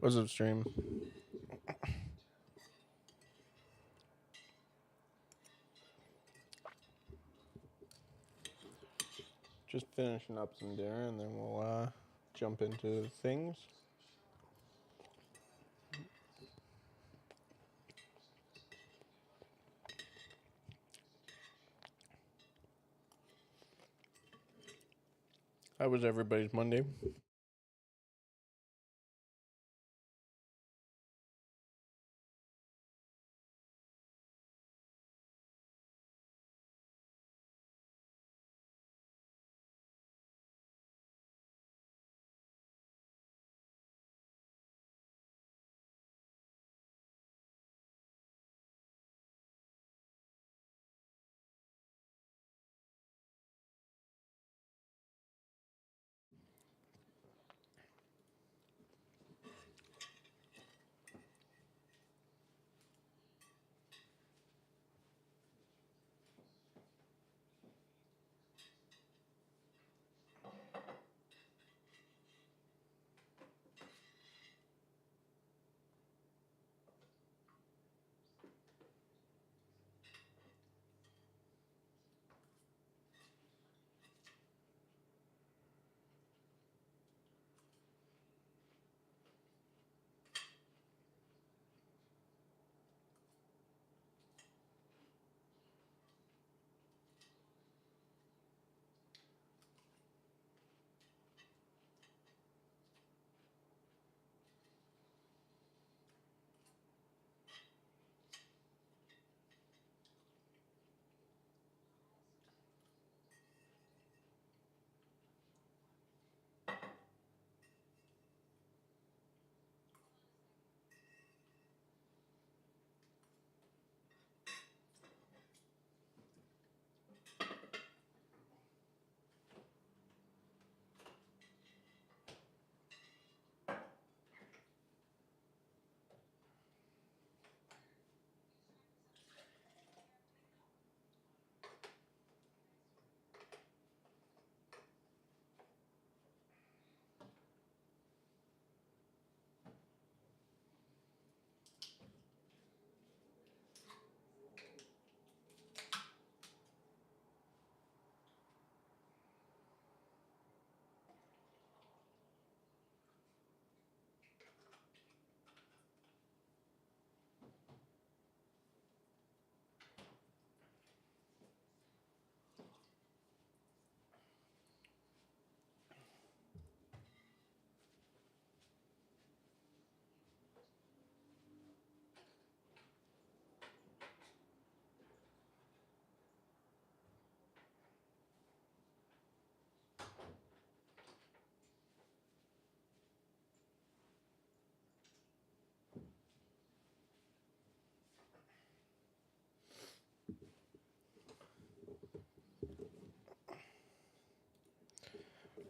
What's up, stream? Just finishing up some dinner, and then we'll jump into things. How was everybody's Monday?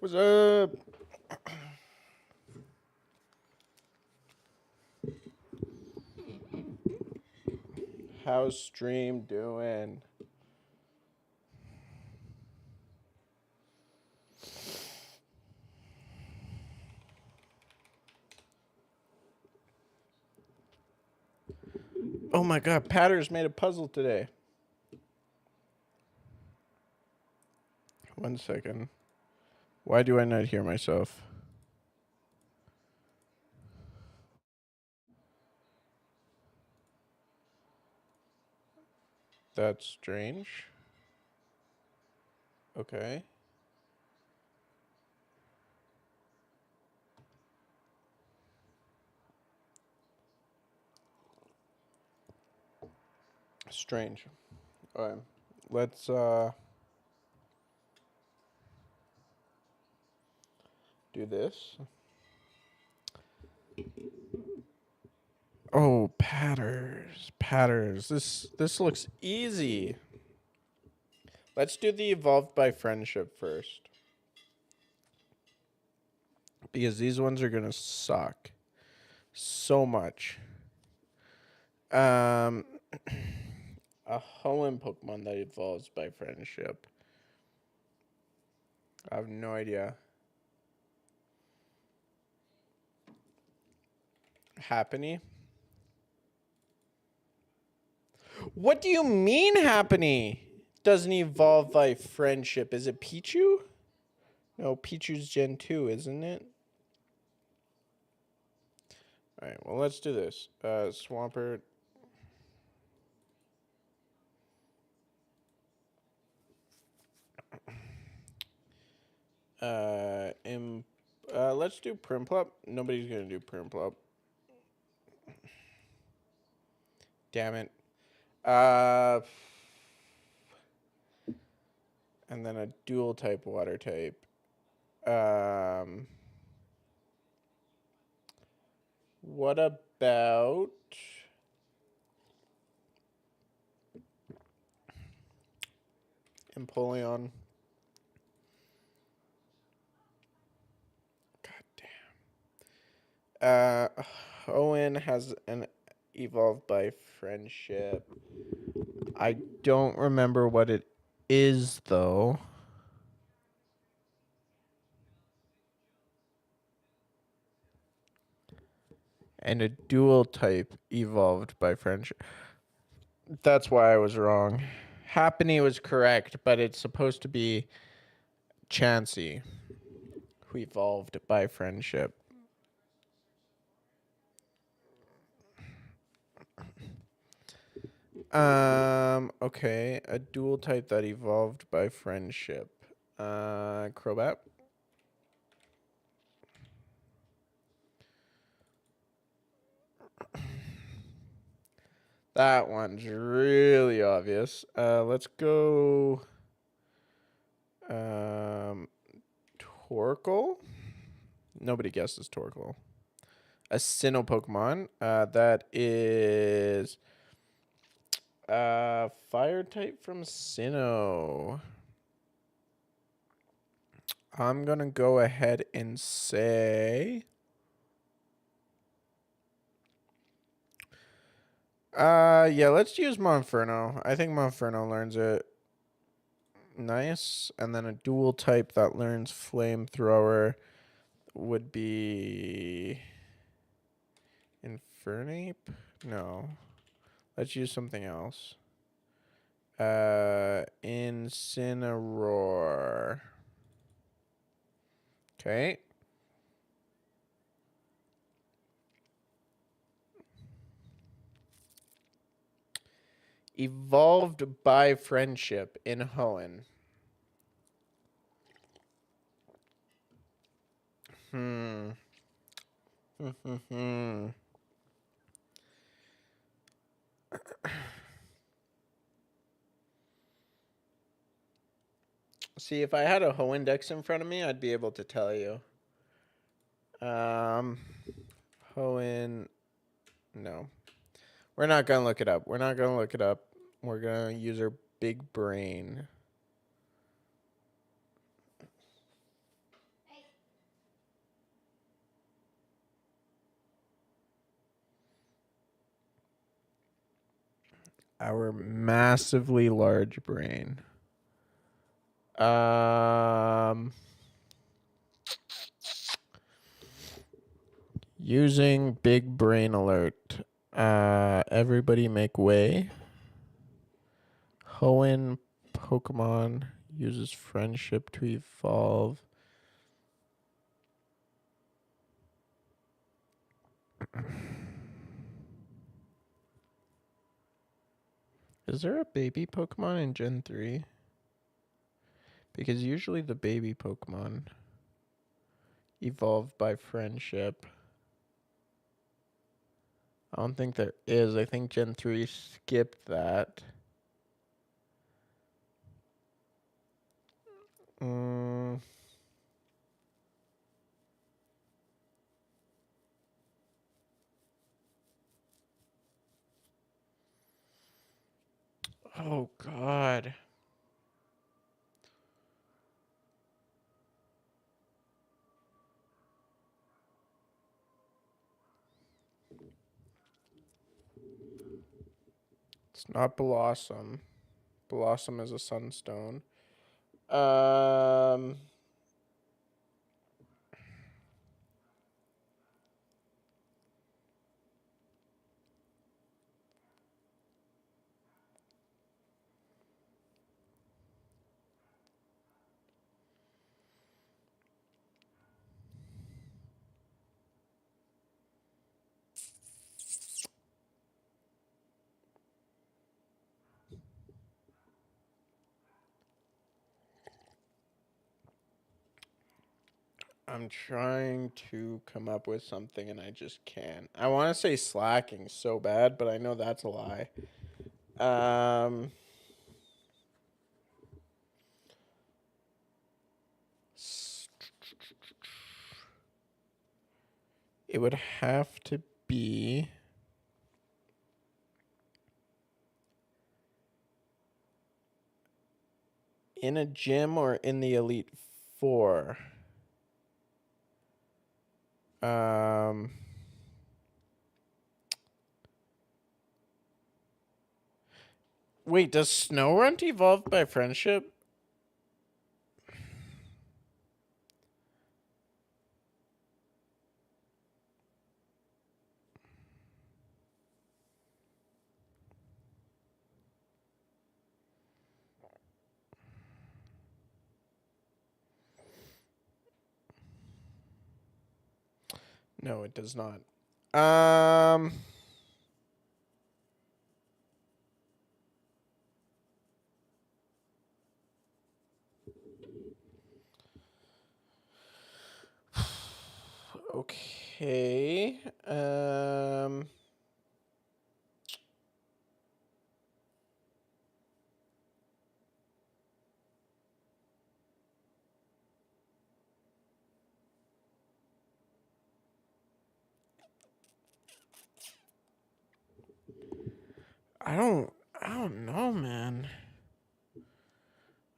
What's up? How's stream doing? Oh my god, Patter's made a puzzle today. One second. Why do I not hear myself? That's strange. Okay. Strange. Alright. Let's do this. Oh, Patters. This looks easy. Let's do the evolved by friendship first. Because these ones are gonna suck so much. A Hoenn Pokemon that evolves by friendship. I have no idea. Happiny. What do you mean, Happiny? Doesn't evolve by friendship. Is it Pichu? No, Pichu's Gen 2, isn't it? Alright, well, let's do this. Swampert. Let's do Primplup. Nobody's gonna do Primplup. Damn it. And then a dual type water type. What about Empoleon? God damn. Owen has an evolved by friendship. I don't remember what it is though. And a dual type evolved by friendship. That's why I was wrong. Happiny was correct, but it's supposed to be Chansey, who evolved by friendship. Okay, a dual type that evolved by friendship. Crobat. That one's really obvious. Let's go Torkoal. Nobody guesses Torkoal. A Sinnoh Pokemon. That is fire type from Sinnoh. I'm gonna go ahead and say yeah, let's use Monferno. I think Monferno learns it. Nice. And then a dual type that learns Flamethrower would be Infernape? No. Let's use something else. Incineroar. Okay. Evolved by friendship in Hoenn. See, if I had a Hoenn in front of me, I'd be able to tell you. Hoenn, no. We're not going to look it up. We're not going to look it up. We're going to use our big brain. Our massively large brain. Using big brain alert. Everybody make way. Hoenn Pokemon uses friendship to evolve. Is there a baby Pokemon in Gen 3? Because usually the baby Pokemon evolve by friendship. I don't think there is. I think Gen 3 skipped that. Oh, God. It's not Blossom. Blossom is a sunstone. I'm trying to come up with something and I just can't. I want to say slacking so bad, but I know that's a lie. It would have to be in a gym or in the Elite Four. Wait, does Snowrunt evolve by friendship? No, it does not. Okay. I don't know, man.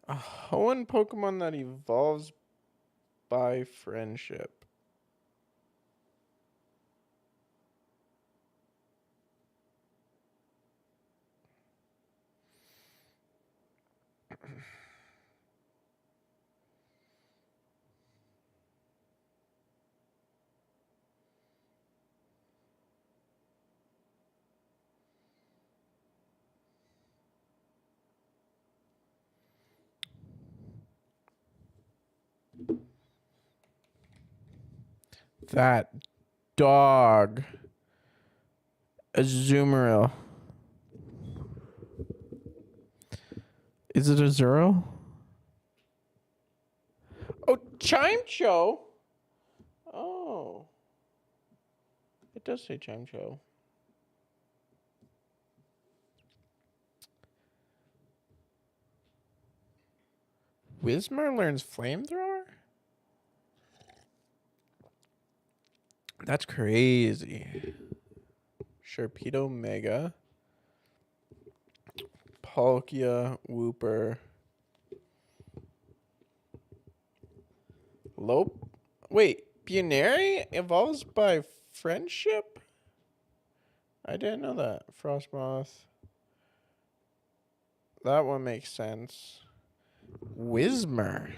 A Hoenn Pokemon that evolves by friendship. That dog. Azumarill. Is it a Zero? Oh, Chimecho. Oh. It does say Chimecho. Whismur learns Flamethrower? That's crazy. Sharpedo Mega. Palkia, Wooper. Lope? Wait, Bunary evolves by friendship? I didn't know that. Frostmoth. That one makes sense. Whismur.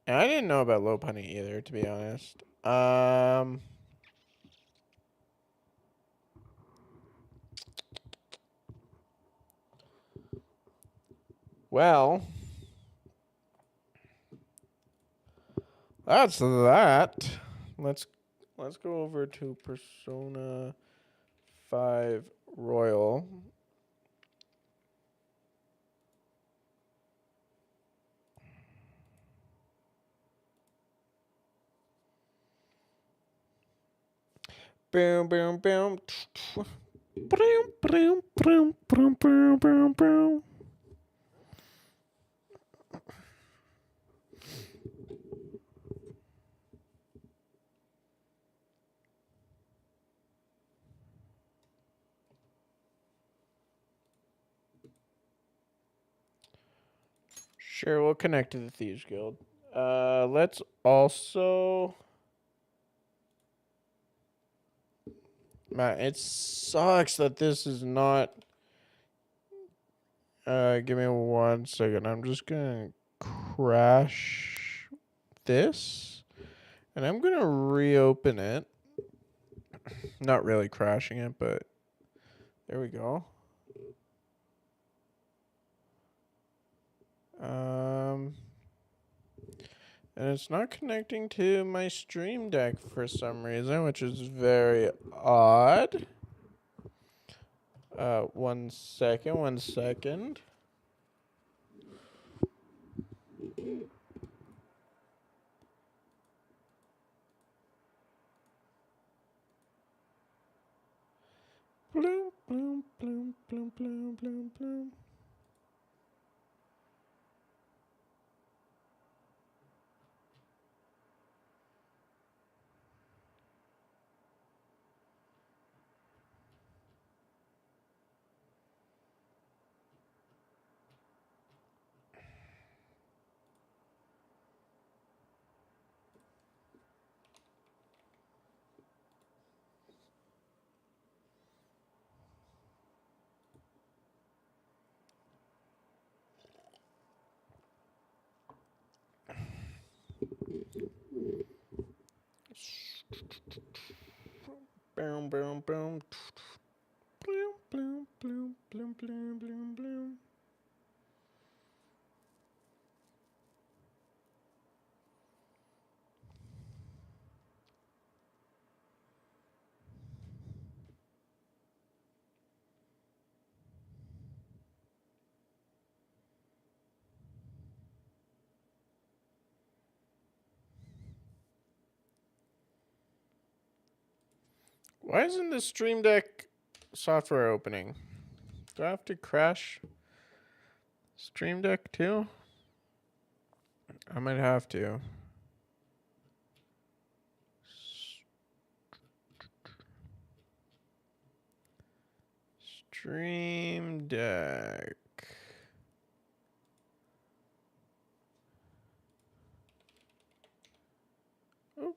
And I didn't know about Lopunny either, to be honest. Well, that's that. Let's go over to Persona 5 Royal. Boom, boom, boom. Boom, boom, boom, boom, boom, boom, boom. Sure, we'll connect to the Thieves Guild. Let's also... Man, it sucks that this is not... give me 1 second. I'm just gonna crash this. And I'm gonna reopen it. Not really crashing it, but... There we go. And it's not connecting to my Stream Deck for some reason, which is very odd. 1 second, 1 second. Bloom, bloom, bloom, bloom, bloom, bloom, bloom. Boom, boom, boom. Bloom, bloom, bloom, bloom, bloom, bloom, bloom. Why isn't the Stream Deck software opening? Do I have to crash Stream Deck too? I might have to. Stream Deck. Oop.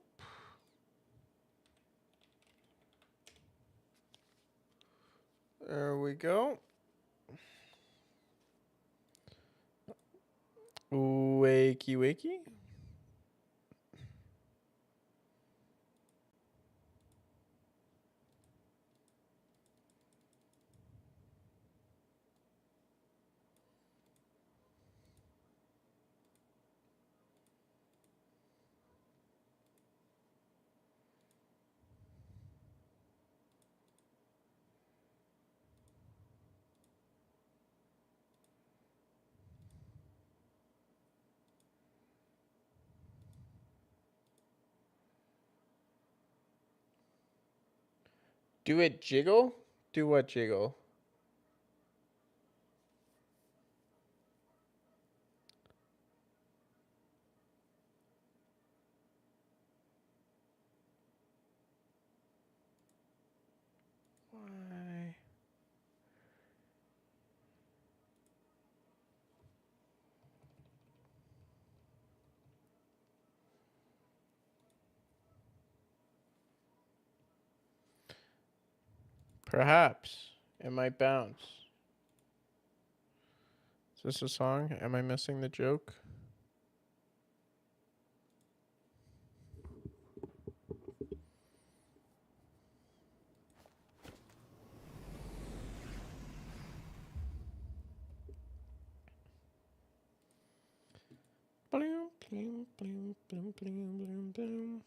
There we go. Wakey, wakey. Do it jiggle? Do what jiggle? Why? Perhaps it might bounce. Is this a song? Am I missing the joke? Bloom, bloom, bloom, bloom, bloom, bloom, bloom.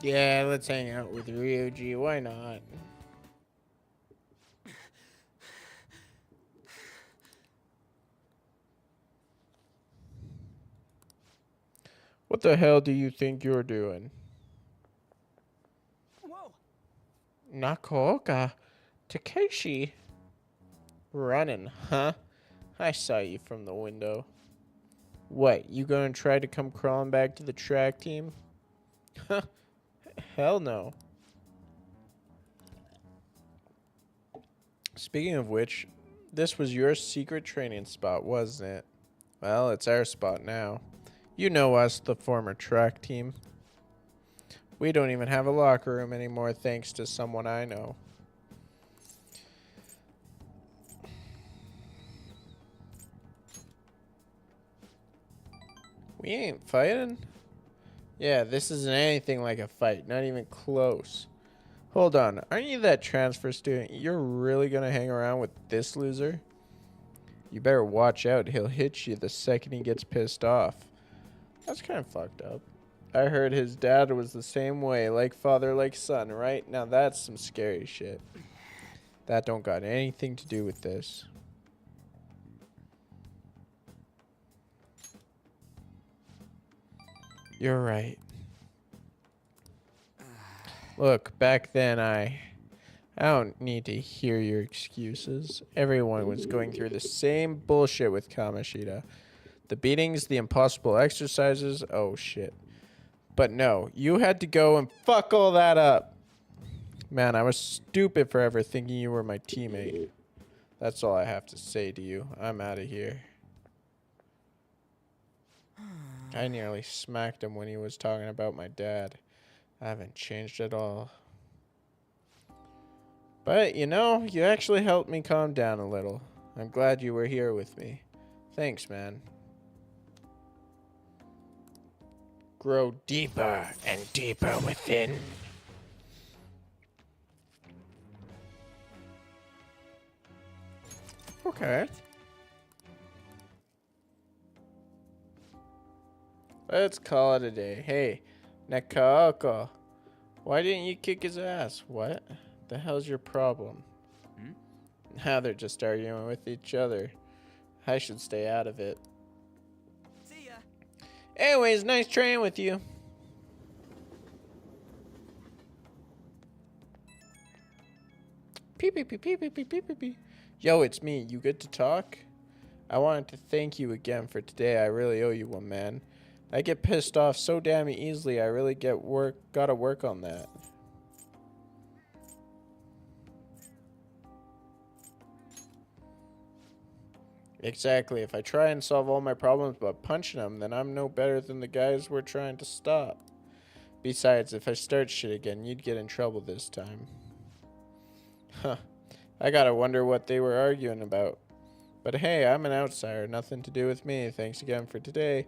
Yeah, let's hang out with Ryuji. Why not? What the hell do you think you're doing? Whoa. Nakaoka? Takeshi? Running, huh? I saw you from the window. What, you gonna try to come crawling back to the track team? Huh? Hell no. Speaking of which, this was your secret training spot, wasn't it? Well, it's our spot now. You know us, the former track team. We don't even have a locker room anymore thanks to someone I know. We ain't fighting? Yeah, this isn't anything like a fight, not even close. Hold on. Aren't you that transfer student? You're really gonna hang around with this loser? You better watch out. He'll hit you the second he gets pissed off. That's kind of fucked up. I heard his dad was the same way. Like father, like son, right? Now that's some scary shit. That don't got anything to do with this. You're right. Look, back then I don't need to hear your excuses. Everyone was going through the same bullshit with Kamoshida. The beatings, the impossible exercises, oh shit. But no, you had to go and fuck all that up. Man, I was stupid for ever thinking you were my teammate. That's all I have to say to you. I'm out of here. I nearly smacked him when he was talking about my dad. I haven't changed at all. But, you know, you actually helped me calm down a little. I'm glad you were here with me. Thanks, man. Grow deeper and deeper within. Okay. Let's call it a day. Hey, Nakaoko, why didn't you kick his ass? What? The hell's your problem? Now they're just arguing with each other. I should stay out of it. See ya. Anyways, nice training with you. Pee pee pee pee pee pee pee pee pee. Yo, it's me. You good to talk? I wanted to thank you again for today. I really owe you one, man. I get pissed off so damn easily. I really gotta work on that. Exactly. If I try and solve all my problems by punching them, then I'm no better than the guys we're trying to stop. Besides, if I start shit again, you'd get in trouble this time. Huh. I gotta wonder what they were arguing about. But hey, I'm an outsider. Nothing to do with me. Thanks again for today.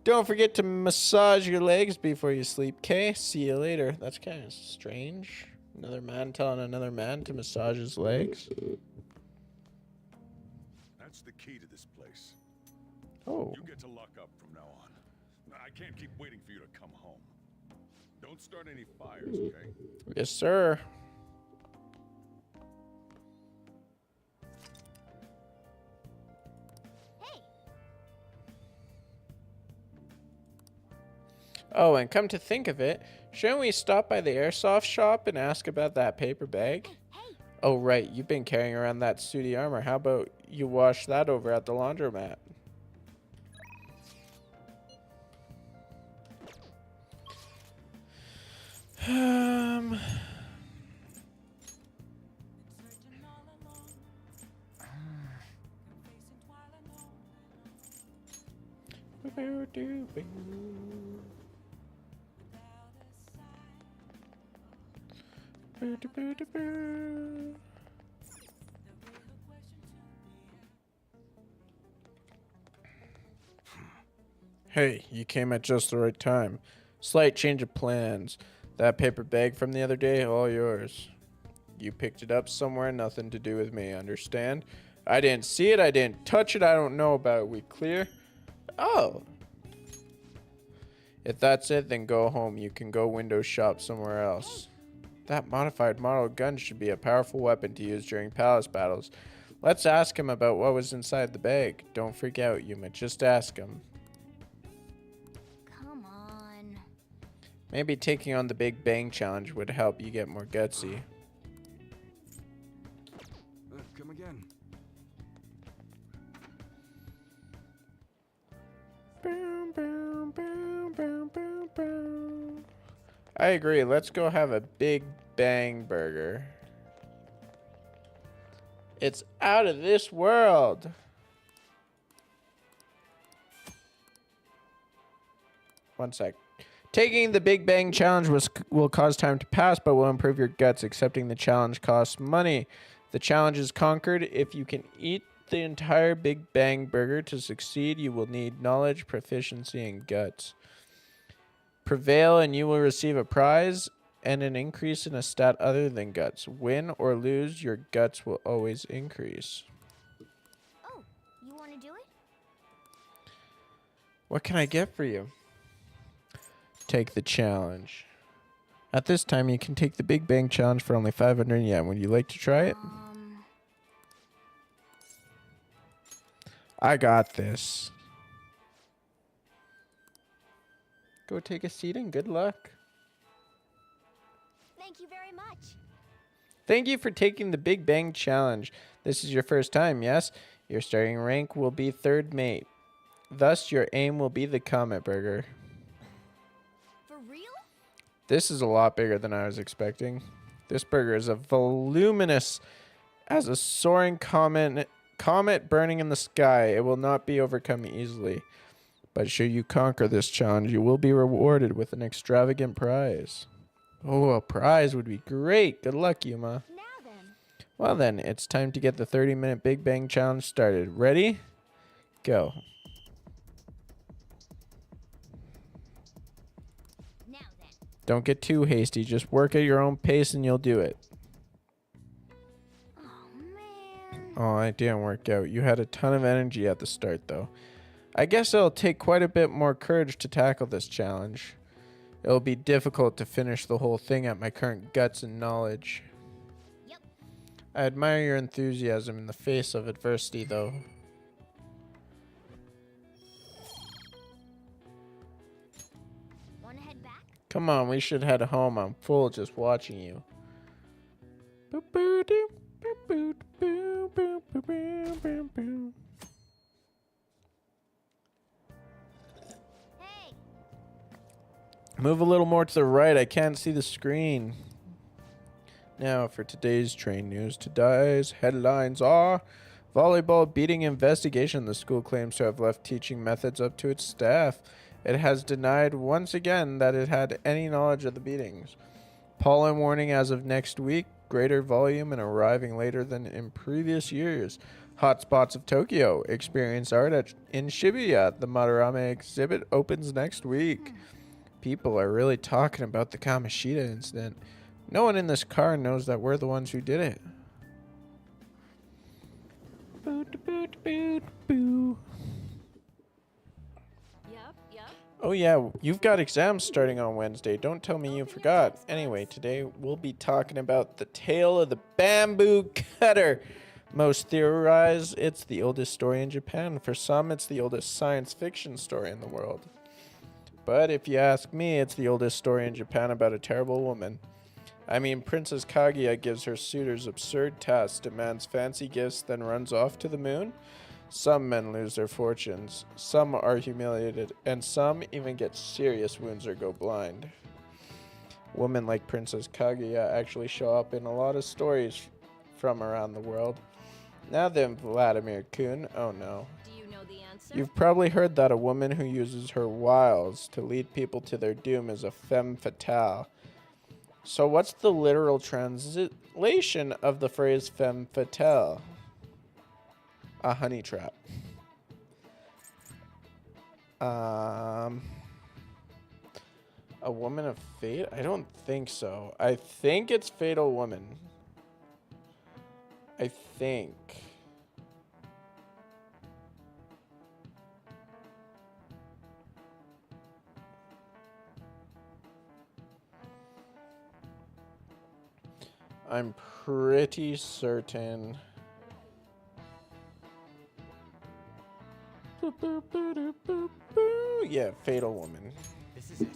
Don't forget to massage your legs before you sleep, Kay. See you later. That's kind of strange. Another man telling another man to massage his legs. That's the key to this place. Oh. You get to lock up from now on. I can't keep waiting for you to come home. Don't start any fires, okay? Yes, sir. Oh, and come to think of it, shouldn't we stop by the airsoft shop and ask about that paper bag? Oh, right, you've been carrying around that sooty armor. How about you wash that over at the laundromat? Hey, you came at just the right time. Slight change of plans. That paper bag from the other day, all yours. You picked it up somewhere, nothing to do with me, understand? I didn't see it, I didn't touch it, I don't know about it. We clear? Oh. If that's it, then go home. You can go window shop somewhere else. That modified model gun should be a powerful weapon to use during palace battles. Let's ask him about what was inside the bag. Don't freak out, Yuma. Just ask him. Come on. Maybe taking on the Big Bang Challenge would help you get more gutsy. Come again. I agree. Let's go have a Big Bang burger. It's out of this world. One sec. Taking the Big Bang Challenge will cause time to pass, but will improve your guts. Accepting the challenge costs money. The challenge is conquered. If you can eat the entire Big Bang burger to succeed, you will need knowledge, proficiency, and guts. Prevail and you will receive a prize, and an increase in a stat other than guts. Win or lose, your guts will always increase. Oh, you want to do it? What can I get for you? Take the challenge. At this time, you can take the Big Bang Challenge for only 500 yen. Would you like to try it? I got this. Go take a seat and good luck. Thank you very much. Thank you for taking the Big Bang Challenge. This is your first time, yes? Your starting rank will be third mate. Thus, your aim will be the Comet Burger. For real? This is a lot bigger than I was expecting. This burger is as voluminous as a soaring comet burning in the sky. It will not be overcome easily. But should you conquer this challenge, you will be rewarded with an extravagant prize. Oh, a prize would be great. Good luck, Yuma. Now then. Well then, it's time to get the 30-minute Big Bang Challenge started. Ready? Go. Now then. Don't get too hasty. Just work at your own pace and you'll do it. Oh, man. Oh, it didn't work out. You had a ton of energy at the start, though. I guess it'll take quite a bit more courage to tackle this challenge. It'll be difficult to finish the whole thing at my current guts and knowledge. Yep. I admire your enthusiasm in the face of adversity, though. Want to head back? Come on, we should head home. I'm full just watching you. Boop, boop, doop, boop, boop, boop, boop, boop, boop, boop, boop. Hey. Move a little more to the right. I can't see the screen. Now for today's train news. Today's headlines are: volleyball beating investigation. The school claims to have left teaching methods up to its staff. It has denied once again that it had any knowledge of the beatings. Pollen warning as of next week. Greater volume and arriving later than in previous years. Hotspots of Tokyo. Experience art in Shibuya. The Madarame exhibit opens next week. People are really talking about the Kamishita incident. No one in this car knows that we're the ones who did it. Boot, boot, boot, boo. Yep. Oh yeah, you've got exams starting on Wednesday. Don't tell me you forgot. Anyway, today we'll be talking about the tale of the bamboo cutter. Most theorize it's the oldest story in Japan. For some, it's the oldest science fiction story in the world. But if you ask me, it's the oldest story in Japan about a terrible woman. I mean, Princess Kaguya gives her suitors absurd tasks, demands fancy gifts, then runs off to the moon. Some men lose their fortunes, some are humiliated, and some even get serious wounds or go blind. Women like Princess Kaguya actually show up in a lot of stories from around the world. Now then, Vladimir-kun, oh no. Do you know the answer? You've probably heard that a woman who uses her wiles to lead people to their doom is a femme fatale. So what's the literal translation of the phrase femme fatale? A honey trap. A woman of fate? I don't think so. I think it's Fatal Woman. I think. I'm pretty certain. Yeah, Fatal Woman. This is it.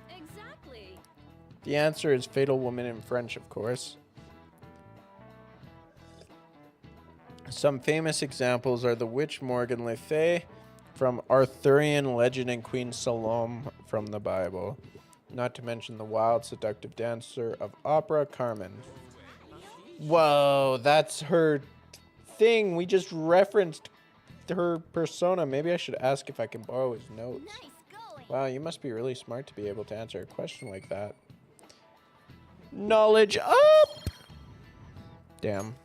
Exactly. The answer is Fatal Woman in French, of course. Some famous examples are the witch Morgan Le Fay from Arthurian legend and Queen Salome from the Bible. Not to mention the wild, seductive dancer of opera, Carmen. Whoa, that's her thing. We just referenced her persona. Maybe I should ask if I can borrow his notes. Nice going. Wow, you must be really smart to be able to answer a question like that. Knowledge up! Damn.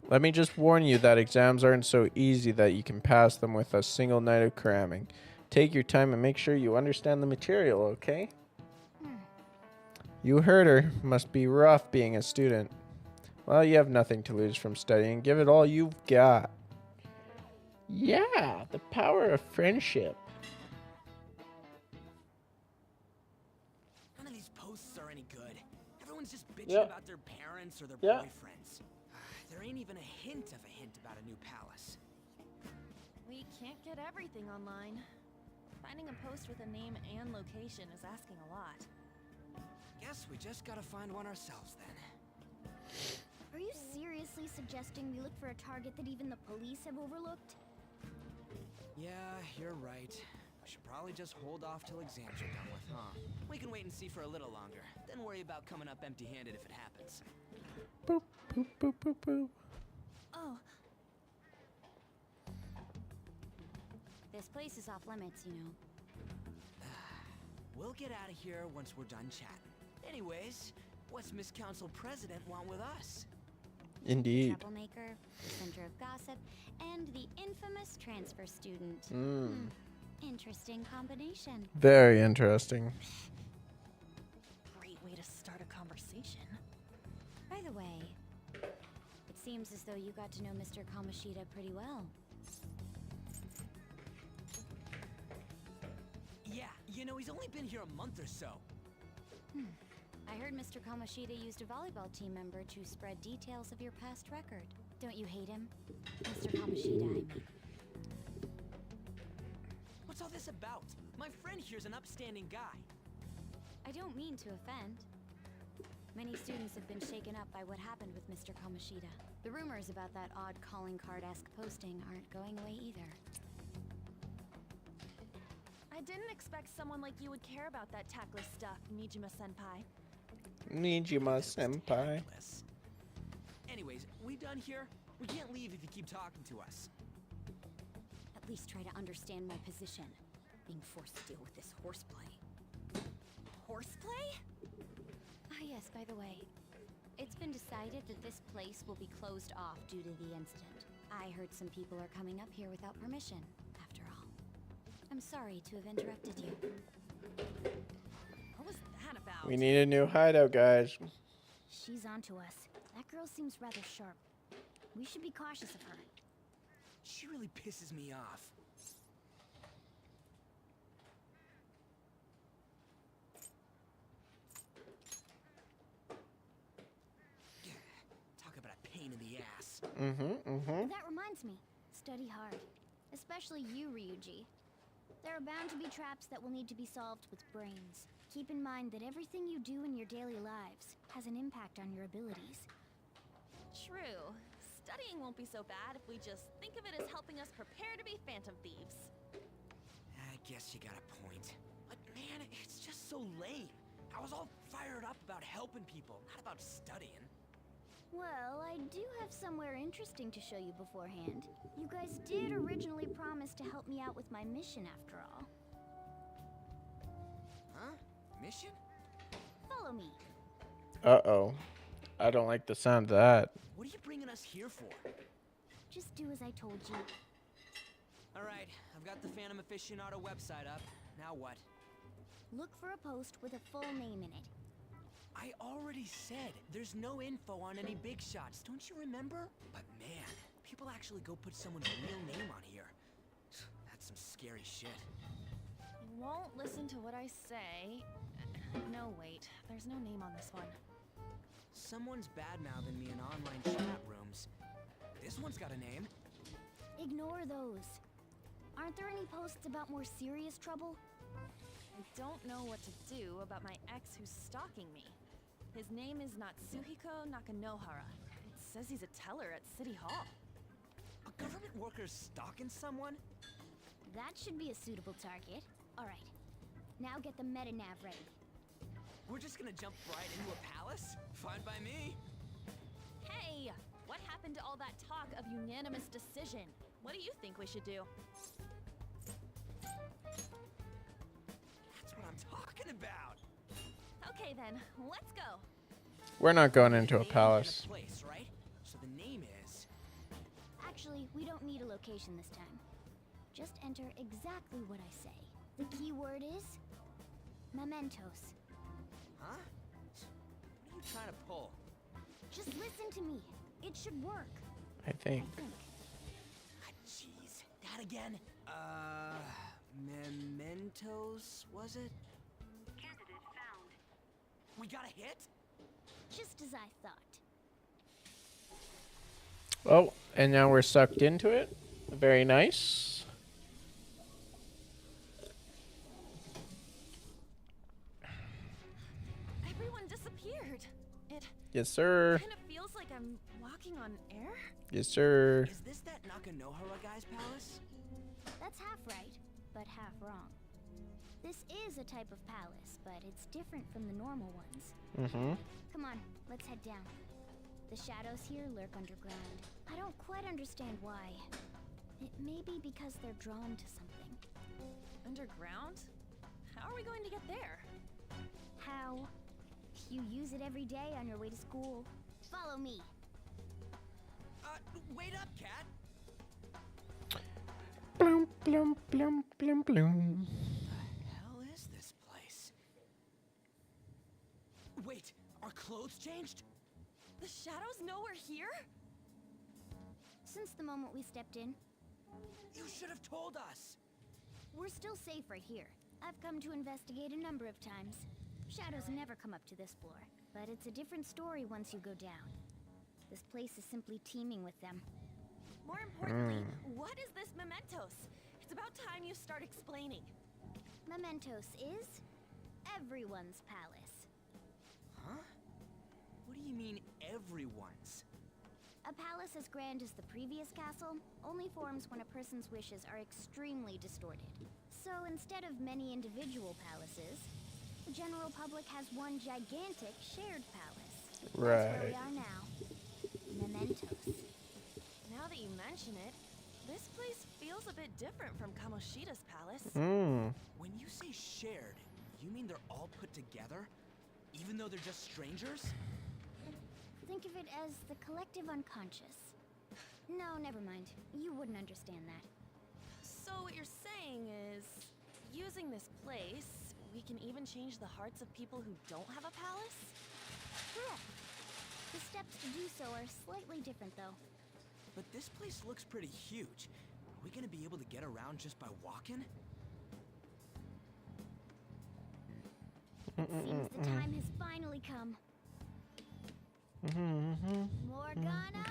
Let me just warn you that exams aren't so easy that you can pass them with a single night of cramming. Take your time and make sure you understand the material, okay? You heard her. Must be rough being a student. Well, you have nothing to lose from studying. Give it all you've got. Yeah, the power of friendship. None of these posts are any good. Everyone's just bitching Yep. about their parents or their Yep. boyfriends. There ain't even a hint of a hint about a new palace. We can't get everything online. Finding a post with a name and location is asking a lot. Guess we just gotta find one ourselves then. Are you seriously suggesting we look for a target that even the police have overlooked? Yeah, you're right. We should probably just hold off till exams are done with, huh? We can wait and see for a little longer, then worry about coming up empty-handed if it happens. Boop, boop, boop, boop, boop. Oh. This place is off limits, you know. We'll get out of here once we're done chatting. Anyways, what's Miss Council President want with us? Indeed. Troublemaker, the center of gossip, and the infamous transfer student. Interesting combination. Very interesting. Great way to start a conversation. By the way, it seems as though you got to know Mr. Kamoshida pretty well. Yeah, you know, he's only been here a month or so. I heard Mr. Kamoshida used a volleyball team member to spread details of your past record. Don't you hate him? Mr. Kamoshida, I mean. What's all this about? My friend here's an upstanding guy. I don't mean to offend. Many students have been shaken up by what happened with Mr. Kamoshida. The rumors about that odd calling card-esque posting aren't going away either. I didn't expect someone like you would care about that tactless stuff, Nijima-senpai. Nijima-senpai. Tactless. Anyways, we done here? We can't leave if you keep talking to us. At least try to understand my position. Being forced to deal with this horseplay. Horseplay? Ah yes, by the way. It's been decided that this place will be closed off due to the incident. I heard some people are coming up here without permission, after all. I'm sorry to have interrupted you. What was that about? We need a new hideout, guys. She's onto us. That girl seems rather sharp. We should be cautious of her. She really pisses me off. Talk about a pain in the ass. That reminds me. Study hard. Especially you, Ryuji. There are bound to be traps that will need to be solved with brains. Keep in mind that everything you do in your daily lives has an impact on your abilities. True. Studying won't be so bad if we just think of it as helping us prepare to be phantom thieves. I guess you got a point. But man, it's just so lame. I was all fired up about helping people, not about studying. Well, I do have somewhere interesting to show you beforehand. You guys did originally promise to help me out with my mission after all. Huh? Mission? Follow me. Uh-oh. I don't like the sound of that. What are you bringing us here for? Just do as I told you. Alright, I've got the Phantom Aficionado website up. Now what? Look for a post with a full name in it. I already said there's no info on any big shots, don't you remember? But man, people actually go put someone's real name on here. That's some scary shit. You won't listen to what I say. No, wait. There's no name on this one. Someone's bad-mouthing me in online chat rooms. This one's got a name. Ignore those. Aren't there any posts about more serious trouble? I don't know what to do about my ex who's stalking me. His name is Natsuhiko Nakanohara. It says he's a teller at City Hall. A government worker stalking someone? That should be a suitable target. Alright. Now get the meta-nav ready. We're just gonna jump right into a palace? Fine by me. Hey! What happened to all that talk of unanimous decision? What do you think we should do? That's what I'm talking about. Okay then, let's go. We're not going into a Name and palace. place, right? So the name is... Actually, we don't need a location this time. Just enter exactly what I say. The key word is... mementos. Huh? trying to pull? Just listen to me. It should work. I think. I think. Ah, jeez. That again? Mementos, was it? Candidate found. We got a hit? Just as I thought. Oh, and now we're sucked into it. Very nice. Everyone disappeared. It Yes, sir. kind of feels like I'm walking on air. Yes, sir. Is this that Nakanohara guy's palace? That's half right, but half wrong. This is a type of palace, but it's different from the normal ones. Mm-hmm. Come on, let's head down. The shadows here lurk underground. I don't quite understand why. It may be because they're drawn to something. Underground? How are we going to get there? How? You use it every day on your way to school. Follow me. Wait up, Cat. Bloom, bloom, bloom, bloom, bloom. Hell is this place? Wait, our clothes changed? The shadows know we're here? Since the moment we stepped in, You should have told us. we're still safe right here. I've come to investigate a number of times. Shadows never come up to this floor, but it's a different story once you go down. This place is simply teeming with them. More importantly, what is this mementos? It's about time you start explaining. Mementos is everyone's palace. Huh? What do you mean, everyone's? A palace as grand as the previous castle only forms when a person's wishes are extremely distorted. So instead of many individual palaces, the general public has one gigantic shared palace. That's where we Right. are now. Mementos. Now that you mention it, this place feels a bit different from Kamoshida's palace. Mm. When you say shared, you mean they're all put together? Even though they're just strangers? Think of it as the collective unconscious. No, never mind. You wouldn't understand that. So what you're saying is, using this place, we can even change the hearts of people who don't have a palace? Correct. The steps to do so are slightly different, though. But this place looks pretty huge. Are we gonna be able to get around just by walking? Seems the time has finally come. Morgana!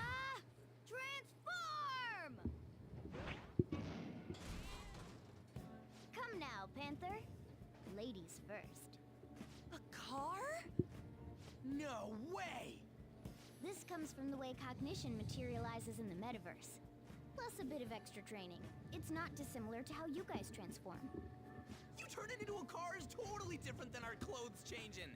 Transform! Come now, Panther. Ladies first. A car? No way! This comes from the way cognition materializes in the metaverse. Plus a bit of extra training. It's not dissimilar to how you guys transform. You turning into a car is totally different than our clothes changing.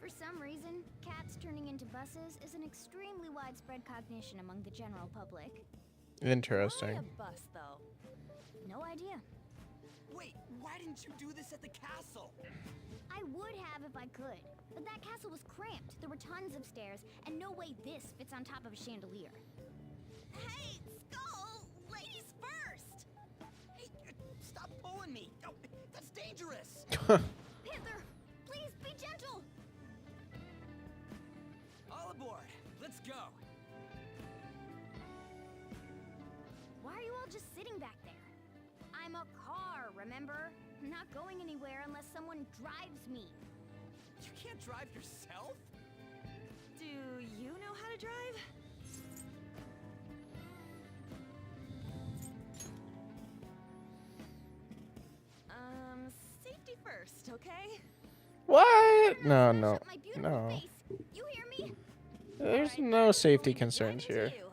For some reason, cats turning into buses is an extremely widespread cognition among the general public. Why Interesting. a bus, though? No idea. Wait, why didn't you do this at the castle? I would have if I could, but that castle was cramped. There were tons of stairs, and no way this fits on top of a chandelier. Hey, Skull! Ladies first! Hey, stop pulling me! Oh, that's dangerous! Panther, please be gentle! All aboard! Let's go! Why are you all just sitting back there? I'm a car, remember? I'm not going anywhere unless someone drives me. You can't drive yourself? Do you know how to drive? Safety first, okay? What? No, Smash no, up my beautiful no. face. You hear me? There's Alright, no safety right concerns into here. you.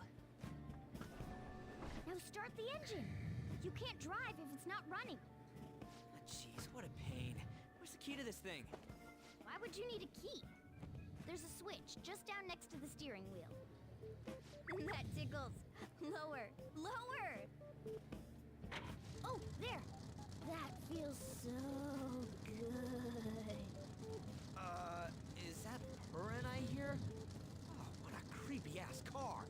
Now start the engine. You can't drive if it's not running. Jeez, what a pain. Where's the key to this thing? Why would you need a key? There's a switch just down next to the steering wheel. That tickles. Lower, lower. Oh, there. That feels so good. Is that purring I hear? Oh, what a creepy-ass car.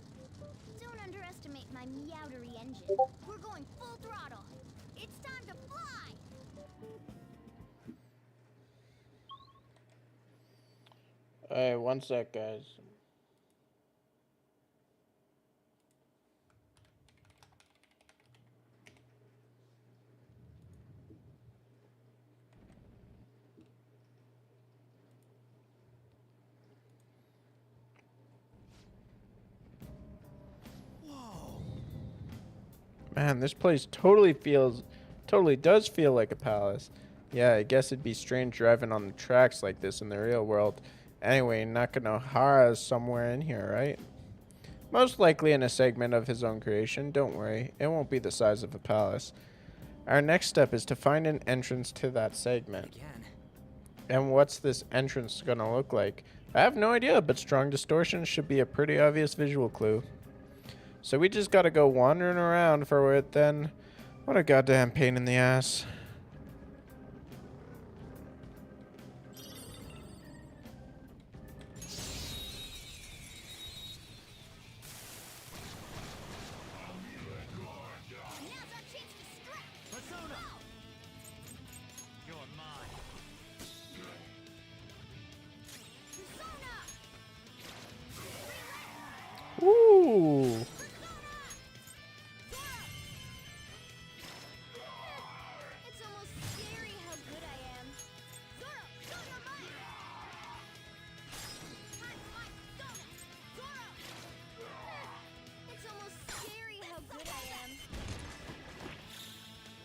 Don't underestimate my meowdery engine. We're going full throttle. It's time to fly. Alright, one sec, guys. Man, this place totally does feel like a palace. Yeah, I guess it'd be strange driving on the tracks like this in the real world. Anyway, Nakanohara is somewhere in here, right? Most likely in a segment of his own creation. Don't worry, it won't be the size of a palace. Our next step is to find an entrance to that segment. Again. And what's this entrance gonna look like? I have no idea, but strong distortion should be a pretty obvious visual clue. So we just gotta go wandering around for it then. What a goddamn pain in the ass. Now's our chance to strike! Persona! You're mine. Persona! Ooh. It's almost scary how good I am. Zoro, show your might! Zoro! It's almost scary how good I am.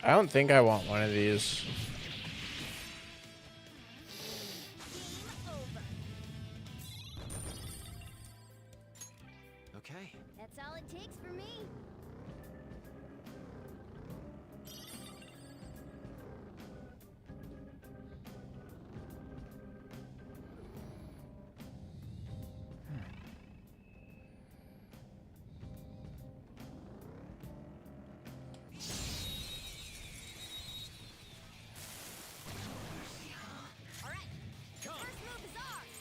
I don't think I want one of these. Game over. Okay. That's all it takes for me. All right. Come. First move is ours.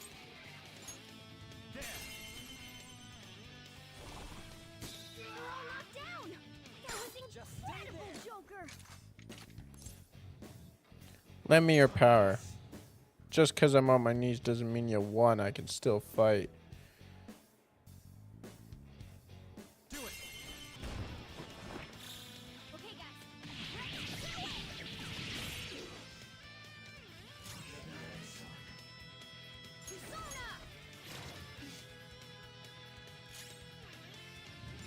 There. They're all knocked down. That was Just stay incredible, there. Joker. Lend me your power. Just because I'm on my knees doesn't mean you won. I can still fight. Do it. Okay, guys. Ready? Get away! Persona!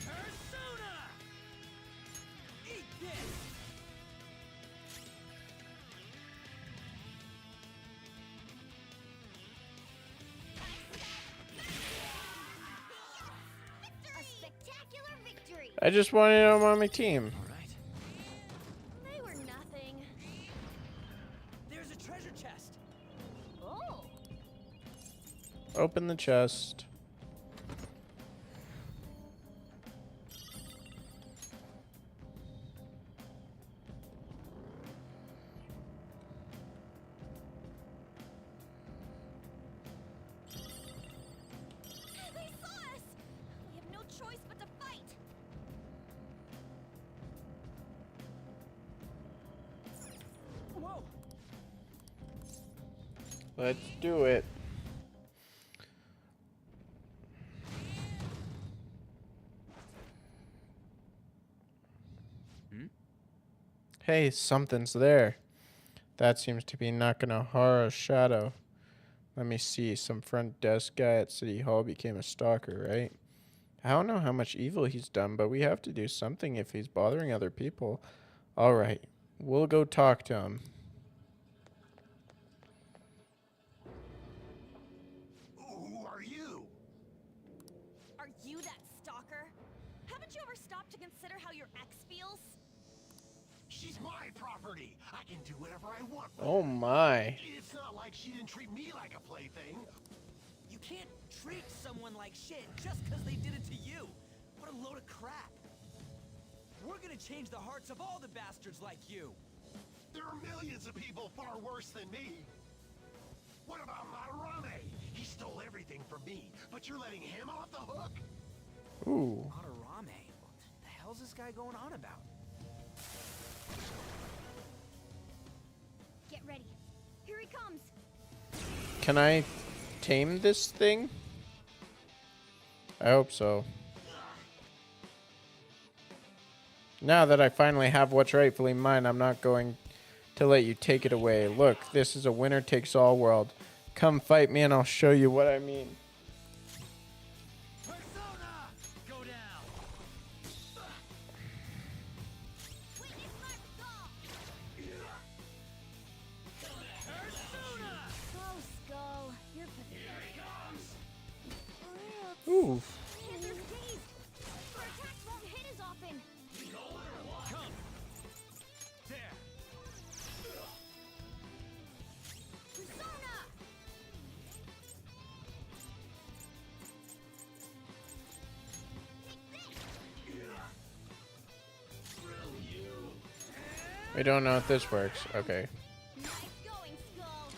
Persona! Eat this! A spectacular victory! I just wanted him on my team. All right. They were nothing. There's a treasure chest. Oh. Open the chest. They saw us! We have no choice but to fight! Whoa! Let's do it. Hey, something's there. That seems to be Nakanohara's shadow. Let me see. Some front desk guy at City Hall became a stalker, right? I don't know how much evil he's done, but we have to do something if he's bothering other people. All right, we'll go talk to him. Who are you? Are you that stalker? Haven't you ever stopped to consider how your ex feels? She's my property. I can do whatever I want with Oh her. my. It's not like she didn't treat me like a plaything. You can't treat someone like shit just because they did it to you. What a load of crap. We're gonna change the hearts of all the bastards like you. There are millions of people far worse than me. What about Madarame? He stole everything from me, but you're letting him off the hook? Ooh. Madarame? What the hell's this guy going on about? Get ready. Here he comes. Can I tame this thing? I hope so. Now that I finally have what's rightfully mine, I'm not going to let you take it away. Look, this is a winner-takes-all world. Come fight me and I'll show you what I mean. Persona! Go down! Persona! Go, Skull. You're pathetic. Ooh. Panther's dazed. Her attacks won't hit as often. Come! There! Persona! We don't know if this works. Okay. Nice going, Skull.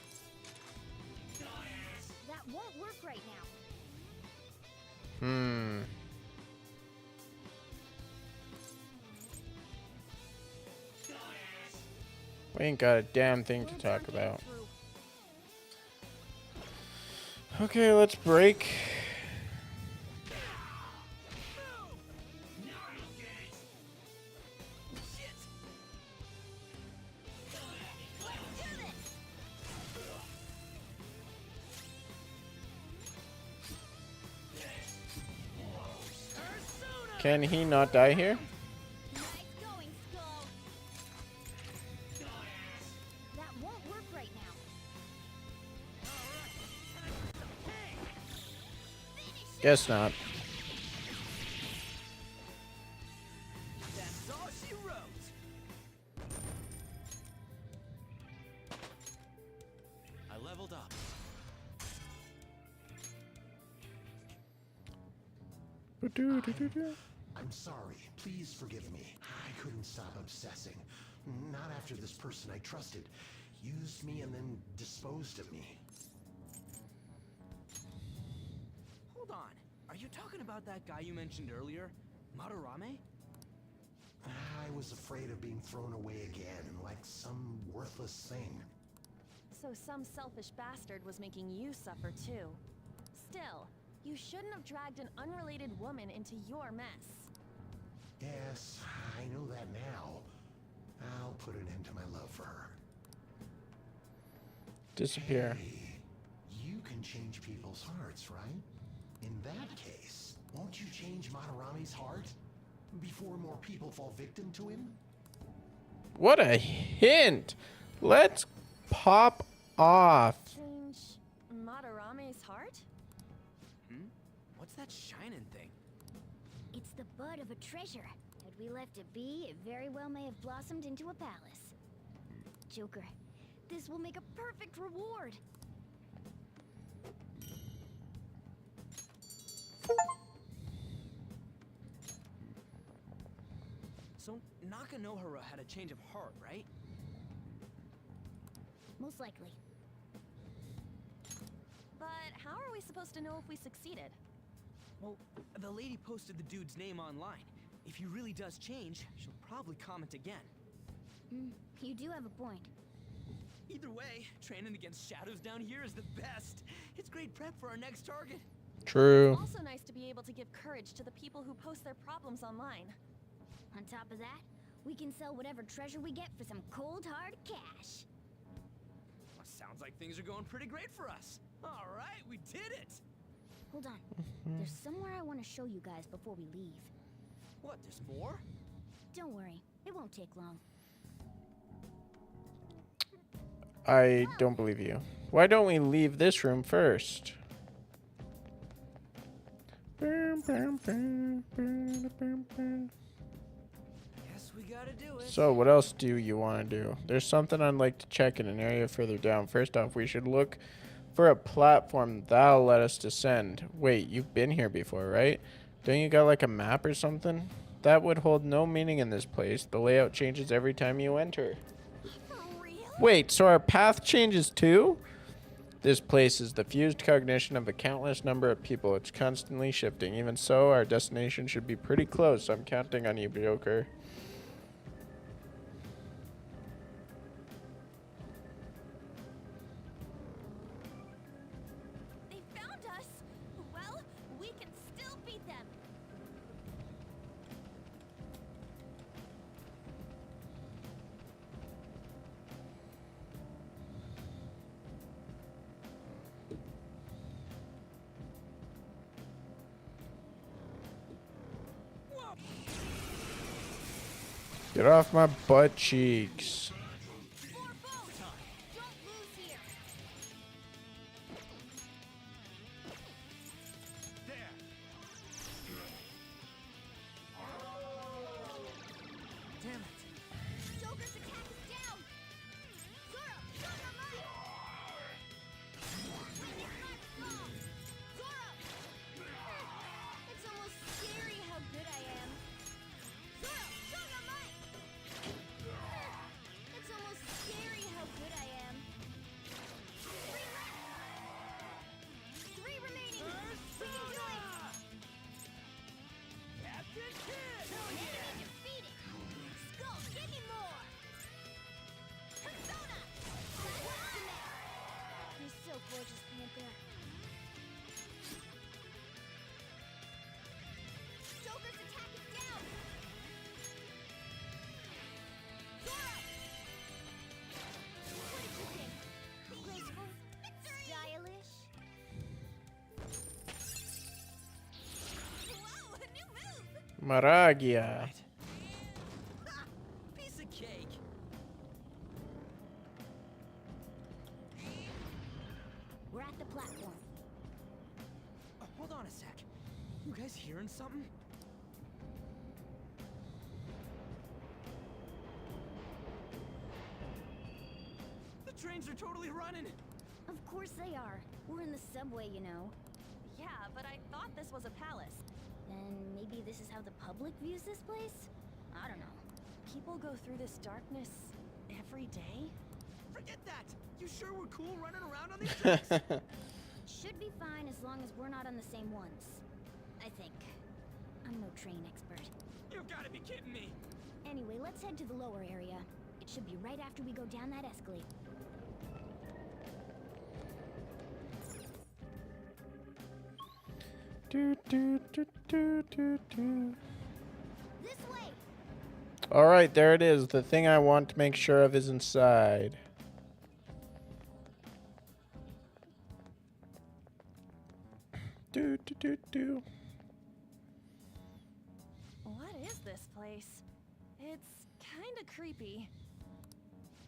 That won't work right now. We ain't got a damn thing to Words talk aren't getting about. through. Okay, let's break. Shit! Persona! Can he not die here? Nice going, Skull. That won't work right now. Guess not. That's all she wrote. I leveled up. I'm sorry. Please forgive me. I couldn't stop obsessing. Not after this person I trusted used me and then disposed of me. Hold on. Are you talking about that guy you mentioned earlier? Madarame? I was afraid of being thrown away again like some worthless thing. So some selfish bastard was making you suffer too. Still, you shouldn't have dragged an unrelated woman into your mess. Yes, I know that now. I'll put an end to my love for her. Disappear. Hey, you can change people's hearts, right? In that case, won't you change Madarame's heart? Before more people fall victim to him? What a hint! Let's pop off. Change Madarame's heart? What's that shining thing? It's the bud of a treasure. Had we left it be, it very well may have blossomed into a palace. Joker, this will make a perfect reward. So Nakanohara had a change of heart, right? Most likely. But how are we supposed to know if we succeeded? Well, the lady posted the dude's name online. If he really does change, she'll probably comment again. You do have a point. Either way, training against shadows down here is the best. It's great prep for our next target. True. Also nice to be able to give courage to the people who post their problems online. On top of that, we can sell whatever treasure we get for some cold hard cash. Well, sounds like things are going pretty great for us. All right, we did it. Hold on. There's somewhere I want to show you guys before we leave. What, there's more? Don't worry, it won't take long. I don't believe you. Why don't we leave this room first? Guess we gotta do it. So, what else do you want to do? There's something I'd like to check in an area further down. First off, we should look for a platform that'll let us descend. Wait, you've been here before, right? Don't you got like a map or something? That would hold no meaning in this place. The layout changes every time you enter. For real? Wait, so our path changes too? This place is the fused cognition of a countless number of people. It's constantly shifting. Even so, our destination should be pretty close. I'm counting on you, Joker. They've Get off my butt cheeks. More boats! Don't lose here! Damn it. Joker's attack is down! Zoro, show your might! Zoro! It's almost scary how good I am. Zoro, show your might! It's almost scary how good I am. 3 left! 3 remaining! We can do it! Captain Kid! Hell Enemy defeated! Skull, give me more! Persona! Ultimate! You're so gorgeous, Panther. Joker's attack is down! Zoro! What did you think? Graceful? Stylish? Whoa, a new move! Maragia. Ha! Piece of cake. We're at the platform. Hold on a sec. You guys hearing something? The trains are totally running. Of course they are. We're in the subway, you know. Yeah, but I thought this was a palace. Then maybe this is how the public views this place? I don't know. People go through this darkness every day? Forget that. You sure we're cool running around on these tracks? Should be fine as long as we're not on the same ones. I think. I'm no train expert. You've got to be kidding me. Anyway, let's head to the lower area. It should be right after we go down that escalator. Do, do, do, do, do, do. This way! All right, there it is. The thing I want to make sure of is inside. Do, do, do, do. What is this place? It's kind of creepy.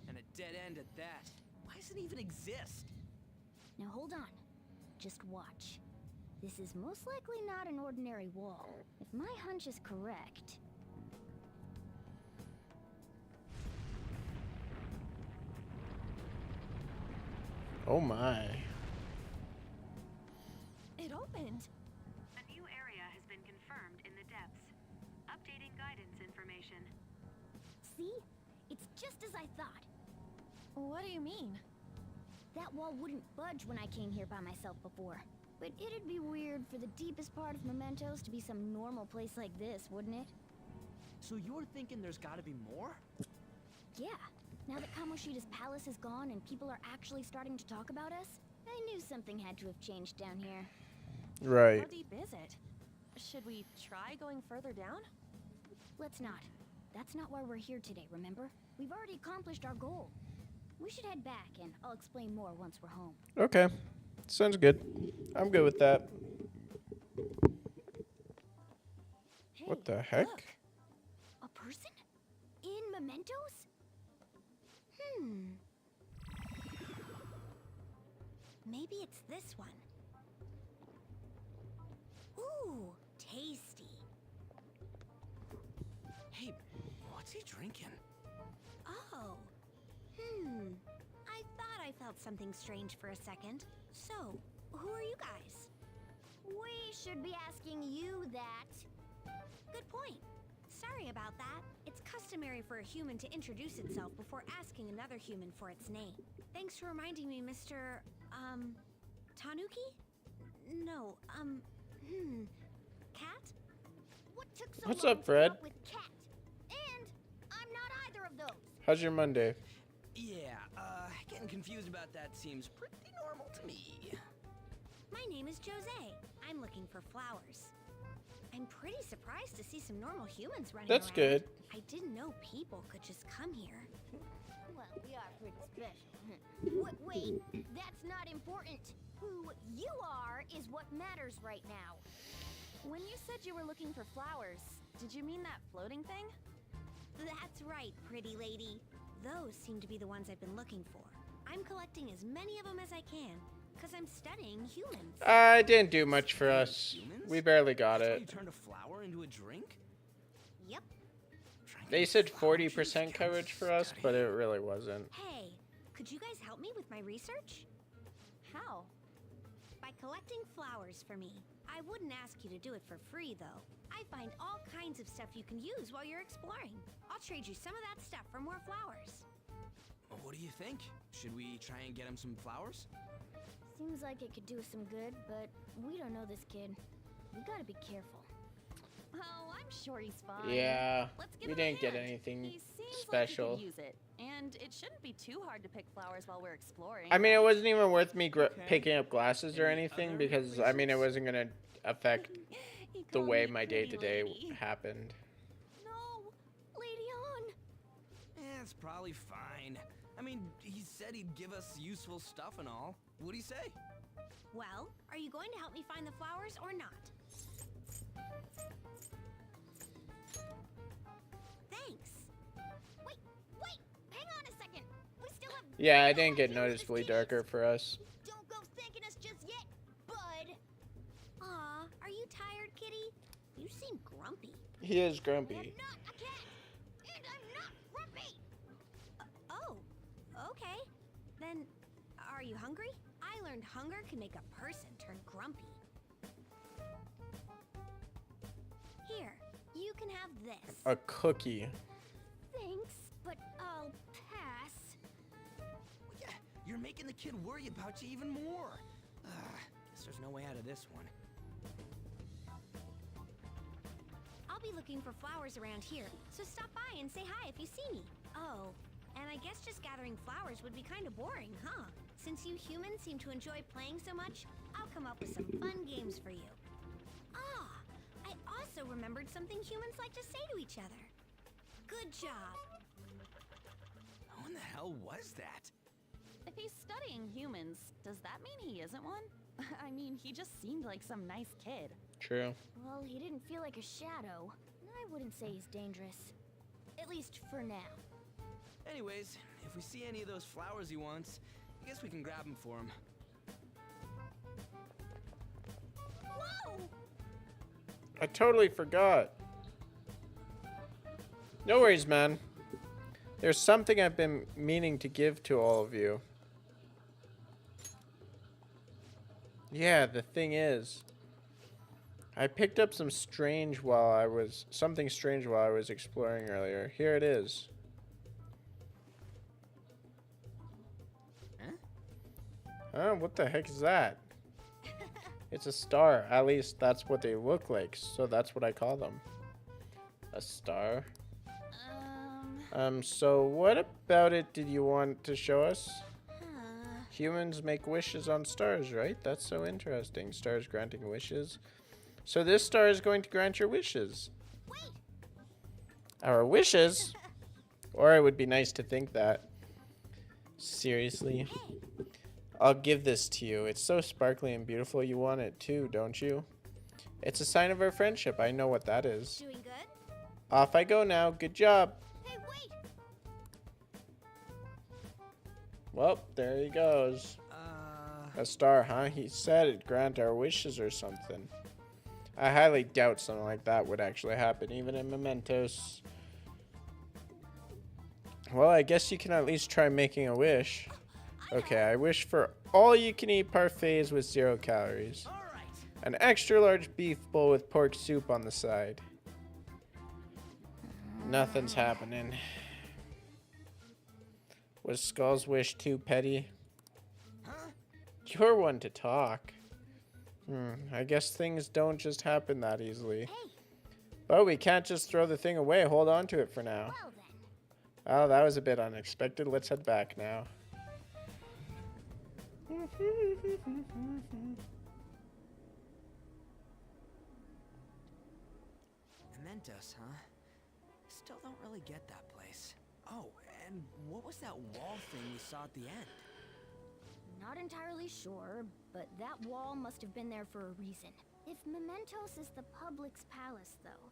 And a dead end at that. Why does it even exist? Now hold on. Just watch. This is most likely not an ordinary wall. If my hunch is correct... Oh my. It opened. A new area has been confirmed in the depths. Updating guidance information. See? It's just as I thought. What do you mean? That wall wouldn't budge when I came here by myself before. But it'd be weird for the deepest part of Mementos to be some normal place like this, wouldn't it? So you're thinking there's got to be more? Yeah. Now that Kamoshida's palace is gone and people are actually starting to talk about us, I knew something had to have changed down here. Right. How deep is it? Should we try going further down? Let's not. That's not why we're here today, remember? We've already accomplished our goal. We should head back, and I'll explain more once we're home. Okay. Sounds good. I'm good with that. Hey, What the heck? look. A person? In Mementos? Maybe it's this one. Ooh, tasty. Hey, what's he drinking? Oh. I thought I felt something strange for a second. So, who are you guys? We should be asking you that. Good point. Sorry about that. It's customary for a human to introduce itself before asking another human for its name. Thanks for reminding me, Mr. Tanuki? No, Cat? What took so What's long up, to Fred? come up with Cat? And I'm not either of those. How's your Monday? Yeah, getting confused about that seems pretty normal to me. My name is Jose. I'm looking for flowers. I'm pretty surprised to see some normal humans running That's around. good. I didn't know people could just come here. Well, we are pretty special. Wait, that's not important. Who you are is what matters right now. When you said you were looking for flowers, did you mean that floating thing? That's right, pretty lady. Those seem to be the ones I've been looking for. I'm collecting as many of them as I can, because I'm studying humans. It didn't do much for us. Humans? We barely got That's how you it. turned a flower into a drink? Yep. They said Flower juice 40% counts coverage for as us, but study. it really wasn't. Hey, could you guys help me with my research? How? By collecting flowers for me. I wouldn't ask you to do it for free, though. I find all kinds of stuff you can use while you're exploring. I'll trade you some of that stuff for more flowers. What do you think? Should we try and get him some flowers? Seems like it could do us some good, but we don't know this kid. We gotta be careful. Oh, I'm sure he's fine. Yeah, Let's give we him a didn't get hand. anything He seems special. like he could use it, and it shouldn't be too hard to pick flowers while we're exploring. I mean, it right? wasn't even worth me Okay. picking up glasses or Any anything other because, I mean, it reasons? wasn't going to affect He the called way me my pretty day-to-day lady. happened. No! Lady On! It's probably fine. I mean, he said he'd give us useful stuff and all. What'd he say? Well, are you going to help me find the flowers or not? Thanks. Wait! Hang on a second! We still have... Yeah, it no didn't get idea who this noticeably kid darker is. for us. Don't go thanking us just yet, bud! Aw, are you tired, kitty? You seem grumpy. He is I'm grumpy. not a cat! And I'm not grumpy! Oh, okay. Then, are you hungry? I learned hunger can make a person turn grumpy. Here, you can have this. A cookie. Thanks, but I'll pass. Well, yeah, you're making the kid worry about you even more. Guess there's no way out of this one. I'll be looking for flowers around here, so stop by and say hi if you see me. Oh, and I guess just gathering flowers would be kind of boring, huh? Since you humans seem to enjoy playing so much, I'll come up with some fun games for you. Ah, I also remembered something humans like to say to each other. Good job. Who in the hell was that? If he's studying humans, does that mean he isn't one? I mean, he just seemed like some nice kid. True. Well, he didn't feel like a shadow. I wouldn't say he's dangerous. At least for now. Anyways, if we see any of those flowers he wants, I guess we can grab them for him. Whoa! I totally forgot. No worries, man. There's something I've been meaning to give to all of you. Yeah, the thing is, I picked up something strange while I was exploring earlier. Here it is. Huh? What the heck is that? It's a star. At least that's what they look like. So that's what I call them. A star. So what about it did you want to show us? Humans make wishes on stars, right? That's so interesting. Stars granting wishes. So this star is going to grant your wishes. Wait! Our wishes? Or it would be nice to think that. Seriously? I'll give this to you. It's so sparkly and beautiful. You want it too, don't you? It's a sign of our friendship. I know what that is. Doing good? Off I go now. Good job. Hey, wait! Well, there he goes. A star, huh? He said it'd grant our wishes or something. I highly doubt something like that would actually happen, even in Mementos. Well, I guess you can at least try making a wish. Okay, I wish for all-you-can-eat parfaits with 0 calories. All right. An extra large beef bowl with pork soup on the side. Nothing's happening. Was Skull's wish too petty? Huh? You're one to talk. I guess things don't just happen that easily. Hey! But we can't just throw the thing away. Hold on to it for now. Well then. Oh, that was a bit unexpected. Let's head back now. Mementos, huh? Still don't really get that place. Oh, and what was that wall thing we saw at the end? Not entirely sure, but that wall must have been there for a reason. If Mementos is the public's palace, though,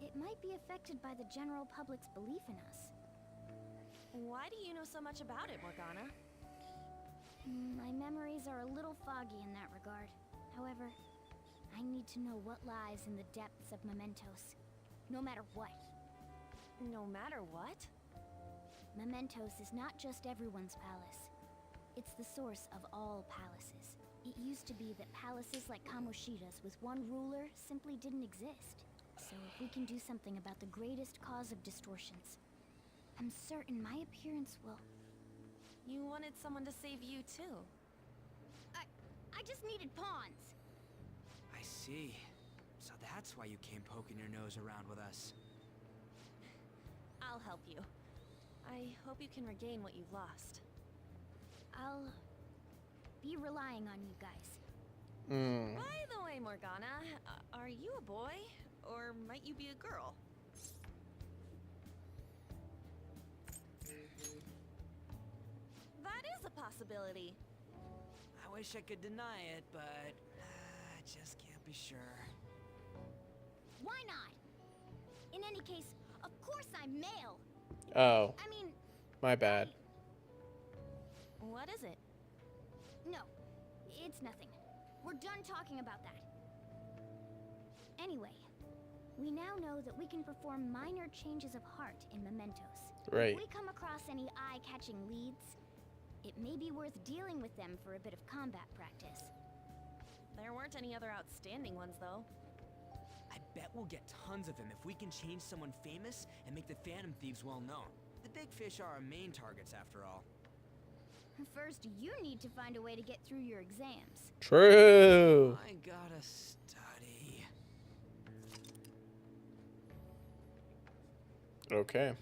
it might be affected by the general public's belief in us. Why do you know so much about it, Morgana? My memories are a little foggy in that regard. However, I need to know what lies in the depths of Mementos. No matter what. No matter what? Mementos is not just everyone's palace. It's the source of all palaces. It used to be that palaces like Kamoshida's with one ruler simply didn't exist. So if we can do something about the greatest cause of distortions, I'm certain my appearance will... You wanted someone to save you too. I just needed pawns. I see. So that's why you came poking your nose around with us. I'll help you. I hope you can regain what you've lost. I'll be relying on you guys. By the way, Morgana, are you a boy? Or might you be a girl? That is a possibility. I wish I could deny it, but I just can't be sure. Why not? In any case, of course I'm male. Oh, I mean, my bad. What is it? no, it's nothing. We're done talking about that. Anyway, we now know that we can perform minor changes of heart in Mementos. Right. If we come across any eye-catching leads, it may be worth dealing with them for a bit of combat practice. There weren't any other outstanding ones, though. I bet we'll get tons of them if we can change someone famous and make the Phantom Thieves well known. The big fish are our main targets, after all. First, you need to find a way to get through your exams. True. I gotta study. Okay.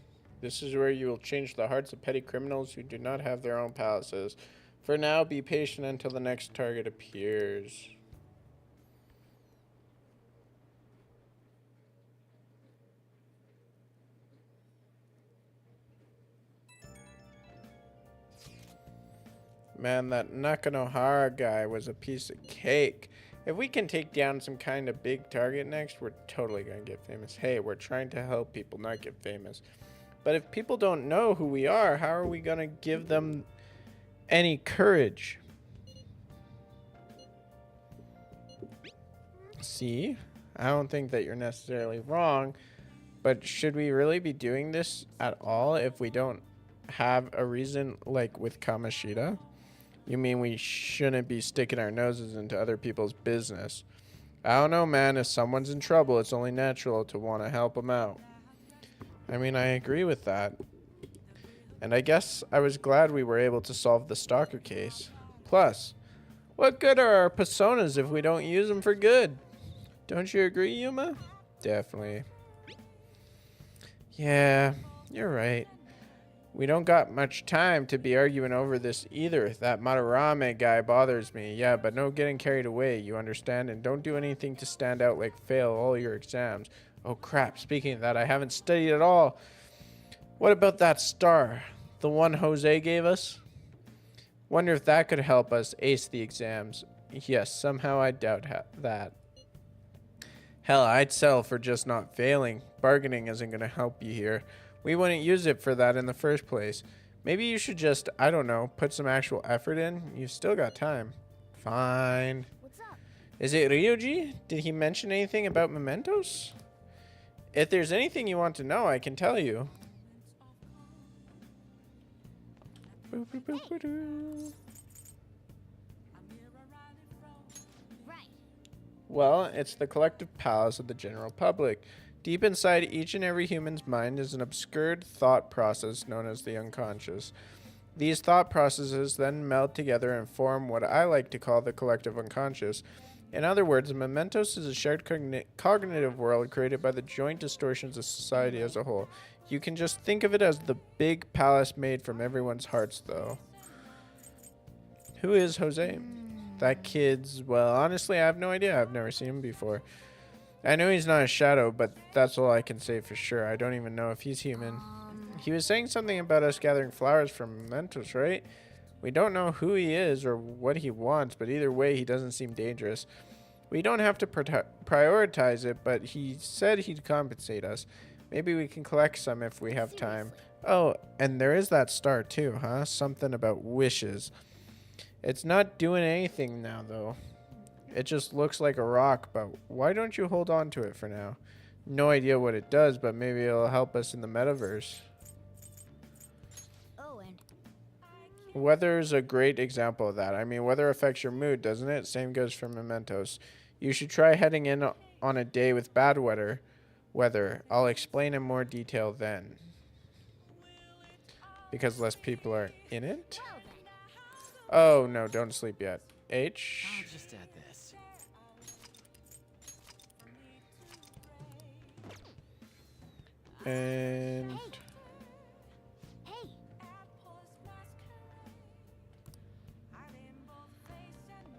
This is where you will change the hearts of petty criminals who do not have their own palaces. For now, be patient until the next target appears. Man, that Nakanohara guy was a piece of cake. If we can take down some kind of big target next, we're totally gonna get famous. Hey, we're trying to help people not get famous. But if people don't know who we are, how are we gonna give them any courage? See? I don't think that you're necessarily wrong, but should we really be doing this at all if we don't have a reason, like with Kamoshida? You mean we shouldn't be sticking our noses into other people's business? I don't know, man. If someone's in trouble, it's only natural to want to help them out. I mean, I agree with that. And I guess I was glad we were able to solve the stalker case. Plus, what good are our personas if we don't use them for good? Don't you agree, Yuma? Definitely. Yeah, you're right. We don't got much time to be arguing over this either. That Madarame guy bothers me. Yeah, but no getting carried away, you understand? And don't do anything to stand out like fail all your exams. Oh crap, speaking of that, I haven't studied at all. What about that star? The one Jose gave us? Wonder if that could help us ace the exams. Yes, somehow I doubt that. Hell, I'd settle for just not failing. Bargaining isn't going to help you here. We wouldn't use it for that in the first place. Maybe you should just, I don't know, put some actual effort in. You've still got time. Fine. What's up? Is it Ryoji? Did he mention anything about mementos? If there's anything you want to know, I can tell you. Right. Well, it's the collective palace of the general public. Deep inside each and every human's mind is an obscured thought process known as the unconscious. These thought processes then meld together and form what I like to call the collective unconscious. In other words, mementos is a shared cognitive world created by the joint distortions of society as a whole. You can just think of it as the big palace made from everyone's hearts, though. Who is Jose? That kid's, well, honestly, I have no idea. I've never seen him before. I know he's not a shadow, but that's all I can say for sure. I don't even know if he's human. He was saying something about us gathering flowers from mementos, right? We don't know who he is or what he wants, but either way, he doesn't seem dangerous. We don't have to prioritize it, but he said he'd compensate us. Maybe we can collect some if we have time. Oh, and there is that star too, huh? Something about wishes. It's not doing anything now, though. It just looks like a rock, but why don't you hold on to it for now? No idea what it does, but maybe it'll help us in the metaverse. Oh, and Weather's a great example of that. I mean, weather affects your mood, doesn't it? Same goes for mementos. You should try heading in on a day with bad weather. I'll explain in more detail then. Because less people are in it? well then. Oh, no, don't sleep yet. I'll H. just add this. And...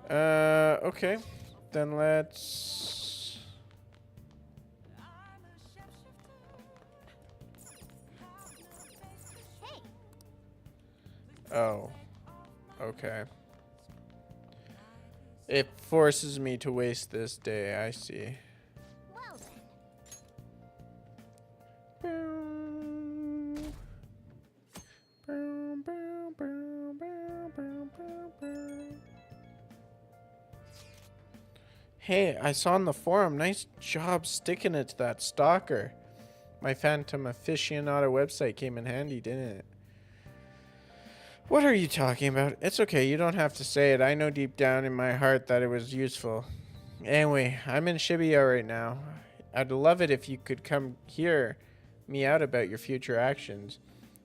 Hey, okay. Then let's... hey. Oh. Okay. It forces me to waste this day, I see. Well then. Hey, I saw on the forum, nice job sticking it to that stalker. My Phantom Aficionado website came in handy, didn't it? What are you talking about? It's okay, you don't have to say it. I know deep down in my heart that it was useful. Anyway, I'm in Shibuya right now. I'd love it if you could come hear me out about your future actions.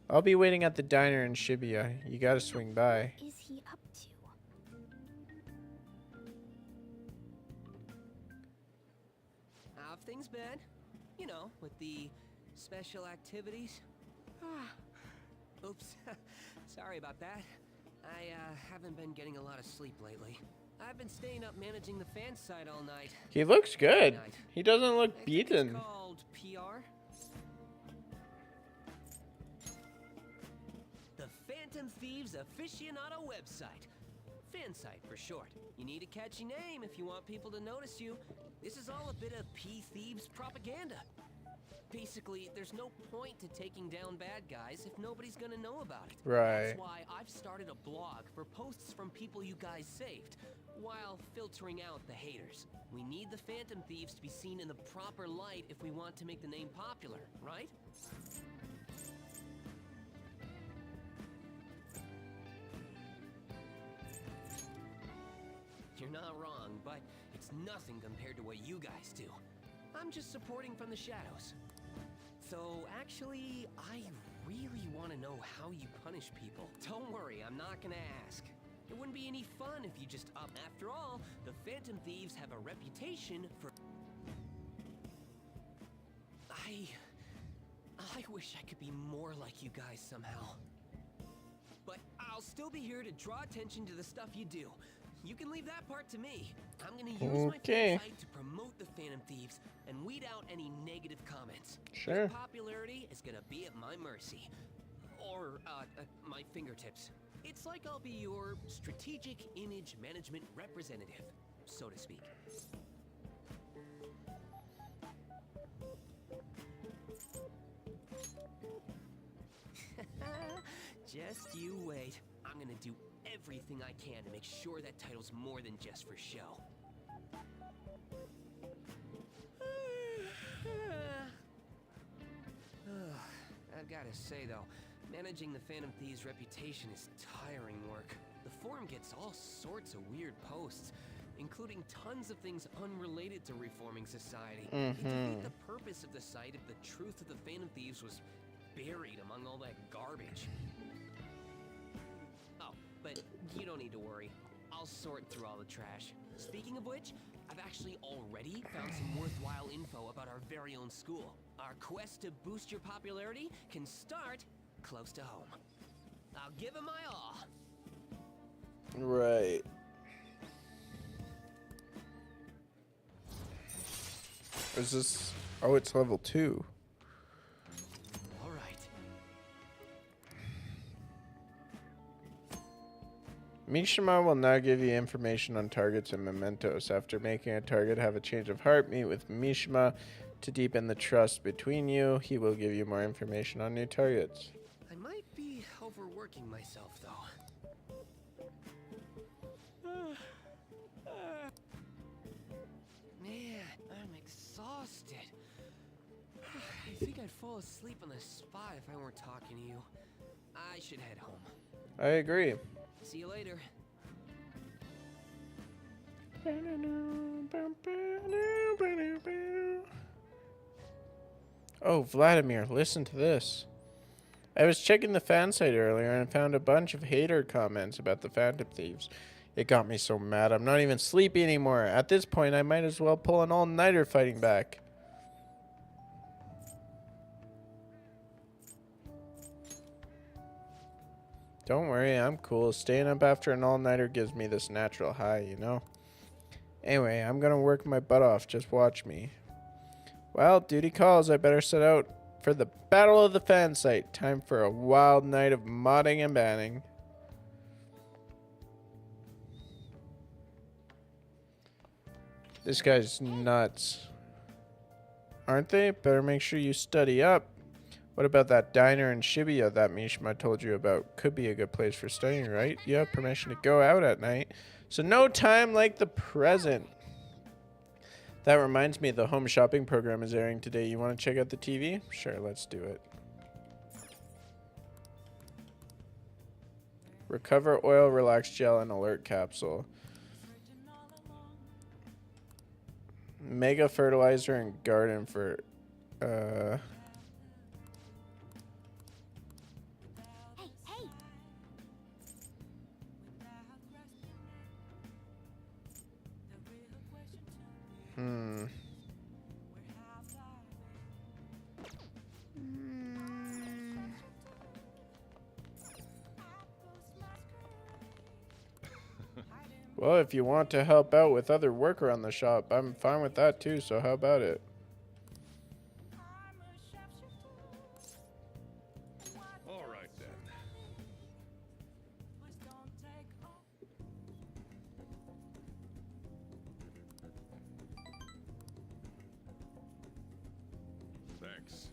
I'll be waiting at the diner in Shibuya. You gotta swing by. Is he up to? How have things been? You know, with the special activities. Oops. Sorry about that. I haven't been getting a lot of sleep lately. I've been staying up managing the fan site all night. He looks good. He doesn't look I think beaten. It's called PR. The Phantom Thieves Aficionado website. Fan site for short. You need a catchy name if you want people to notice you. This is all a bit of P-Thieves propaganda. Basically, there's no point to taking down bad guys if nobody's gonna know about it. Right. That's why I've started a blog for posts from people you guys saved, while filtering out the haters. We need the Phantom Thieves to be seen in the proper light if we want to make the name popular, right? You're not wrong, but it's nothing compared to what you guys do. I'm just supporting from the shadows. So, actually, I really want to know how you punish people. Don't worry, I'm not gonna ask. It wouldn't be any fun if you just up. After all, the Phantom Thieves have a reputation for... I wish I could be more like you guys somehow. But I'll still be here to draw attention to the stuff you do. You can leave that part to me. I'm gonna use my fan site to promote the Phantom Thieves and weed out any negative comments. Sure. Your popularity is gonna be at my mercy. Or, at my fingertips. It's like I'll be your strategic image management representative, so to speak. Just you wait. I'm gonna do everything I can to make sure that title's more than just for show. I've gotta say though, managing the Phantom Thieves' reputation is tiring work. The forum gets all sorts of weird posts, including tons of things unrelated to reforming society. It'd defeat the purpose of the site if the truth of the Phantom Thieves was buried among all that garbage. Oh, but you don't need to worry. I'll sort through all the trash. Speaking of which, I've actually already found some worthwhile info about our very own school. Our quest to boost your popularity can start close to home. I'll give it my all. Right. Is this... Oh, it's level 2. All right. Mishima will now give you information on targets and mementos. After making a target have a change of heart, meet with Mishima to deepen the trust between you. He will give you more information on new targets. I might be overworking myself, though. Man, I'm exhausted. I think I'd fall asleep on the spot if I weren't talking to you. I should head home. I agree. See you later. Oh, Vladimir, listen to this. I was checking the fan site earlier and found a bunch of hater comments about the Phantom Thieves. It got me so mad. I'm not even sleepy anymore. At this point, I might as well pull an all-nighter fighting back. Don't worry, I'm cool. Staying up after an all-nighter gives me this natural high, you know? Anyway, I'm gonna work my butt off. Just watch me. Well, duty calls. I better set out for the Battle of the Fan Site. Time for a wild night of modding and banning. This guy's nuts. Aren't they? Better make sure you study up. What about that diner in Shibuya that Mishima told you about? Could be a good place for studying, right? You have permission to go out at night. So no time like the present. That reminds me, the home shopping program is airing today. You want to check out the TV? Sure, let's do it. Recover Oil Relax Gel and Alert Capsule. Mega Fertilizer and Garden for... Hey, hey! Well, if you want to help out with other work around the shop, I'm fine with that too, so how about it? All right then. Thanks.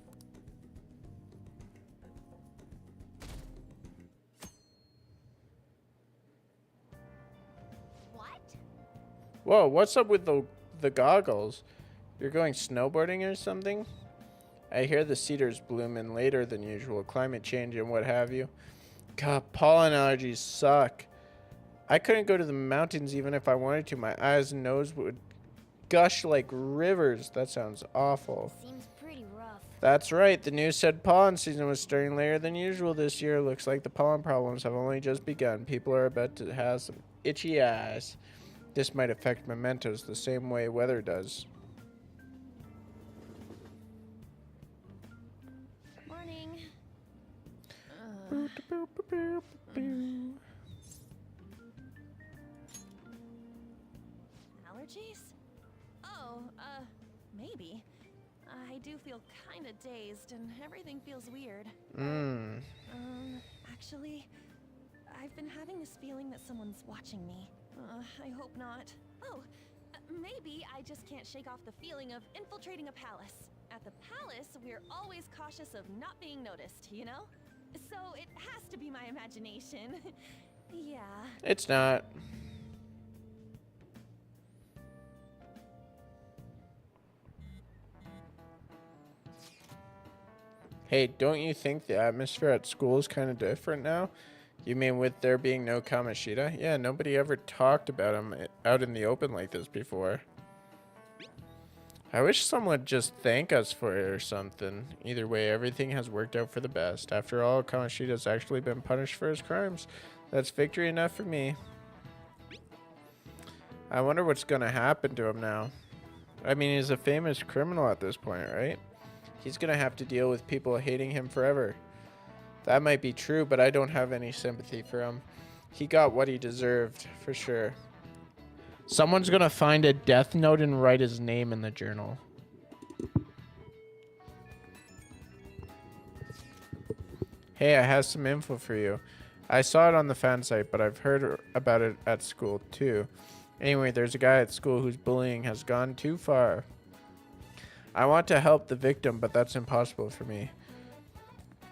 What? Whoa, what's up with the goggles? You're going snowboarding or something? I hear the cedars bloom in later than usual, climate change and what have you. God, pollen allergies suck. I couldn't go to the mountains even if I wanted to. My eyes and nose would gush like rivers. That sounds awful. Seems pretty rough. That's right. The news said pollen season was starting later than usual this year. Looks like the pollen problems have only just begun. People are about to have some itchy eyes. This might affect mementos the same way weather does. Morning. Allergies? Oh, maybe. I do feel kinda dazed and everything feels weird. Actually, I've been having this feeling that someone's watching me. I hope not. Oh, maybe I just can't shake off the feeling of infiltrating a palace. At the palace, we're always cautious of not being noticed, you know? So it has to be my imagination. Yeah. It's not. Hey, don't you think the atmosphere at school is kind of different now? You mean with there being no Kamoshida? Yeah, nobody ever talked about him out in the open like this before. I wish someone would just thank us for it or something. Either way, everything has worked out for the best. After all, Kamoshida's actually been punished for his crimes. That's victory enough for me. I wonder what's gonna happen to him now. I mean, he's a famous criminal at this point, right? He's gonna have to deal with people hating him forever. That might be true, but I don't have any sympathy for him. He got what he deserved, for sure. Someone's gonna find a death note and write his name in the journal. Hey, I have some info for you. I saw it on the fan site, but I've heard about it at school too. Anyway, there's a guy at school whose bullying has gone too far. I want to help the victim, but that's impossible for me.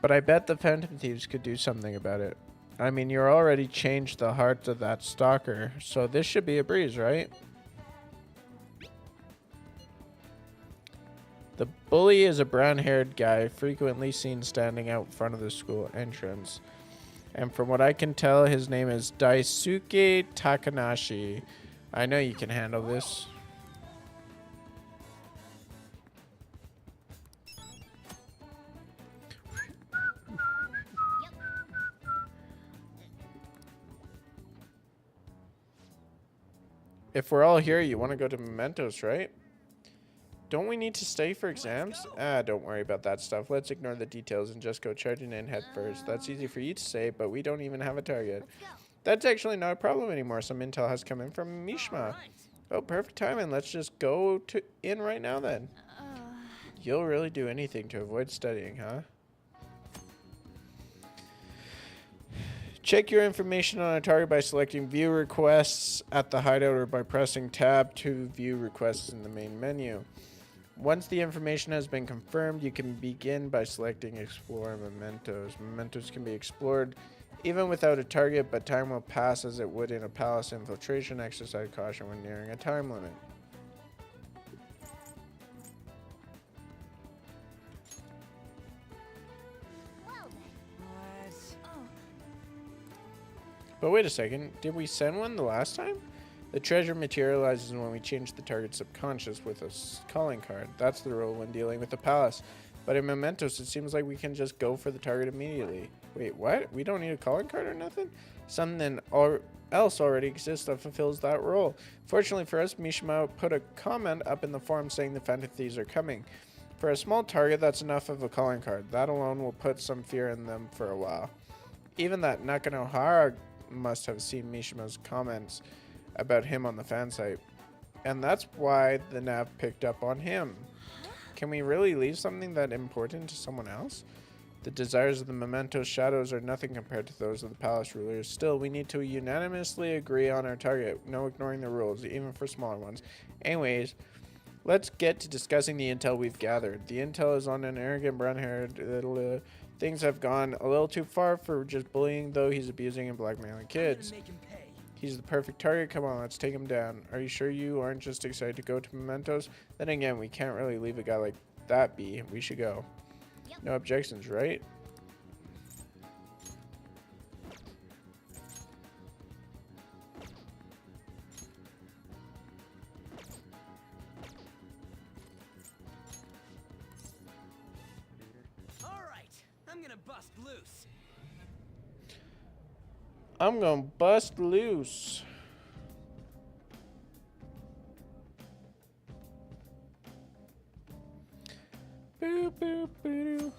But I bet the Phantom Thieves could do something about it. I mean, you're already changed the heart of that stalker, so this should be a breeze, right? The bully is a brown-haired guy frequently seen standing out front of the school entrance. And from what I can tell, his name is Daisuke Takanashi. I know you can handle this. If we're all here, you want to go to Mementos, right? Don't we need to stay for exams? Don't worry about that stuff. Let's ignore the details and just go charging in head first. That's easy for you to say, but we don't even have a target. That's actually not a problem anymore. Some intel has come in from Mishima. Oh, perfect timing. Let's just go in right now then. You'll really do anything to avoid studying, huh? Check your information on a target by selecting View Requests at the hideout or by pressing Tab to view requests in the main menu. Once the information has been confirmed, you can begin by selecting Explore Mementos. Mementos can be explored even without a target, but time will pass as it would in a palace infiltration. Exercise caution when nearing a time limit. But wait a second, did we send one the last time? The treasure materializes when we change the target's subconscious with a calling card. That's the rule when dealing with the palace. But in Mementos, it seems like we can just go for the target immediately. Wait, what? We don't need a calling card or nothing? Something else already exists that fulfills that role. Fortunately for us, Mishima put a comment up in the forum saying the Phantom Thieves are coming. For a small target, that's enough of a calling card. That alone will put some fear in them for a while. Even that Nakanohara must have seen Mishima's comments about him on the fan site. And that's why the nav picked up on him. Can we really leave something that important to someone else? The desires of the Memento shadows are nothing compared to those of the palace rulers. Still, we need to unanimously agree on our target. No ignoring the rules, even for smaller ones. Anyways, let's get to discussing the intel we've gathered. The intel is on an arrogant brown-haired little... things have gone a little too far for just bullying, though he's abusing and blackmailing kids. He's the perfect target. Come on, let's take him down. Are you sure you aren't just excited to go to Mementos? Then again, we can't really leave a guy like that be. We should go. Yep. No objections, right? All right, I'm gonna bust loose. I'm gonna bust loose. Boop, boop, boop.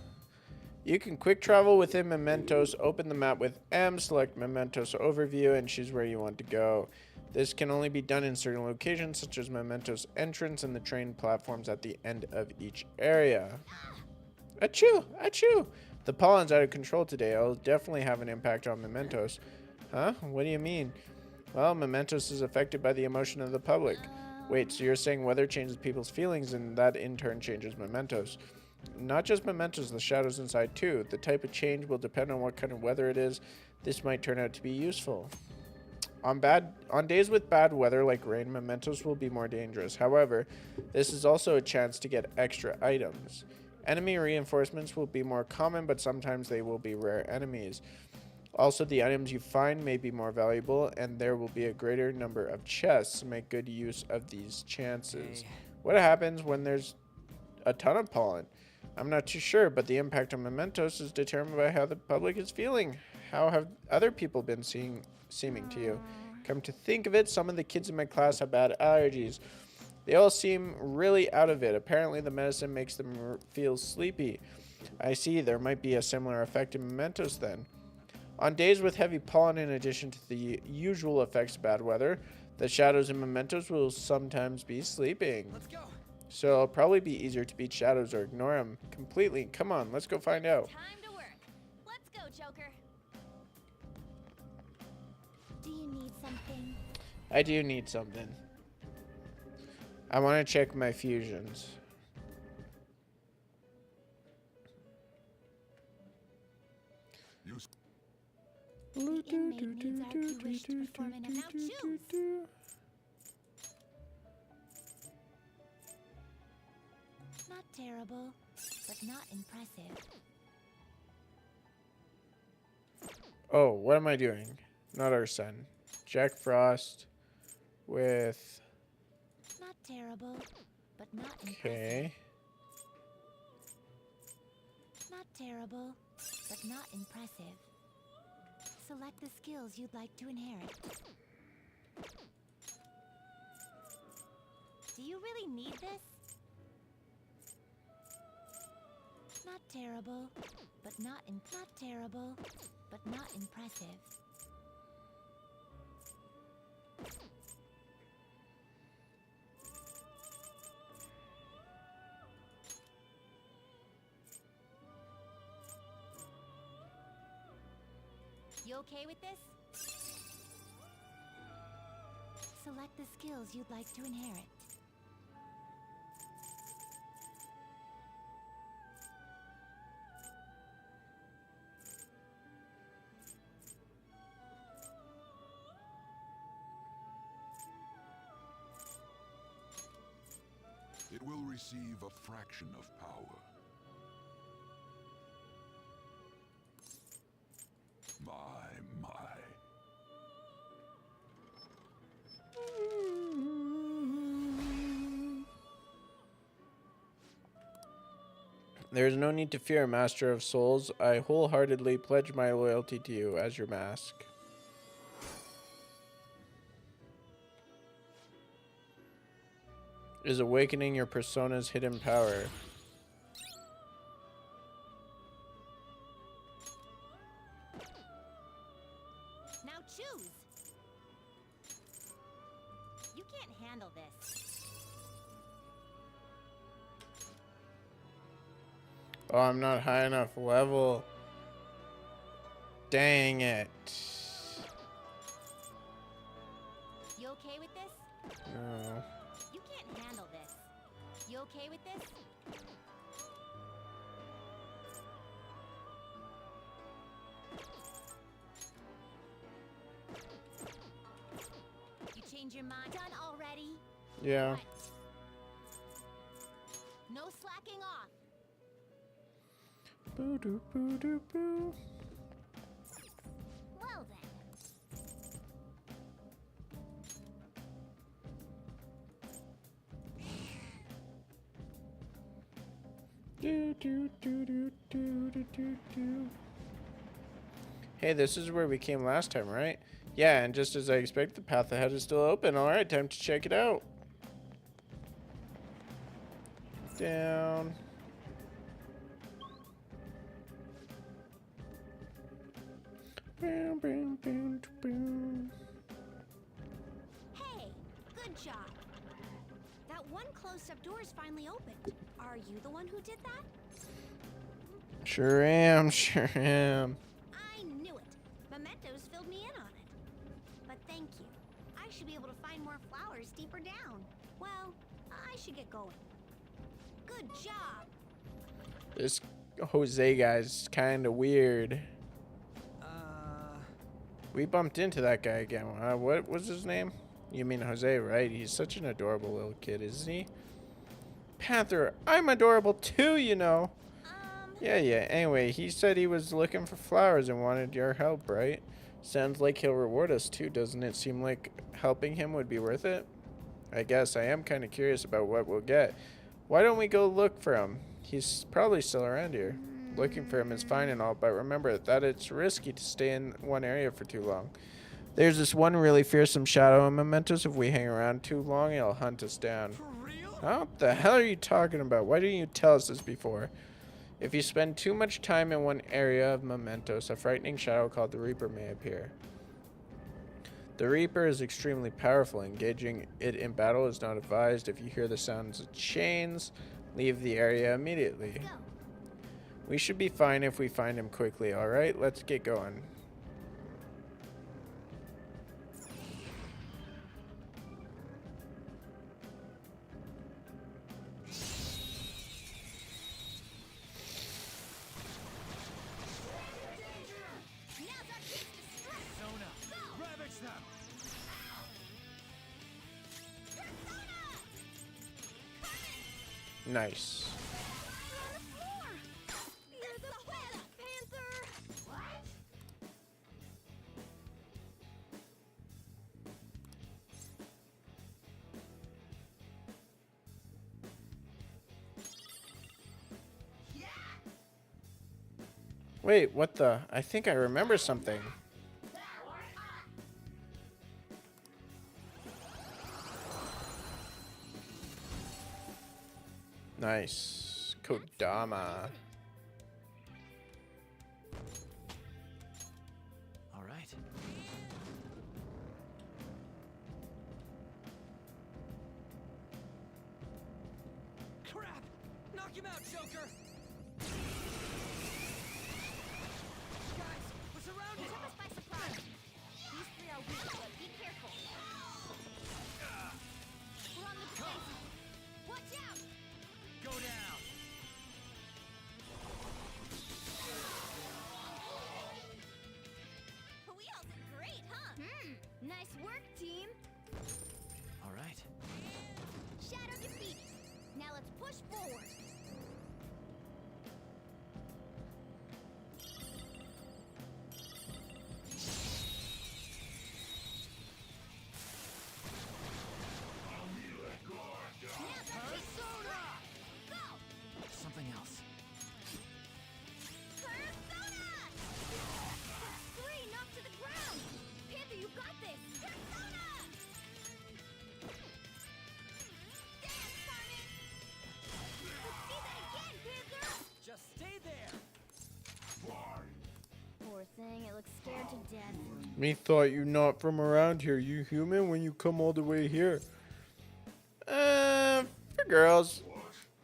You can quick travel within Mementos. Open the map with M, select Mementos Overview, and choose where you want to go. This can only be done in certain locations, such as Mementos entrance and the train platforms at the end of each area. Achoo! Achoo! The pollen's out of control today. It'll definitely have an impact on Mementos. Huh? What do you mean? Well, Mementos is affected by the emotion of the public. Wait, so you're saying weather changes people's feelings and that in turn changes Mementos? Not just Mementos, the shadows inside too. The type of change will depend on what kind of weather it is. This might turn out to be useful. On days with bad weather like rain, Mementos will be more dangerous. However, this is also a chance to get extra items. Enemy reinforcements will be more common, but sometimes they will be rare enemies. Also, the items you find may be more valuable, and there will be a greater number of chests. Make good use of these chances. What happens when there's a ton of pollen? I'm not too sure, but the impact on Mementos is determined by how the public is feeling. How have other people been seeming to you? Come to think of it, some of the kids in my class have bad allergies. They all seem really out of it. Apparently, the medicine makes them feel sleepy. I see, there might be a similar effect in Mementos then. On days with heavy pollen, in addition to the usual effects of bad weather, the shadows in Mementos will sometimes be sleeping. Let's go. So it'll probably be easier to beat shadows or ignore them completely. Come on, let's go find out. Time to work. Let's go, Joker. something? I do need something. I want to check my fusions. The inmate needs our key wish to perform an now choose. Not terrible, but not impressive. Oh, what am I doing? Not our son. Jack Frost with... Not terrible, but not impressive. Okay. Not terrible, but not impressive. Select the skills you'd like to inherit. Do you really need this? Not terrible, but not terrible, but not impressive. You okay with this? Select the skills you'd like to inherit. It will receive a fraction of power. My. There is no need to fear, Master of Souls. I wholeheartedly pledge my loyalty to you as your mask. Is awakening your persona's hidden power. Now choose. You can't handle this. Oh, I'm not high enough level. Dang it. You okay with this? No. You can't handle this. You okay with this? You change your mind? Done already? Yeah. What? No slacking off. Boo doo boo doo boo. Well then. Do, do, do, do, do, do, do, do. Hey, this is where we came last time, right? Yeah, and just as I expected, the path ahead is still open. Alright, time to check it out. Down. Boom, boom, boom, boom. Hey, good job. That one closed-up door is finally opened. Are you the one who did that? Sure am, sure am. I knew it. Mementos filled me in on it. But thank you. I should be able to find more flowers deeper down. Well, I should get going. Good job. This Jose guy's kind of weird. We bumped into that guy again. What was his name? You mean Jose, right? He's such an adorable little kid, isn't he? Panther, I'm adorable too, you know. Yeah. Anyway, he said he was looking for flowers and wanted your help, right? Sounds like he'll reward us too, doesn't it? Seem like helping him would be worth it? I guess I am kind of curious about what we'll get. Why don't we go look for him? He's probably still around here. Looking for him is fine and all, but remember that it's risky to stay in one area for too long. There's this one really fearsome shadow in Mementos. If we hang around too long, it'll hunt us down. For real? What the hell are you talking about? Why didn't you tell us this before? If you spend too much time in one area of Mementos, a frightening shadow called the Reaper may appear. The Reaper is extremely powerful. Engaging it in battle is not advised. If you hear the sounds of chains, leave the area immediately. Go. We should be fine if we find him quickly, alright? Let's get going. Nice. You're the best, Panther! What? Wait, what the? I think I remember something. Nice. Kodama. All right. Crap! Knock him out, Joker! Guys, we're surrounded! Took us by surprise. These three are weak, but be careful. We're on the defensive. Watch out! Go down! We all did great, huh? Nice work, team. All right. Shadow defeated. Now let's push forward. Persona! Go! Something else. Persona! Three knocked to the ground. Panther, you got this. Persona! Dance, Carmen! Let's see that again, Panther! Just stay there! Poor thing, it looks scared to death. Me thought you not from around here, you human, when you come all the way here. For girls.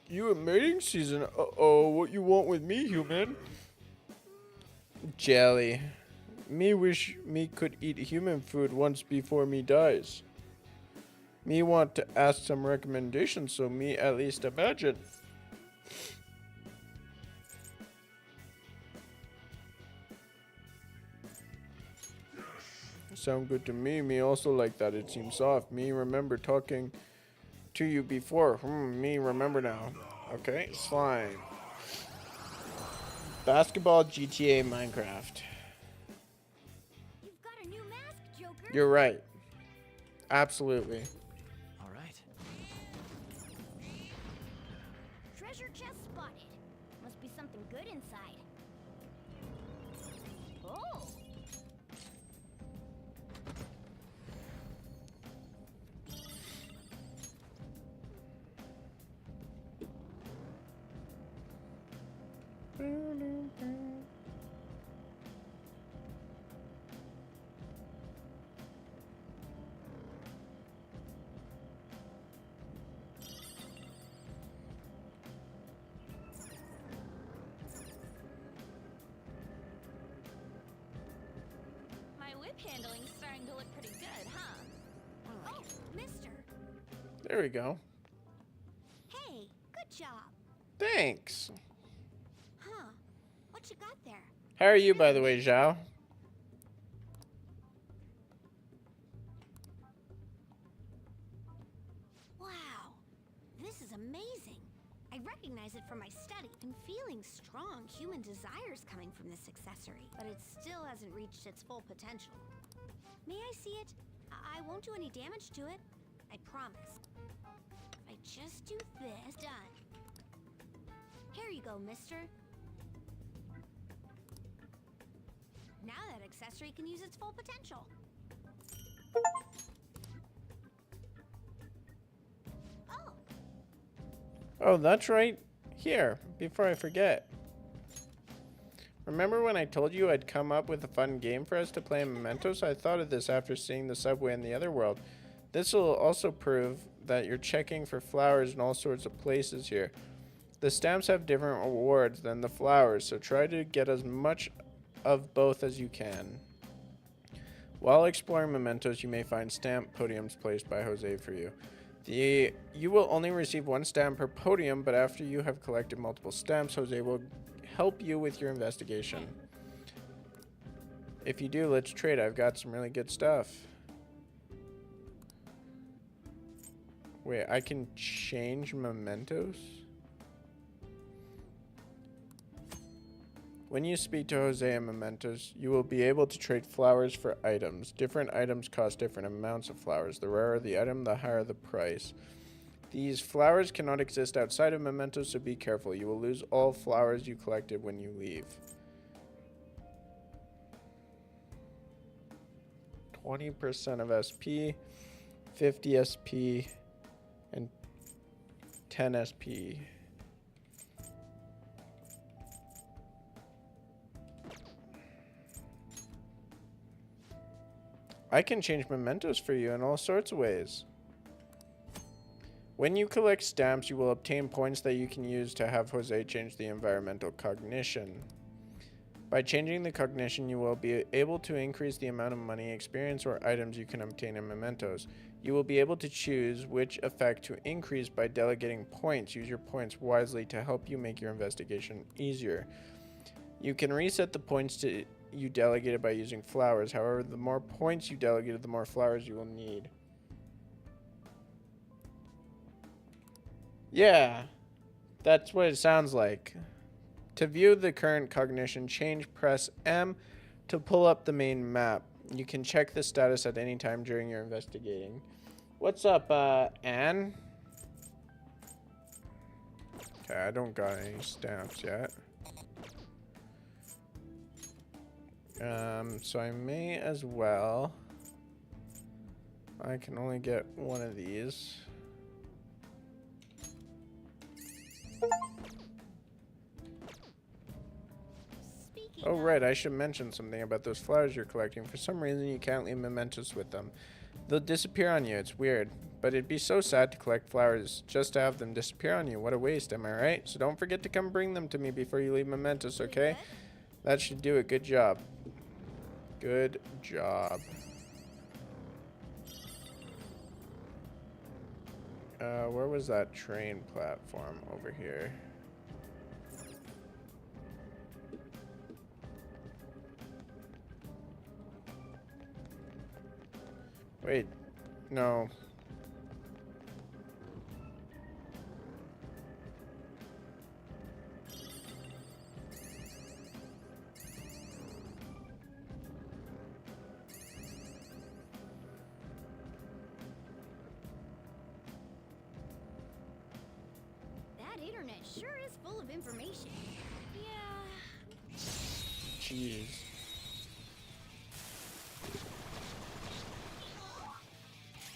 You in mating season. Uh-oh, what you want with me, human? Jelly. Me wish me could eat human food once before me dies. Me want to ask some recommendations, so me at least imagine. Sound good to me. Me also like that. It seems soft. Me remember talking to you before. Me remember now. Okay, slime. Basketball, GTA, Minecraft. You've got a new mask, Joker. You're right. Absolutely. All right. Treasure chest spotted. Must be something good inside. Oh! My whip handling's starting to look pretty good, huh? Oh, mister. There we go. Hey, good job. Thanks. Huh. What you got there? How are you, by the way, Zhao? Wow. This is amazing. I recognize it from my study. I'm feeling strong human desires coming from this accessory, but it still hasn't reached its full potential. May I see it? I won't do any damage to it. I promise. If I just do this, done. Here you go, mister. Now that accessory can use its full potential. Oh, Oh, that's right. Here, before I forget. Remember when I told you I'd come up with a fun game for us to play in Mementos? I thought of this after seeing the subway in the other world. This will also prove that you're checking for flowers in all sorts of places here. The stamps have different rewards than the flowers, so try to get as much of both as you can. While exploring Mementos, you may find stamp podiums placed by Jose for you. You will only receive one stamp per podium, but after you have collected multiple stamps, Jose will help you with your investigation. If you do, let's trade. I've got some really good stuff. Wait, I can change mementos? When you speak to Jose and Mementos, you will be able to trade flowers for items. Different items cost different amounts of flowers. The rarer the item, the higher the price. These flowers cannot exist outside of Mementos, so be careful. You will lose all flowers you collected when you leave. 20% of SP, 50 SP, and 10 SP. I can change mementos for you in all sorts of ways. When you collect stamps, you will obtain points that you can use to have Jose change the environmental cognition. By changing the cognition, you will be able to increase the amount of money, experience, or items you can obtain in mementos. You will be able to choose which effect to increase by delegating points. Use your points wisely to help you make your investigation easier. You can reset the points to you delegated by using flowers. However, the more points you delegated, the more flowers you will need. Yeah, that's what it sounds like. To view the current cognition change, press M to pull up the main map. You can check the status at any time during your investigating. What's up, Anne? Okay, I don't got any stamps yet. So I may as well. I can only get one of these. Oh, right, I should mention something about those flowers you're collecting. For some reason, you can't leave mementos with them. They'll disappear on you. It's weird. But it'd be so sad to collect flowers just to have them disappear on you. What a waste, am I right? So don't forget to come bring them to me before you leave mementos, okay? That should do it. Good job. Good job. Where was that train platform? Over here. Wait, no. That internet sure is full of information. Yeah. Jeez.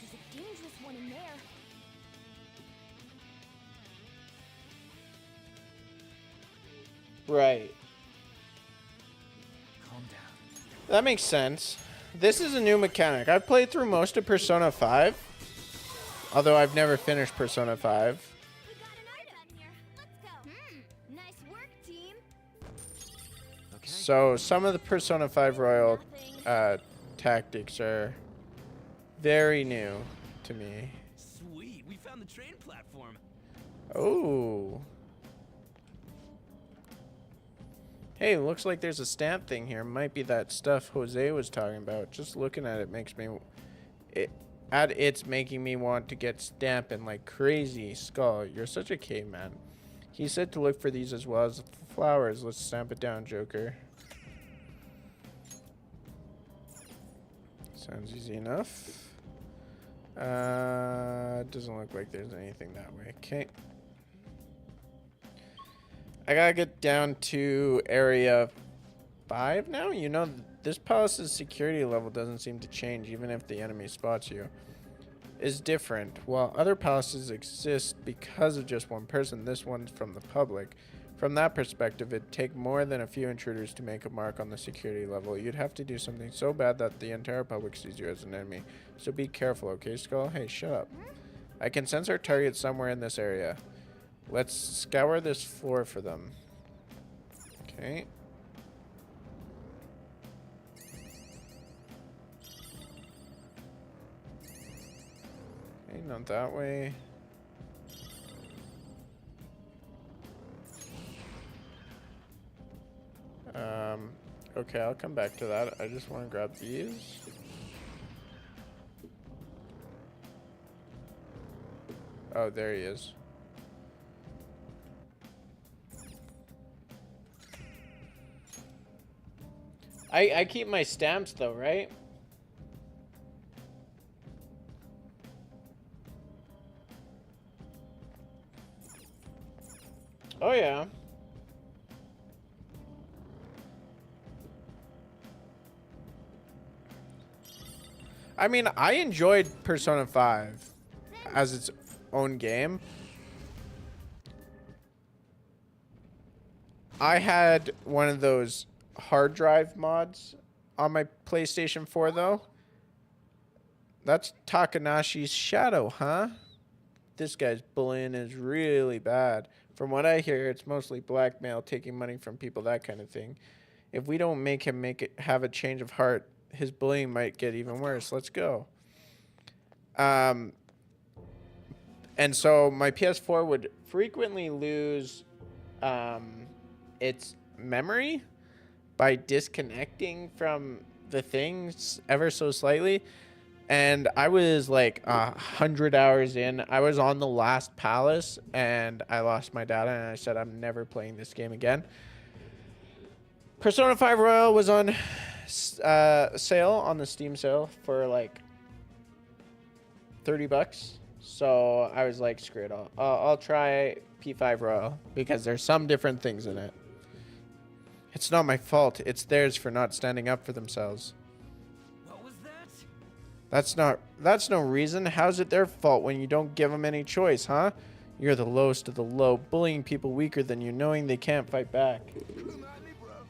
There's a dangerous one in there. Right. Calm down. That makes sense. This is a new mechanic. I've played through most of Persona 5. Although I've never finished Persona 5. We got an item here. Let's go. Nice work, team. Okay. So some of the Persona 5 Royal tactics are very new to me. Sweet, we found the train platform. Oh. Hey, looks like there's a stamp thing here. Might be that stuff Jose was talking about. Just looking at it makes me... It's making me want to get stamping like crazy. Skull, you're such a caveman. He said to look for these as well as flowers. Let's stamp it down, Joker. Sounds easy enough. Doesn't look like there's anything that way. Okay. I gotta get down to area 5 now. You know, this palace's security level doesn't seem to change even if the enemy spots you. Is different. While other palaces exist because of just one person, this one's from the public. From that perspective, it'd take more than a few intruders to make a mark on the security level. You'd have to do something so bad that the entire public sees you as an enemy. So be careful, okay, Skull? Hey, shut up. I can sense our target somewhere in this area. Let's scour this floor for them. Okay. Okay, not that way. Okay, I'll come back to that. I just want to grab these. Oh, there he is. I keep my stamps though, right? Oh yeah. I mean, I enjoyed Persona 5 as its own game. I had one of those hard drive mods on my PlayStation 4 though. That's Takanashi's Shadow, huh? This guy's bullying is really bad. From what I hear, it's mostly blackmail, taking money from people, that kind of thing. If we don't make him have a change of heart, his bullying might get even worse. Let's go. And so my PS4 would frequently lose its memory by disconnecting from the things ever so slightly. And I was like 100 hours in. I was on the last palace and I lost my data and I said, I'm never playing this game again. Persona 5 Royal was on sale on the Steam sale for like $30. So I was like, screw it. I'll try P5 Royal because there's some different things in it. It's not my fault. It's theirs for not standing up for themselves. What was that? That's no reason. How's it their fault when you don't give them any choice, huh? You're the lowest of the low, bullying people weaker than you, knowing they can't fight back.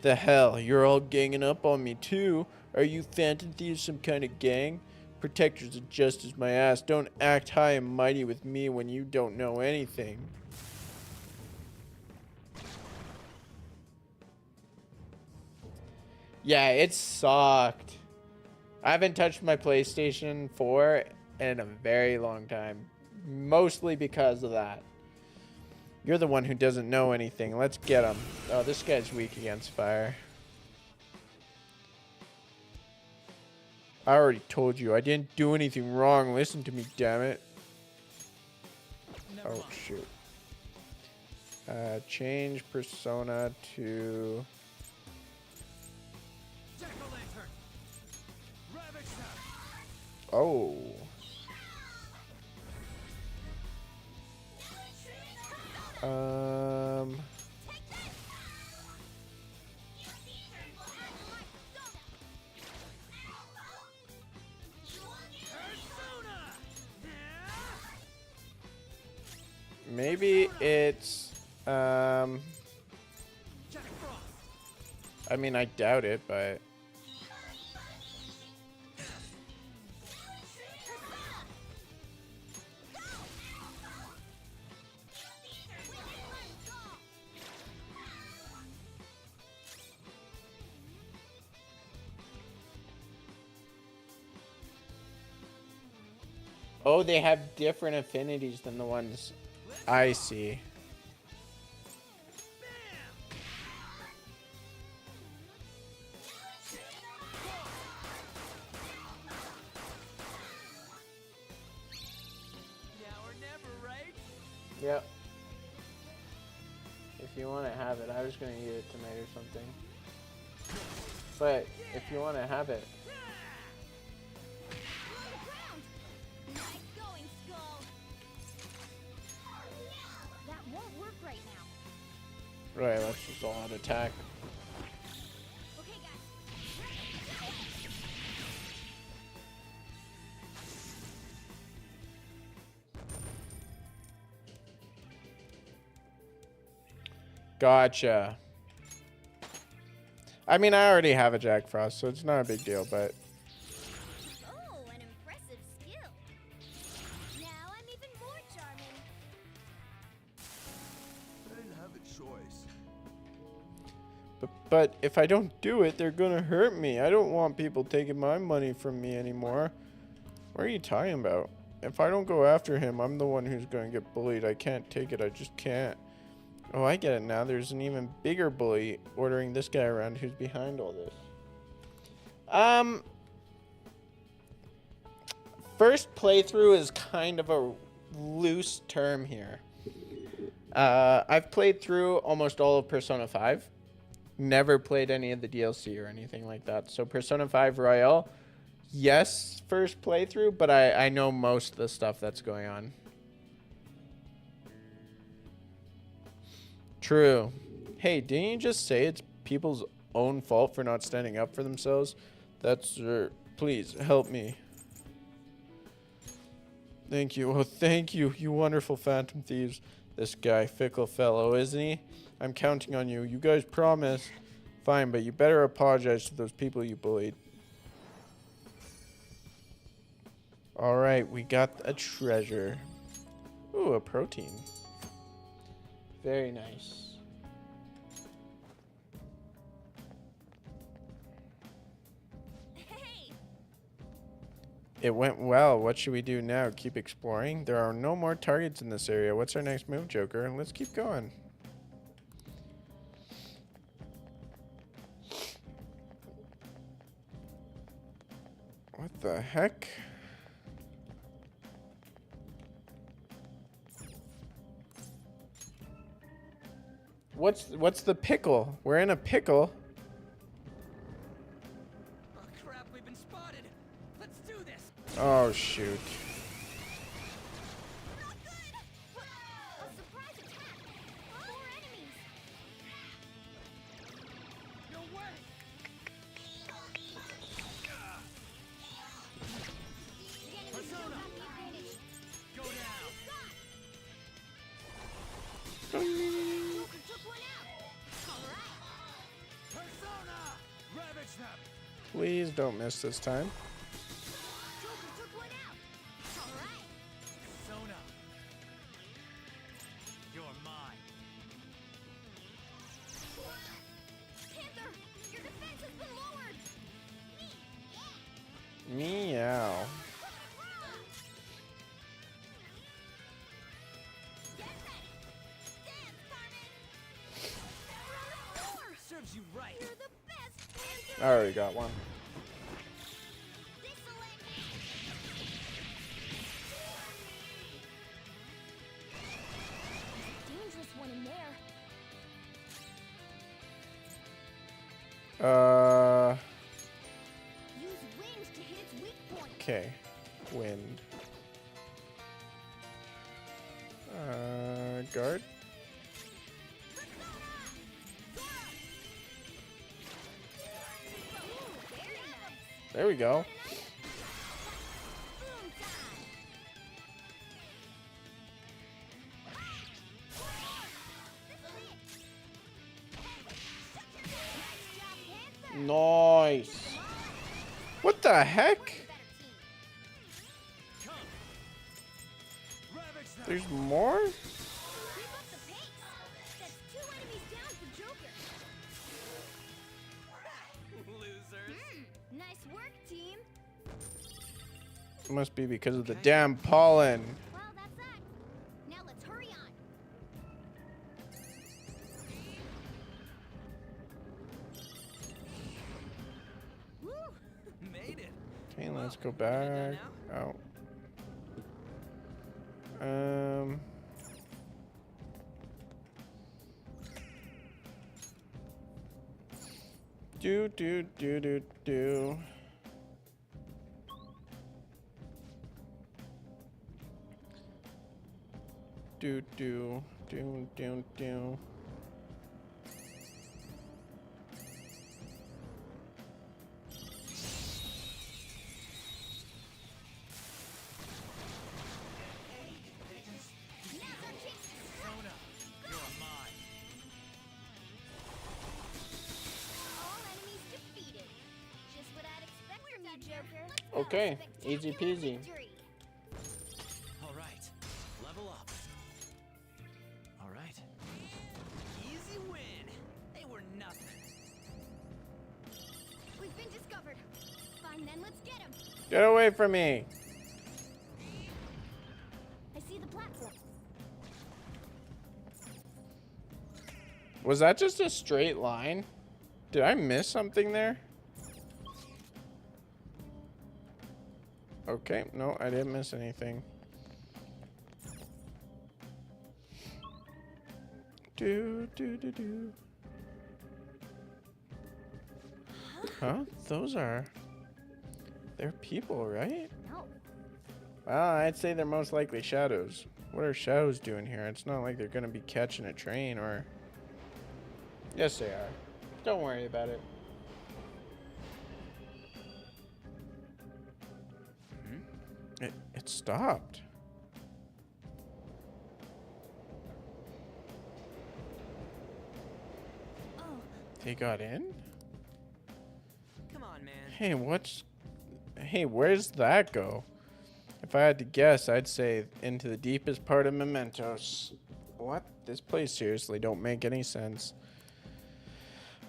The hell, you're all ganging up on me too. Are you Phantom Thieves some kind of gang? Protectors of justice, my ass. Don't act high and mighty with me when you don't know anything. Yeah, it sucked. I haven't touched my PlayStation 4 in a very long time. Mostly because of that. You're the one who doesn't know anything. Let's get him. Oh, this guy's weak against fire. I already told you. I didn't do anything wrong. Listen to me, damn it. Oh, shoot. Change persona to... Oh. Maybe it's I mean, I doubt it, but oh, they have different affinities than the ones I see. Now or never, right? Yep. If you want to have it, I was going to eat it tonight or something. But if you want to have it. Right, let's just all out attack. Okay, guys. Gotcha. I mean, I already have a Jack Frost, so it's not a big deal, but... Oh, an impressive skill. Now I'm even more charming. I didn't have a choice. But if I don't do it, they're gonna hurt me. I don't want people taking my money from me anymore. What are you talking about? If I don't go after him, I'm the one who's gonna get bullied. I can't take it. I just can't. Oh, I get it now. There's an even bigger bully ordering this guy around who's behind all this. First playthrough is kind of a loose term here. I've played through almost all of Persona 5. Never played any of the DLC or anything like that. So Persona 5 Royal, yes, first playthrough, but I know most of the stuff that's going on. True. Hey, didn't you just say it's people's own fault for not standing up for themselves? That's please help me. Thank you. Oh, thank you, you wonderful Phantom Thieves. This guy, fickle fellow, isn't he? I'm counting on you. You guys promise. Fine, but you better apologize to those people you bullied. Alright, we got a treasure. Ooh, a protein. Very nice. Hey! It went well. What should we do now? Keep exploring? There are no more targets in this area. What's our next move, Joker? Let's keep going. What the heck? What's the pickle? We're in a pickle. Oh crap, we've been spotted. Let's do this. Oh shoot. Not good! A surprise attack! More enemies! No way. The enemies still Persona! have the advantage. Go down. Joker took one out! Alright! Persona! Ravage them. Please don't miss this time. Joker took one out! Alright! Persona. You're mine. Panther! Your defense has been lowered! Meow. Get ready! Dance, Carmen! We're on the floor! Serves you right. You're the best, Panther! I already got one. This'll end it! Dangerous one in there. Use wind to hit its weak point. Okay. Wind. Guard. Ooh, very nice. There we go. Boom time. Nice job, Panther. Nice. What the heck? Better team. Come. Ravage them. There's more? Keep up the pace. That's 2 enemies down for Joker. Losers. Nice work, team. It must be because of the damn pollen. Well, that's that. Now let's hurry on. Woo! Made it. Okay, let's go back. Out. Do. Do. Now's our chance to Persona. You're mine. all enemies defeated. Just what I'd expect from you, Joker. Okay, Spectacular easy peasy. victory. All right. Level up. All right. Easy win. They were nothing. We've been discovered. Fine then, let's get him. Get away from me. I see the platform. Was that just a straight line? Did I miss something there? Okay, no, I didn't miss anything. Do. Huh? They're people, right? No. Well, I'd say they're most likely shadows. What are shadows doing here? It's not like they're gonna be catching a train or... Yes, they are. Don't worry about it. It stopped. Oh, They got in? Come on, man. Hey, where's that go? If I had to guess, I'd say into the deepest part of Mementos. What? This place seriously don't make any sense.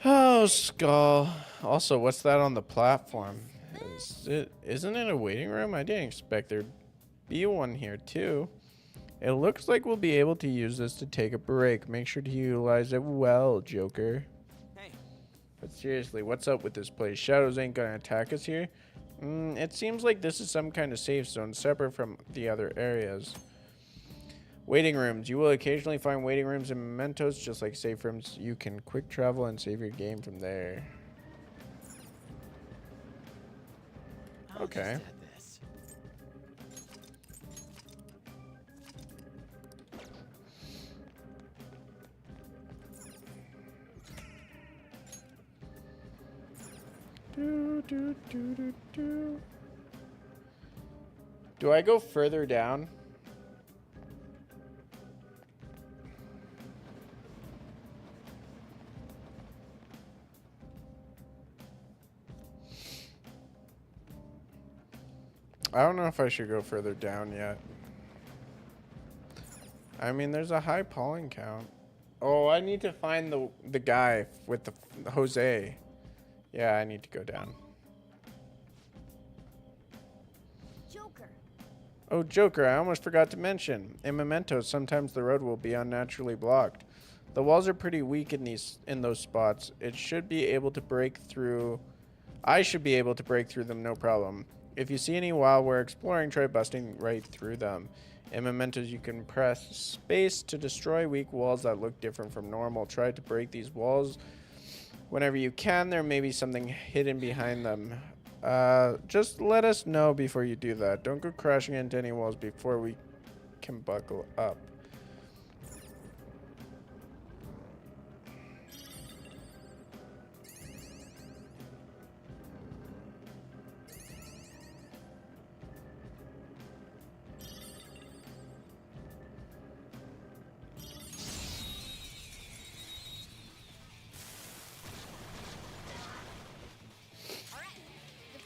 Oh, skull. Also, what's that on the platform? Isn't it a waiting room? I didn't expect there'd be one here too. It looks like we'll be able to use this to take a break. Make sure to utilize it well, Joker. Hey. But seriously, what's up with this place? Shadows ain't gonna attack us here? It seems like this is some kind of safe zone separate from the other areas. Waiting rooms. You will occasionally find waiting rooms in Mementos, just like safe rooms. You can quick travel and save your game from there. I'll Okay. just add this. Do I go further down? I don't know if I should go further down yet. I mean, there's a high pollen count. Oh, I need to find the guy with the Jose. Yeah, I need to go down. Joker. Oh, Joker, I almost forgot to mention. In Mementos, sometimes the road will be unnaturally blocked. The walls are pretty weak in those spots. It should be able to break through. I should be able to break through them, no problem. If you see any while we're exploring, try busting right through them. In Mementos, you can press space to destroy weak walls that look different from normal. Try to break these walls whenever you can. There may be something hidden behind them. Just let us know before you do that. Don't go crashing into any walls before we can buckle up.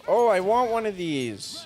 Oh, I want one of these.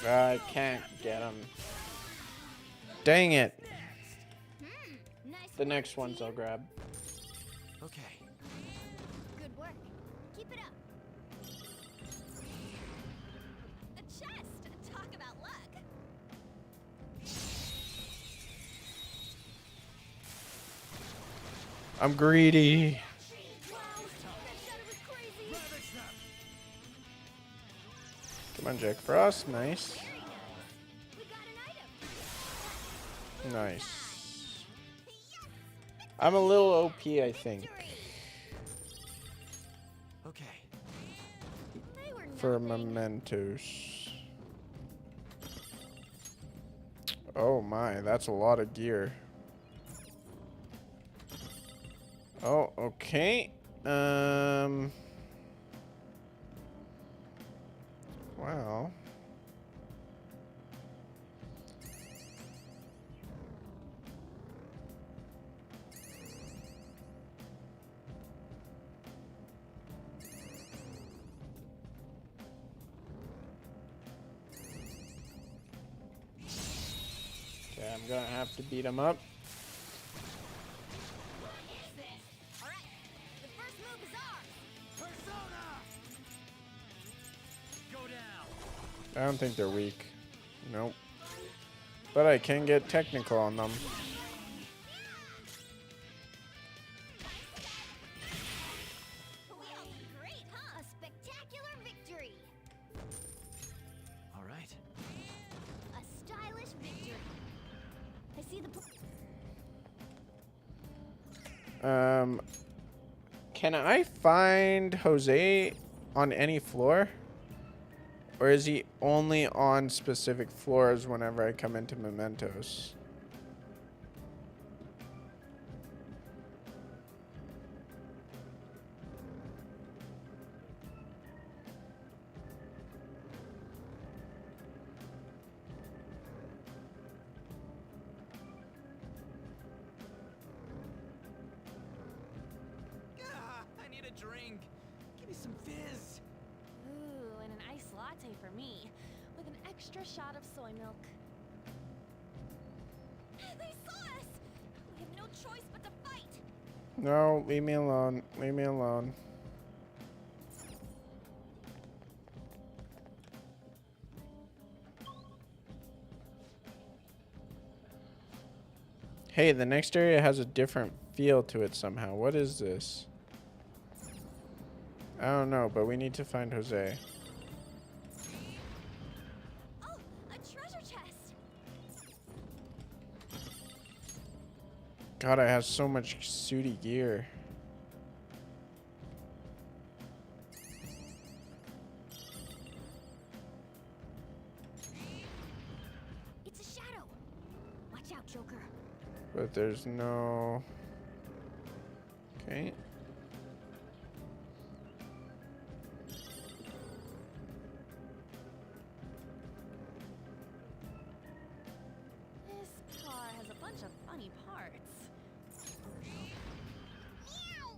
I can't get him. Dang it. Nice The work, next ones team. I'll grab. Okay. Good work. Keep it up. a chest. Talk about luck. I'm greedy. Wow, that shadow was crazy. Come on, Jack Frost. Nice. We got an item. Nice. I'm a little OP, I think, Okay. They were for nothing. Mementos. Oh my, that's a lot of gear. Oh, okay. Wow. Okay, I'm gonna have to beat him up. All right. The first move is ours. I don't think they're weak. Nope. But I can get technical on them. Well, great, huh? A spectacular victory. All right. A stylish victory. I see the. Can I find Jose on any floor? Or is he only on specific floors whenever I come into Mementos? I need a drink. Give me some fizz. Ooh, and an iced latte for me, with an extra shot of soy milk. They saw us. We have no choice but to fight. No, leave me alone. Leave me alone. Hey, the next area has a different feel to it somehow. What is this? I don't know, but we need to find Jose. Oh, a treasure chest. God, I have so much sooty gear. It's a shadow. Watch out, Joker. But there's no... Okay. This car has a bunch of funny parts. Meow.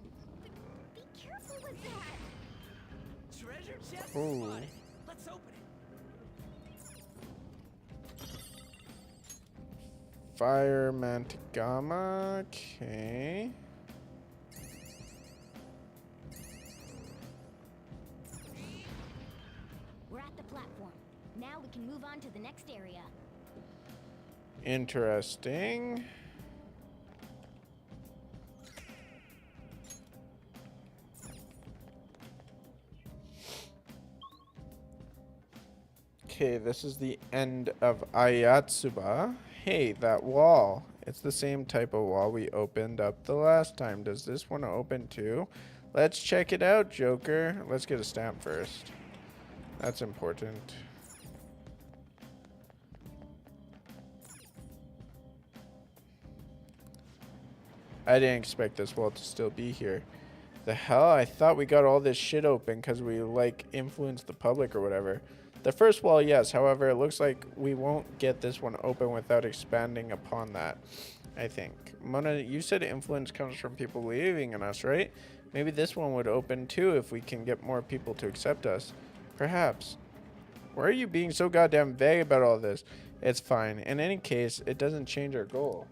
Be careful with that. Treasure chest Ooh. spotted. Let's open it. Fire Mantagama. Okay. We're at the platform. Now we can move on to the next area. Interesting. Okay, this is the end of Ayatsuba. Hey, that wall. It's the same type of wall we opened up the last time. Does this one open too? Let's check it out, Joker. Let's get a stamp first. That's important. I didn't expect this wall to still be here. The hell? I thought we got all this shit open because we, like, influenced the public or whatever. The first wall, yes. However, it looks like we won't get this one open without expanding upon that, I think. Mona, you said influence comes from people believing in us, right? Maybe this one would open too if we can get more people to accept us. Perhaps. Why are you being so goddamn vague about all this? It's fine. In any case, it doesn't change our goal.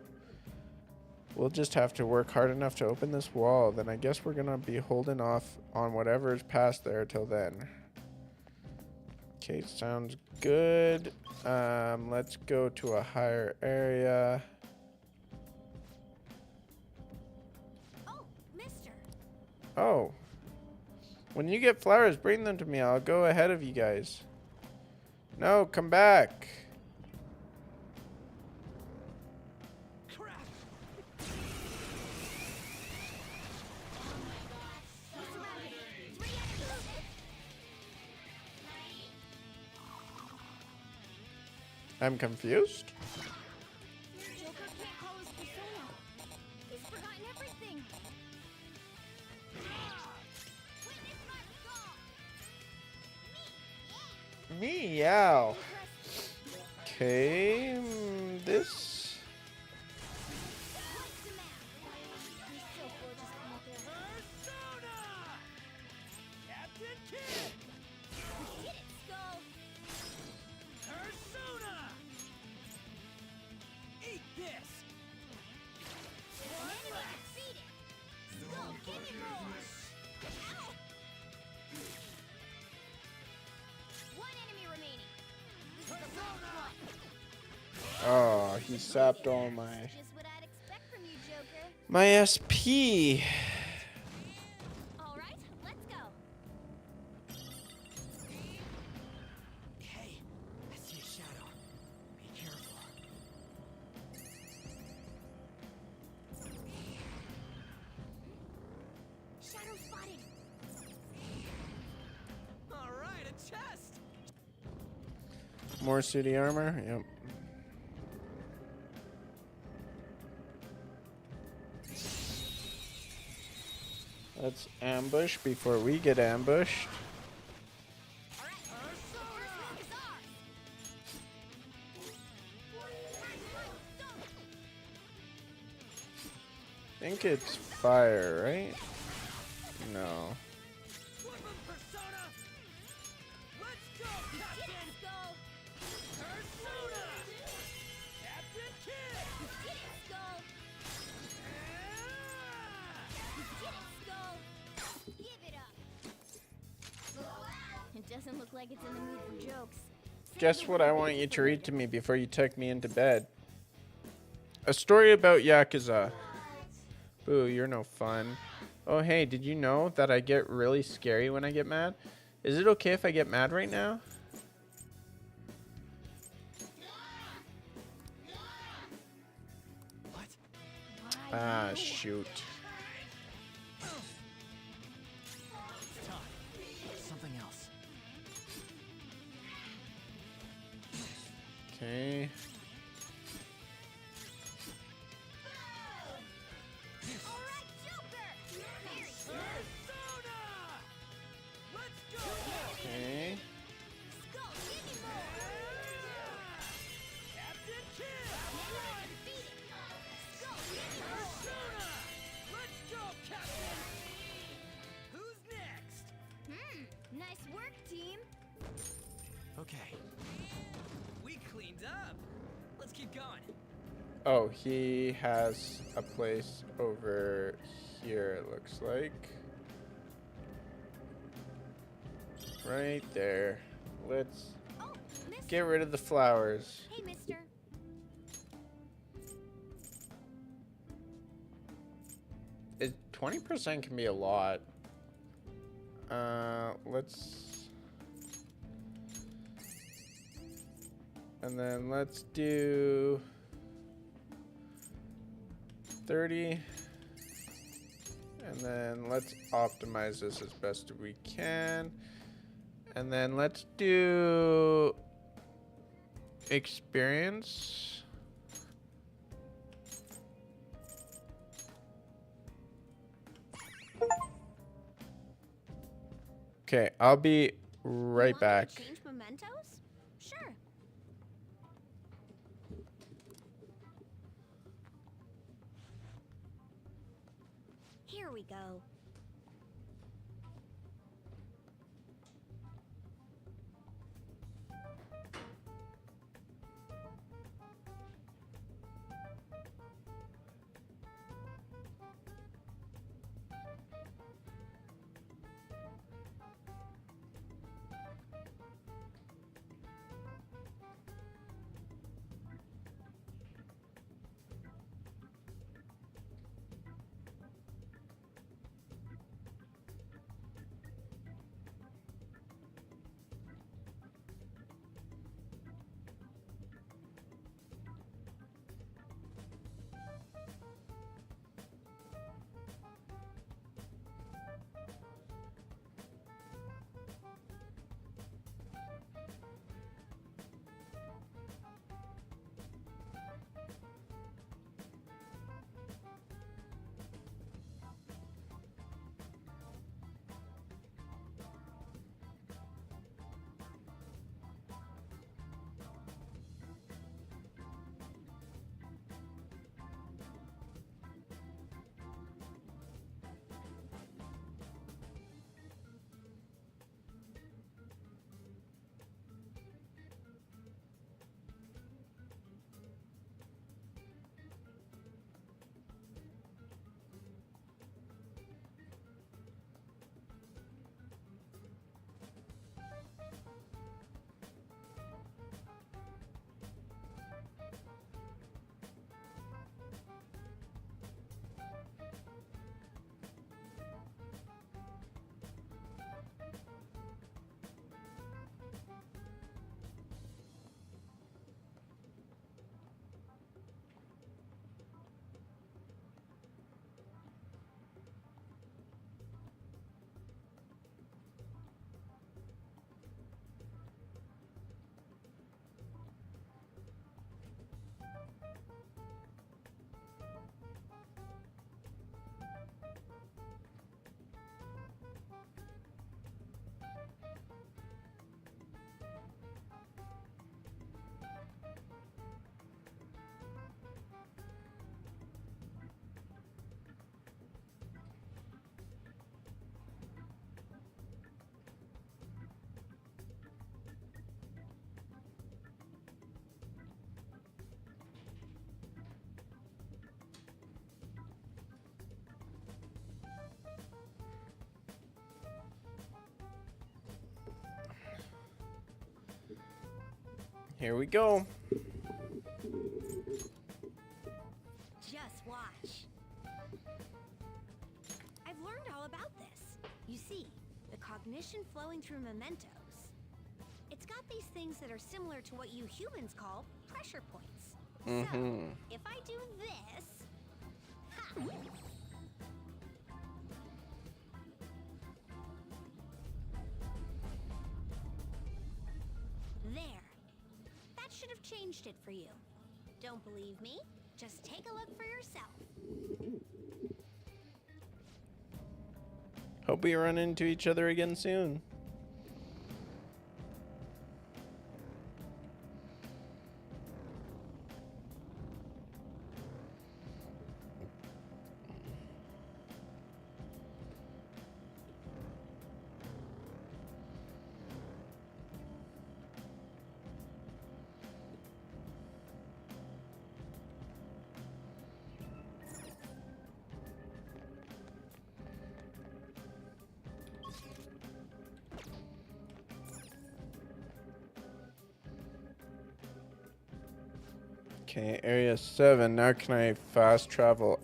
We'll just have to work hard enough to open this wall. Then I guess we're gonna be holding off on whatever's past there till then. Okay, sounds good. Let's go to a higher area. Oh, mister. Oh. When you get flowers, bring them to me. I'll go ahead of you guys. No, come back. Crap. He's surrounded. 3 enemies. I'm confused. Joker can't call his persona. He's forgotten everything. Witness my song. Meow. Okay, this. What's the matter? He's so gorgeous come up there. Persona! Captain Kidd! We did it, Skull. Persona! Eat this! Enemy defeated. Skull, give me more. Ow! 1 enemy remaining. sapped all my Just what I'd expect from you, Joker. SP. All right, let's go. Hey, I see a shadow. Be careful. Shadow spotted. All right, a chest. More city armor. Yep. Let's ambush before we get ambushed. All right, first move is ours. I think it's fire, right? No. Weapon persona. Let's go, Captain. Let's go. Persona. Captain Kidd. Let's go. Let's go. Give it up. It doesn't look like it's in the mood for jokes. Guess what I want you to read to me before you tuck me into bed? A story about Yakuza. Boo, you're no fun. Oh, hey, did you know that I get really scary when I get mad? Is it okay if I get mad right now? What? Ah, shoot. It's tough. Something else. Okay. All right, Joker. Very good. Persona. Let's go. Okay. Let's go. Give me more. Captain Kidd. Never defeated. Let's go. Give me more. Persona. Let's go, Captain. Who's next? Nice work, team. Okay. We cleaned up. Let's keep going. Oh, he has a place over here, it looks like. Right there. Let's Oh, mister. get rid of the flowers. Hey, mister. It 20% can be a lot. Let's, and then let's do 30. And then let's optimize this as best we can. And then let's do experience. Okay, I'll be right Want me to back. Change mementos? Sure. Here we go. Here we go. Just watch. I've learned all about this. You see, the cognition flowing through mementos. It's got these things that are similar to what you humans call pressure points. So, if I do this... Ha! There. That should have changed it for you. Don't believe me? Just take a look for yourself. Hope we run into each other again soon. Okay, area 7. Now can I fast travel?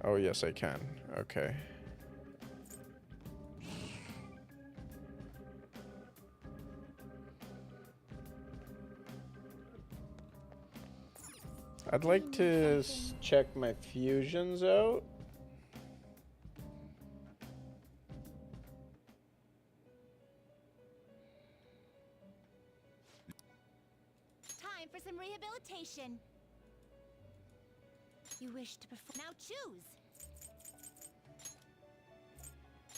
Oh, yes, I can. Okay. I'd like to check my fusions out. Time for some rehabilitation. You wish to perform. Now choose.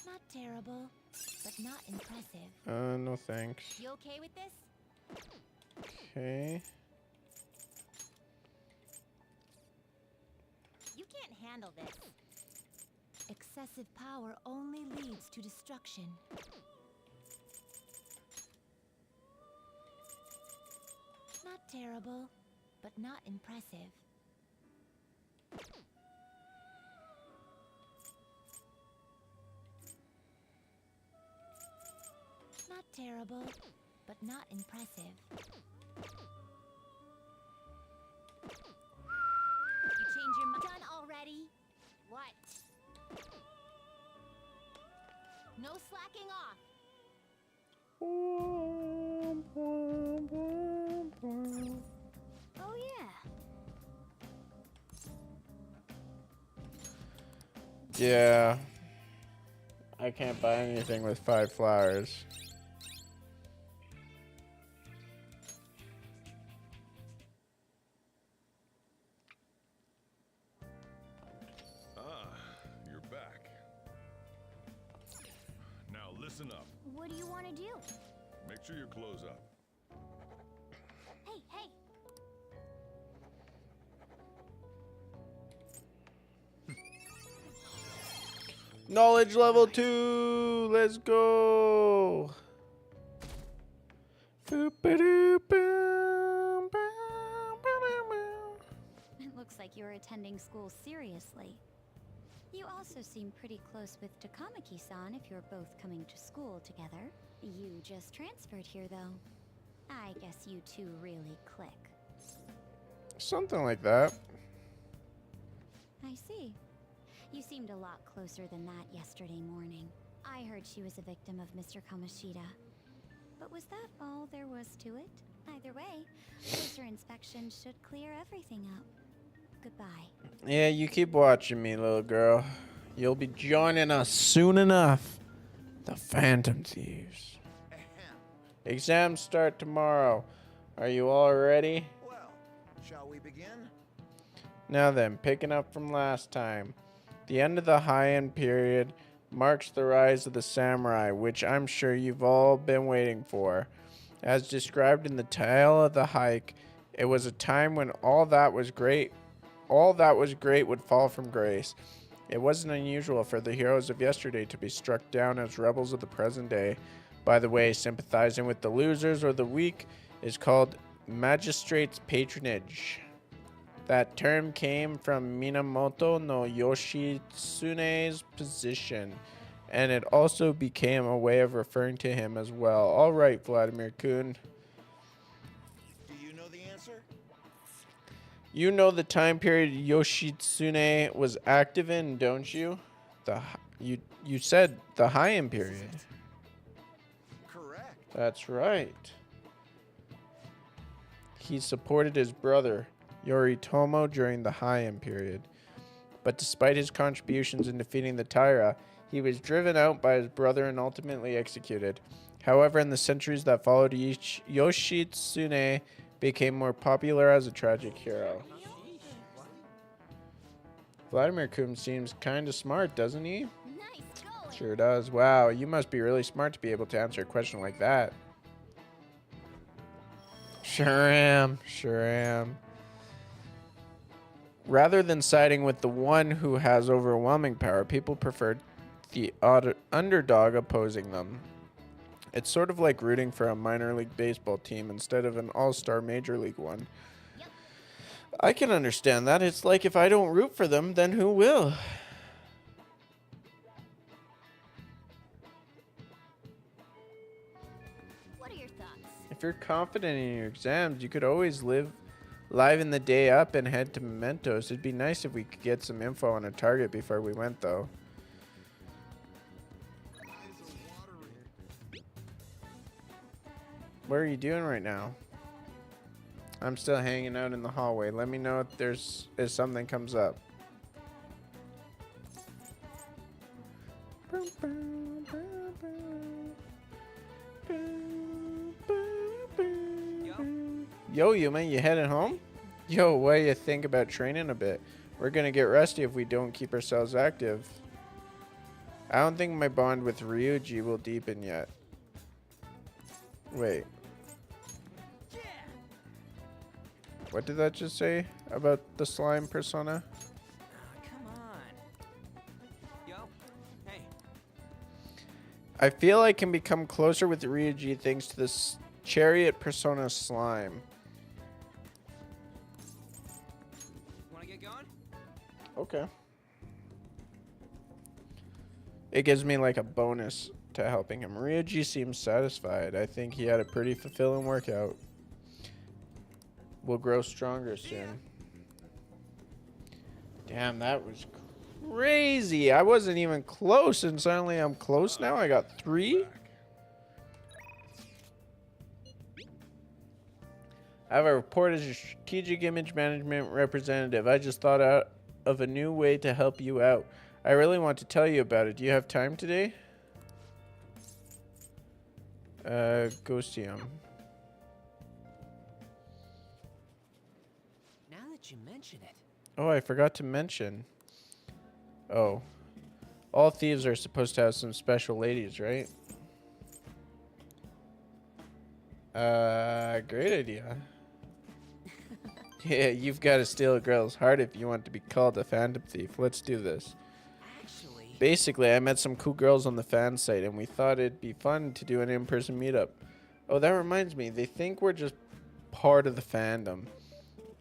Not terrible, but not impressive. No thanks. You okay with this? Okay. You can't handle this. Excessive power only leads to destruction. Not terrible, but not impressive. Not terrible, but not impressive. You change your mind? Done already? What? No slacking off. Oh yeah. Yeah. I can't buy anything with 5 flowers. You're back. Now listen up. What do you want to do? Make sure your clothes up. Hey, hey! Knowledge level 2. Let's go. It looks like you're attending school seriously. You also seem pretty close with Takamaki-san if you're both coming to school together. You just transferred here, though. I guess you two really click. Something like that. I see. You seemed a lot closer than that yesterday morning. I heard she was a victim of Mr. Kamoshida. But was that all there was to it? Either way, closer inspection should clear everything up. Goodbye. Yeah, you keep watching me, little girl. You'll be joining us soon enough. The Phantom Thieves. Exams start tomorrow. Are you all ready? Well, shall we begin? Now then, picking up from last time. The end of the Heian period marks the rise of the samurai, which I'm sure you've all been waiting for. As described in the tale of the hike, it was a time when all that was great would fall from grace. It wasn't unusual for the heroes of yesterday to be struck down as rebels of the present day. By the way, sympathizing with the losers or the weak is called magistrate's patronage. That term came from Minamoto no Yoshitsune's position, and it also became a way of referring to him as well. All right, Vladimir Kun. You know the time period Yoshitsune was active in, don't you? You said the Heian period. Correct. That's right. He supported his brother, Yoritomo, during the Heian period. But despite his contributions in defeating the Taira, he was driven out by his brother and ultimately executed. However, in the centuries that followed, Yoshitsune became more popular as a tragic hero. Vladimir Kun seems kind of smart, doesn't he? Nice going. Sure does. Wow, you must be really smart to be able to answer a question like that. Sure am. Sure am. Rather than siding with the one who has overwhelming power, people prefer the underdog opposing them. It's sort of like rooting for a minor league baseball team instead of an all-star major league one. Yep. I can understand that. It's like if I don't root for them, then who will? What are your thoughts? If you're confident in your exams, you could always liven the day up and head to Mementos. It'd be nice if we could get some info on a target before we went, though. What are you doing right now? I'm still hanging out in the hallway. Let me know if something comes up. Yo, Yuma, you heading home? Yo, what do you think about training a bit? We're gonna get rusty if we don't keep ourselves active. I don't think my bond with Ryuji will deepen yet. Wait. What did that just say about the slime persona? Come on. Yo, hey. I feel I can become closer with Ryuji thanks to this chariot persona slime. Wanna get going? Okay. It gives me like a bonus to helping him. Ryuji seems satisfied. I think he had a pretty fulfilling workout. We'll grow stronger soon. Damn, that was crazy. I wasn't even close, and suddenly I'm close now. I got 3. I have a report as your strategic image management representative. I just thought out of a new way to help you out. I really want to tell you about it. Do you have time today? Go see him. Now that you mention it. Oh, I forgot to mention. Oh. All thieves are supposed to have some special ladies, right? Great idea. Yeah, you've got to steal a girl's heart if you want to be called a phantom thief. Let's do this. Actually, Basically, I met some cool girls on the fan site, and we thought it'd be fun to do an in-person meetup. Oh, that reminds me. They think we're just part of the fandom.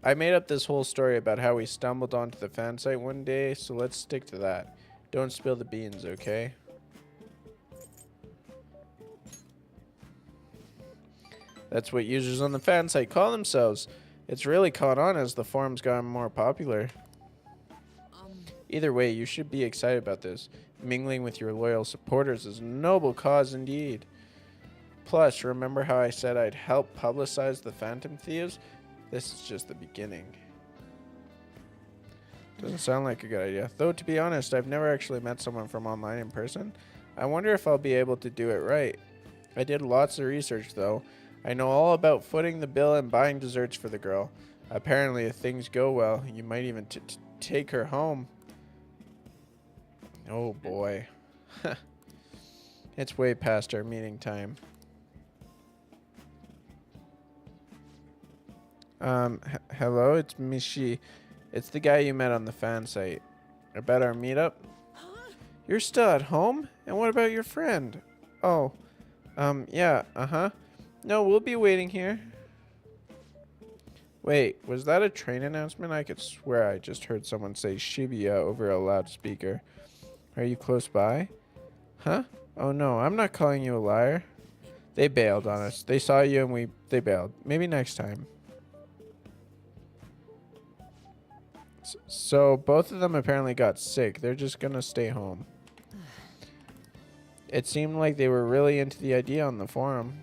I made up this whole story about how we stumbled onto the fan site one day, so let's stick to that. Don't spill the beans, okay? That's what users on the fan site call themselves. It's really caught on as the forum's gotten more popular. Either way, you should be excited about this. Mingling with your loyal supporters is a noble cause indeed. Plus, remember how I said I'd help publicize the Phantom Thieves? This is just the beginning. Doesn't sound like a good idea. Though, to be honest, I've never actually met someone from online in person. I wonder if I'll be able to do it right. I did lots of research, though. I know all about footing the bill and buying desserts for the girl. Apparently, if things go well, you might even take her home. Oh, boy. It's way past our meeting time. Hello, it's Mishi. It's the guy you met on the fan site. About our meetup? You're still at home? And what about your friend? Oh, yeah, uh-huh. No, we'll be waiting here. Wait, was that a train announcement? I could swear I just heard someone say Shibuya over a loudspeaker. Are you close by? Huh? Oh no, I'm not calling you a liar. They bailed on us. They saw you and they bailed. Maybe next time. So both of them apparently got sick. They're just gonna stay home. It seemed like they were really into the idea on the forum.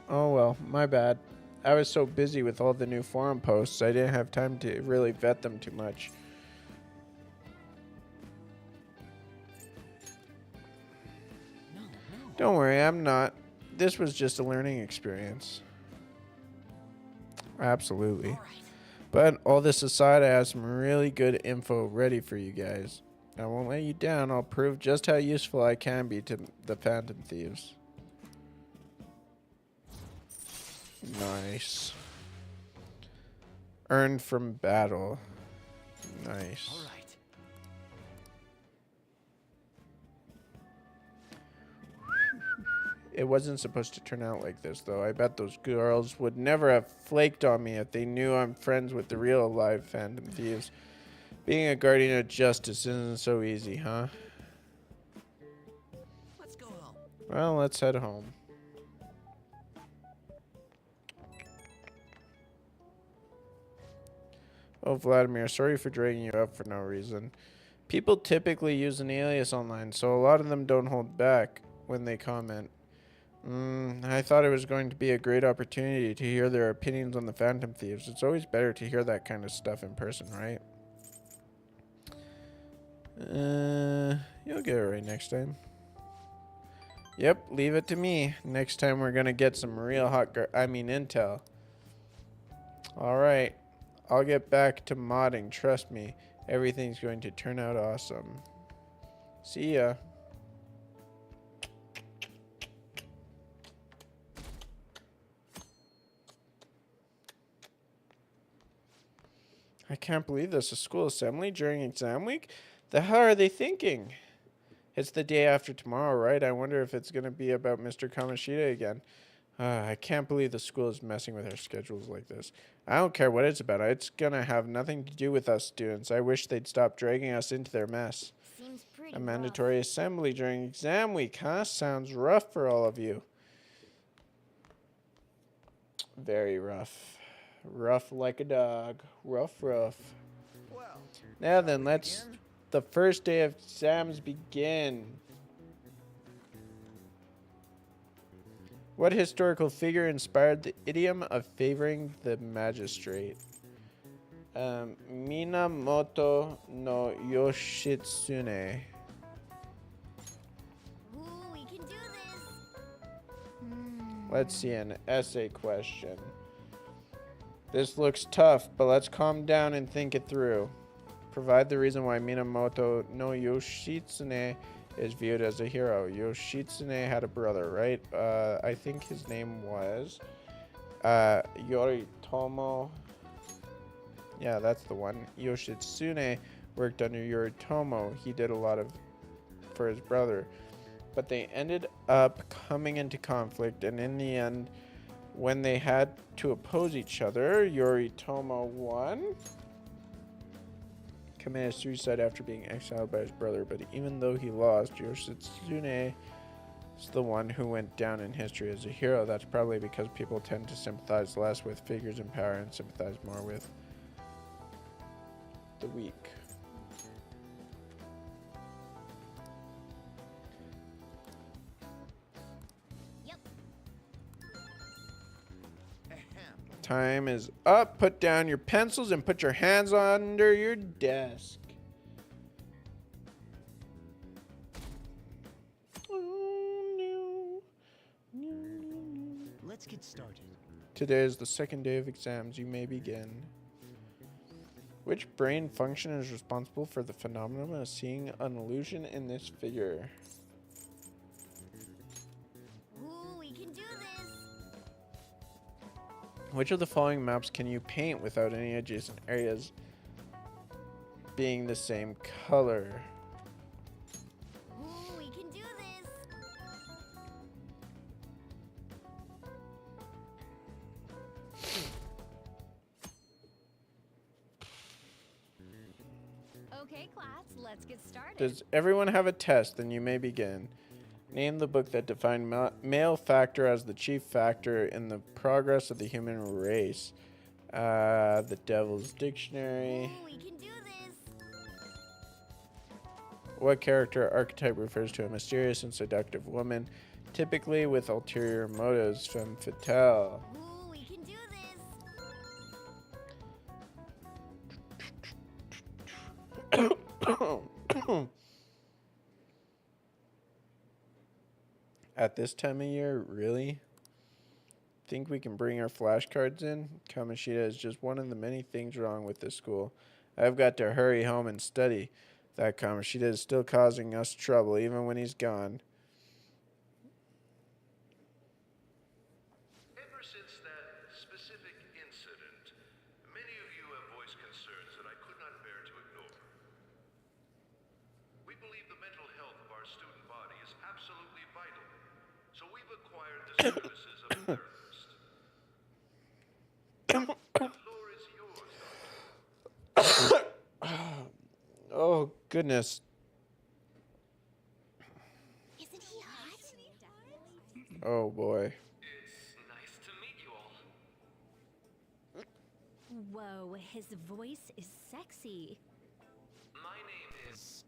Oh well, my bad. I was so busy with all the new forum posts, I didn't have time to really vet them too much. Don't worry, I'm not. This was just a learning experience. Absolutely. But all this aside, I have some really good info ready for you guys. I won't let you down. I'll prove just how useful I can be to the Phantom Thieves. Nice. Earned from battle. Nice. All right. It wasn't supposed to turn out like this, though. I bet those girls would never have flaked on me if they knew I'm friends with the real live Phantom Thieves. Being a guardian of justice isn't so easy, huh? Let's go home. Well, let's head home. Oh, Vladimir, sorry for dragging you up for no reason. People typically use an alias online, so a lot of them don't hold back when they comment. I thought it was going to be a great opportunity to hear their opinions on the Phantom Thieves. It's always better to hear that kind of stuff in person, right? You'll get it right next time. Yep, leave it to me. Next time we're gonna get some real hot intel. Alright, I'll get back to modding, trust me. Everything's going to turn out awesome. See ya. I can't believe this. A school assembly during exam week? The hell are they thinking? It's the day after tomorrow, right? I wonder if it's going to be about Mr. Kamashita again. I can't believe the school is messing with our schedules like this. I don't care what it's about. It's going to have nothing to do with us students. I wish they'd stop dragging us into their mess. Seems pretty A mandatory assembly during exam week, huh? Sounds rough for all of you. Very rough. Rough like a dog. Rough. Now then, let's... The first day of exams begin. What historical figure inspired the idiom of favoring the magistrate? Minamoto no Yoshitsune. Ooh, we can do this. Let's see, an essay question. This looks tough, but let's calm down and think it through. Provide the reason why Minamoto no Yoshitsune is viewed as a hero. Yoshitsune had a brother, right? I think his name was Yoritomo. Yeah, that's the one. Yoshitsune worked under Yoritomo. He did a lot for his brother. But they ended up coming into conflict, and in the end, when they had to oppose each other, Yoritomo won. Committed suicide after being exiled by his brother, but even though he lost, Yoshitsune is the one who went down in history as a hero. That's probably because people tend to sympathize less with figures in power and sympathize more with the weak. Time is up. Put down your pencils and put your hands under your desk. Let's get started. Today is the second day of exams. You may begin. Which brain function is responsible for the phenomenon of seeing an illusion in this figure? Which of the following maps can you paint without any adjacent areas being the same color? Ooh, we can do this. Okay, class, let's get started. Does everyone have a test? Then you may begin. Name the book that defined male factor as the chief factor in the progress of the human race. The Devil's Dictionary. Ooh, we can do this. What character archetype refers to a mysterious and seductive woman, typically with ulterior motives? Femme fatale. Ooh, we can do this. At this time of year, really? Think we can bring our flashcards in? Kamoshida is just one of the many things wrong with this school. I've got to hurry home and study. That Kamoshida is still causing us trouble even when he's gone. Ever since that specific incident, many of you have voiced concerns that I could not bear to ignore. We believe the mental health of our student body is absolutely vital, so we've acquired the services of a therapist. The floor is yours, Doctor. Oh, goodness. Isn't he hot? Oh, boy. It's nice to meet you all. Whoa, his voice is sexy. My name is...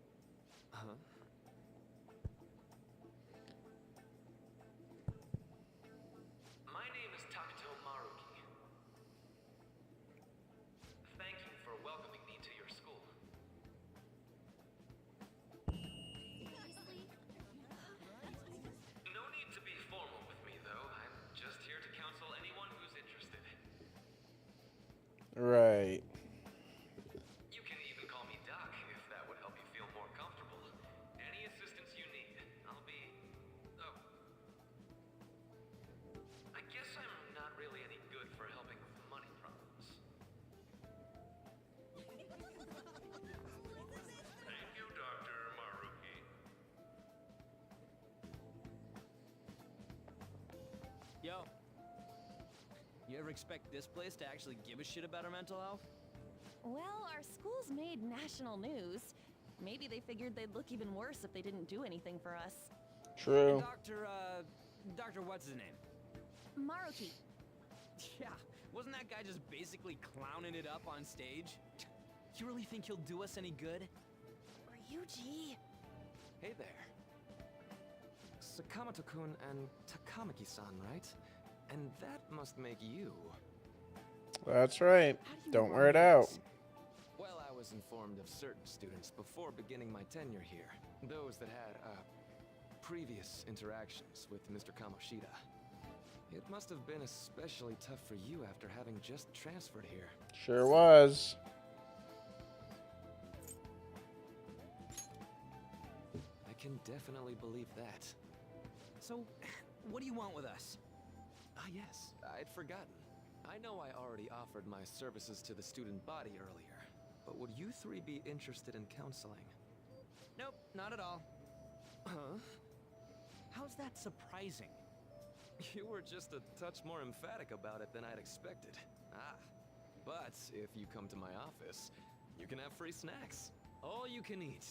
My name is Takuto Maruki. Thank you for welcoming me to your school. No need to be formal with me, though. I'm just here to counsel anyone who's interested. Right. You can even call me Doc if that would help you feel more comfortable. Any assistance you need, I'll be... Oh. I guess I'm not really any good for helping with money problems. Thank you, Dr. Maruki. Yo. You ever expect this place to actually give a shit about our mental health? Well, our school's made national news. Maybe they figured they'd look even worse if they didn't do anything for us. True. Dr. What's his name? Maruki. Yeah, wasn't that guy just basically clowning it up on stage? You really think he'll do us any good? Ryuji. Hey there. Sakamoto-kun and Takamaki-san, right? And that must make you. That's right. How do you Don't know wear it all out. this? Well, I was informed of certain students before beginning my tenure here. Those that had, previous interactions with Mr. Kamoshida. It must have been especially tough for you after having just transferred here. Sure was. I can definitely believe that. So, what do you want with us? Ah, yes, I'd forgotten. I know I already offered my services to the student body earlier, but would you three be interested in counseling? Nope, not at all. Huh? How's that surprising? You were just a touch more emphatic about it than I'd expected. Ah, but if you come to my office, you can have free snacks. All you can eat.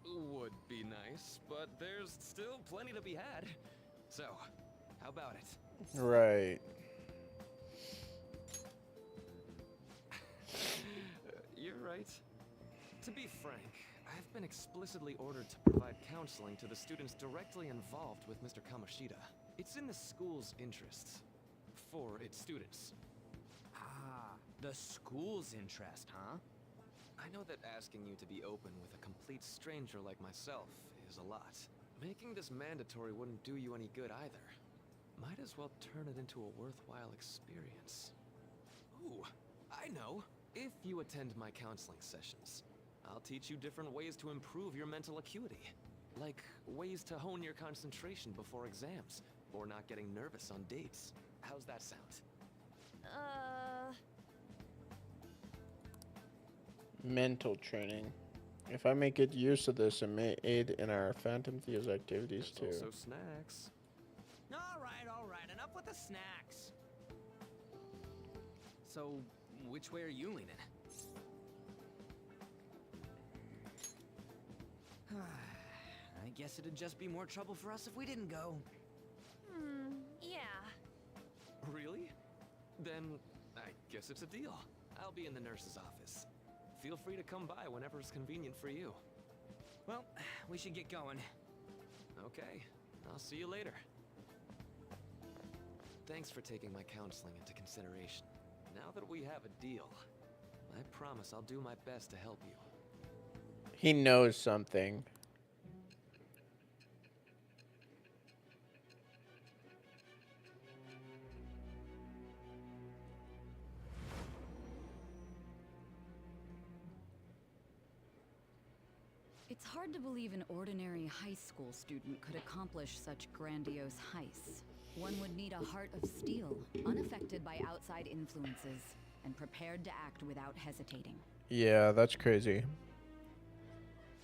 Would be nice, but there's still plenty to be had. So, how about it? Right. You're right. To be frank, I've been explicitly ordered to provide counseling to the students directly involved with Mr. Kamoshida. It's in the school's interests. For its students. Ah, the school's interest, huh? I know that asking you to be open with a complete stranger like myself is a lot. Making this mandatory wouldn't do you any good either. Might as well turn it into a worthwhile experience. Ooh, I know. If you attend my counseling sessions, I'll teach you different ways to improve your mental acuity. Like ways to hone your concentration before exams, or not getting nervous on dates. How's that sound? Mental training. If I make good use of this, it may aid in our Phantom Thieves activities too. Also snacks. All right, enough with the snacks. So, which way are you leaning? I guess it'd just be more trouble for us if we didn't go. Yeah. Really? Then I guess guess it's a deal. I'll be in the nurse's office. Feel free to come by whenever it's convenient for you. Well, we should get going. Okay, I'll see you later. Thanks for taking my counseling into consideration. Now that we have a deal, I promise I'll do my best to help you. He knows something. It's hard to believe an ordinary high school student could accomplish such grandiose heists. One would need a heart of steel, unaffected by outside influences, and prepared to act without hesitating. Yeah, that's crazy.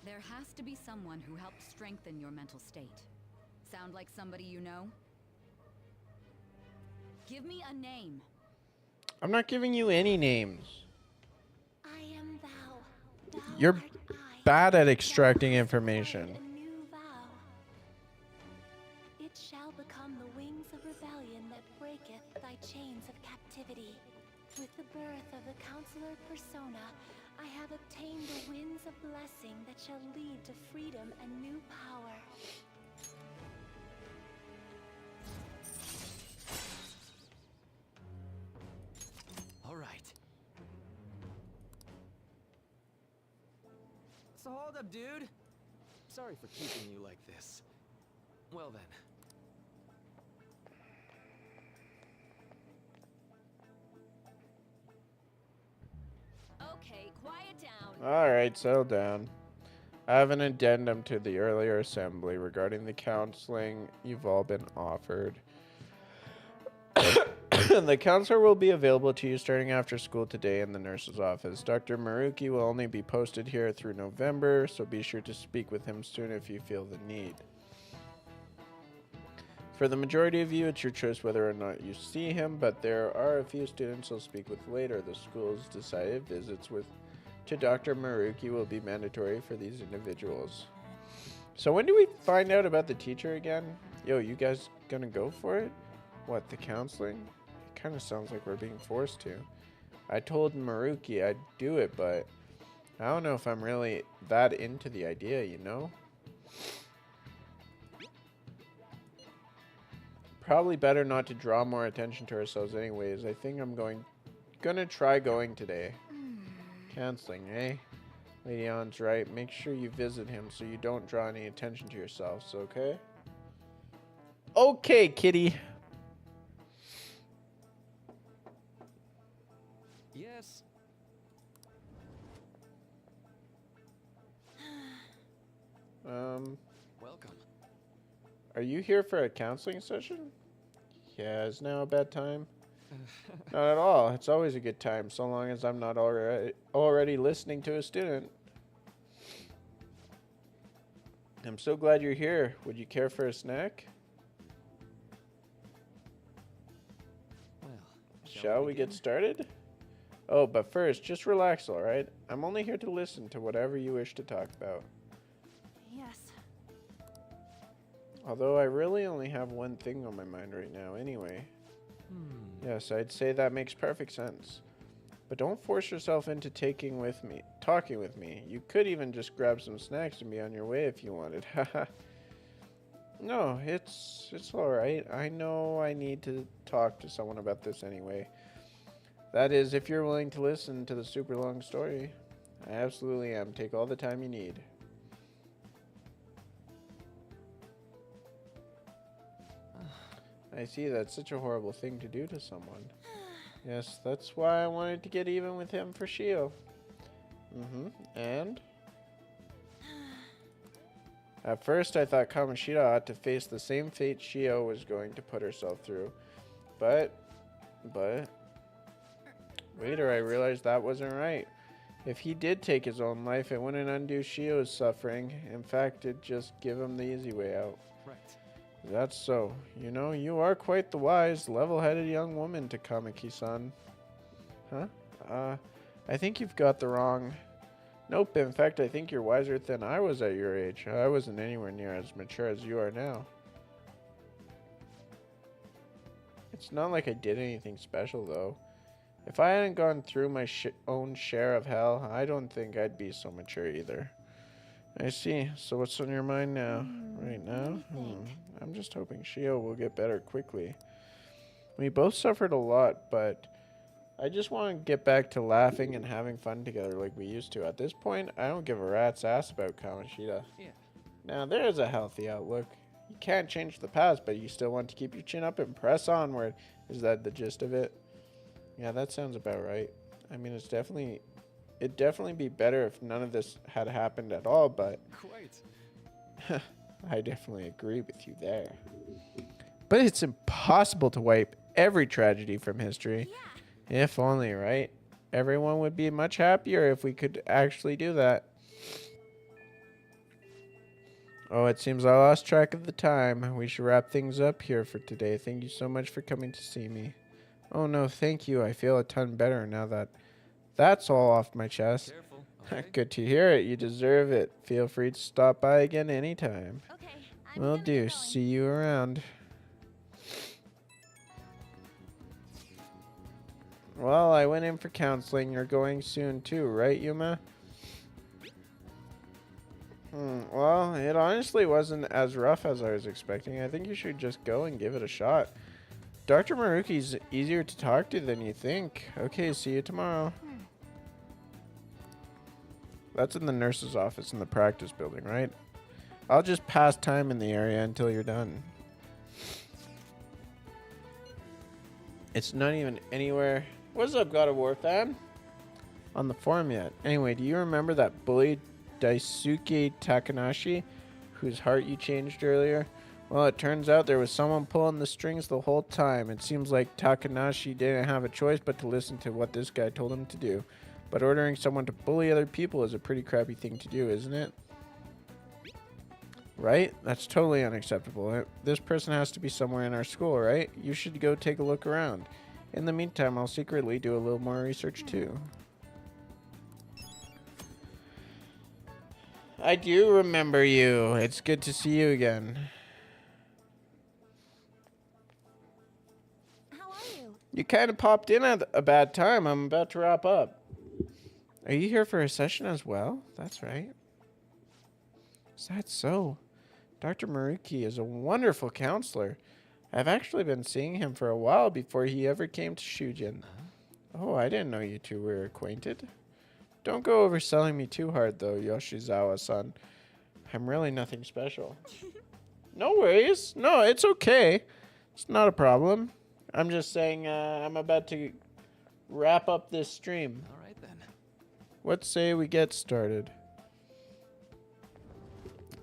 There has to be someone who helped strengthen your mental state. Sound like somebody you know? Give me a name. I'm not giving you any names. I am thou. Thou You're art I. bad at extracting Thou hast information. applied a new vow. It shall become the wings of rebellion that breaketh thy chains of captivity. With the birth of the Counselor Persona, I have obtained the winds of blessing that shall lead to freedom and new power. All right. So hold up, dude. Sorry for keeping you like this. Well then. Okay, quiet down. Alright, settle down. I have an addendum to the earlier assembly regarding the counseling you've all been offered. The counselor will be available to you starting after school today in the nurse's office. Dr. Maruki will only be posted here through November, so be sure to speak with him soon if you feel the need. For the majority of you, it's your choice whether or not you see him, but there are a few students he'll speak with later. The school's decided visits to Dr. Maruki will be mandatory for these individuals. So when do we find out about the teacher again? Yo, you guys gonna go for it? What, the counseling? It kind of sounds like we're being forced to. I told Maruki I'd do it, but I don't know if I'm really that into the idea, you know? Probably better not to draw more attention to ourselves anyways. I think I'm gonna try going today. Canceling, eh? Lady Ann's right. Make sure you visit him so you don't draw any attention to yourselves, okay? Okay, kitty. Yes. Welcome. Are you here for a counseling session? Yeah, is now a bad time? Not at all. It's always a good time, so long as I'm not already listening to a student. I'm so glad you're here. Would you care for a snack? Well, Shall we get started? Oh, but first, just relax, alright? I'm only here to listen to whatever you wish to talk about. Yes. Although I really only have one thing on my mind right now anyway. Yes, I'd say that makes perfect sense. But don't force yourself into talking with me. You could even just grab some snacks and be on your way if you wanted. Haha. No, it's alright. I know I need to talk to someone about this anyway. That is, if you're willing to listen to the super long story. I absolutely am. Take all the time you need. I see, that's such a horrible thing to do to someone. Yes, that's why I wanted to get even with him for Shio. And? At first I thought Kamoshida ought to face the same fate Shio was going to put herself through. But... Later I realized that wasn't right. If he did take his own life, it wouldn't undo Shio's suffering. In fact, it'd just give him the easy way out. Right. That's so. You know, you are quite the wise, level-headed young woman, Takamaki-san. Huh? I think you've got the wrong... Nope, in fact, I think you're wiser than I was at your age. I wasn't anywhere near as mature as you are now. It's not like I did anything special, though. If I hadn't gone through my own share of hell, I don't think I'd be so mature either. I see. So what's on your mind now? Right now? I'm just hoping Shio will get better quickly. We both suffered a lot, but I just want to get back to laughing and having fun together like we used to. At this point, I don't give a rat's ass about Kamoshida. Yeah. Now, there's a healthy outlook. You can't change the past, but you still want to keep your chin up and press onward. Is that the gist of it? Yeah, that sounds about right. I mean, it'd definitely be better if none of this had happened at all, but Quite. I definitely agree with you there. But it's impossible to wipe every tragedy from history. Yeah. If only, right? Everyone would be much happier if we could actually do that. Oh, it seems I lost track of the time. We should wrap things up here for today. Thank you so much for coming to see me. Oh no, thank you. I feel a ton better now that that's all off my chest. Careful. Okay? Good to hear it. You deserve it. Feel free to stop by again anytime. Okay. I'm Will gonna do. get going. See you around. Well, I went in for counseling. You're going soon too, right, Yuma? Well, it honestly wasn't as rough as I was expecting. I think you should just go and give it a shot. Dr. Maruki's easier to talk to than you think. Okay, see you tomorrow. That's in the nurse's office in the practice building, right? I'll just pass time in the area until you're done. It's not even anywhere. What's up, God of War fan? On the forum yet. Anyway, do you remember that bully Daisuke Takanashi, whose heart you changed earlier? Well, it turns out there was someone pulling the strings the whole time. It seems like Takanashi didn't have a choice but to listen to what this guy told him to do. But ordering someone to bully other people is a pretty crappy thing to do, isn't it? Right? That's totally unacceptable. This person has to be somewhere in our school, right? You should go take a look around. In the meantime, I'll secretly do a little more research too. I do remember you. It's good to see you again. How are you? You kind of popped in at a bad time. I'm about to wrap up. Are you here for a session as well? That's right. Is that so? Dr. Maruki is a wonderful counselor. I've actually been seeing him for a while before he ever came to Shujin. Oh, I didn't know you two were acquainted. Don't go overselling me too hard, though, Yoshizawa-san. I'm really nothing special. No worries. No, it's okay. It's not a problem. I'm just saying I'm about to wrap up this stream. All right, then. Let's say we get started.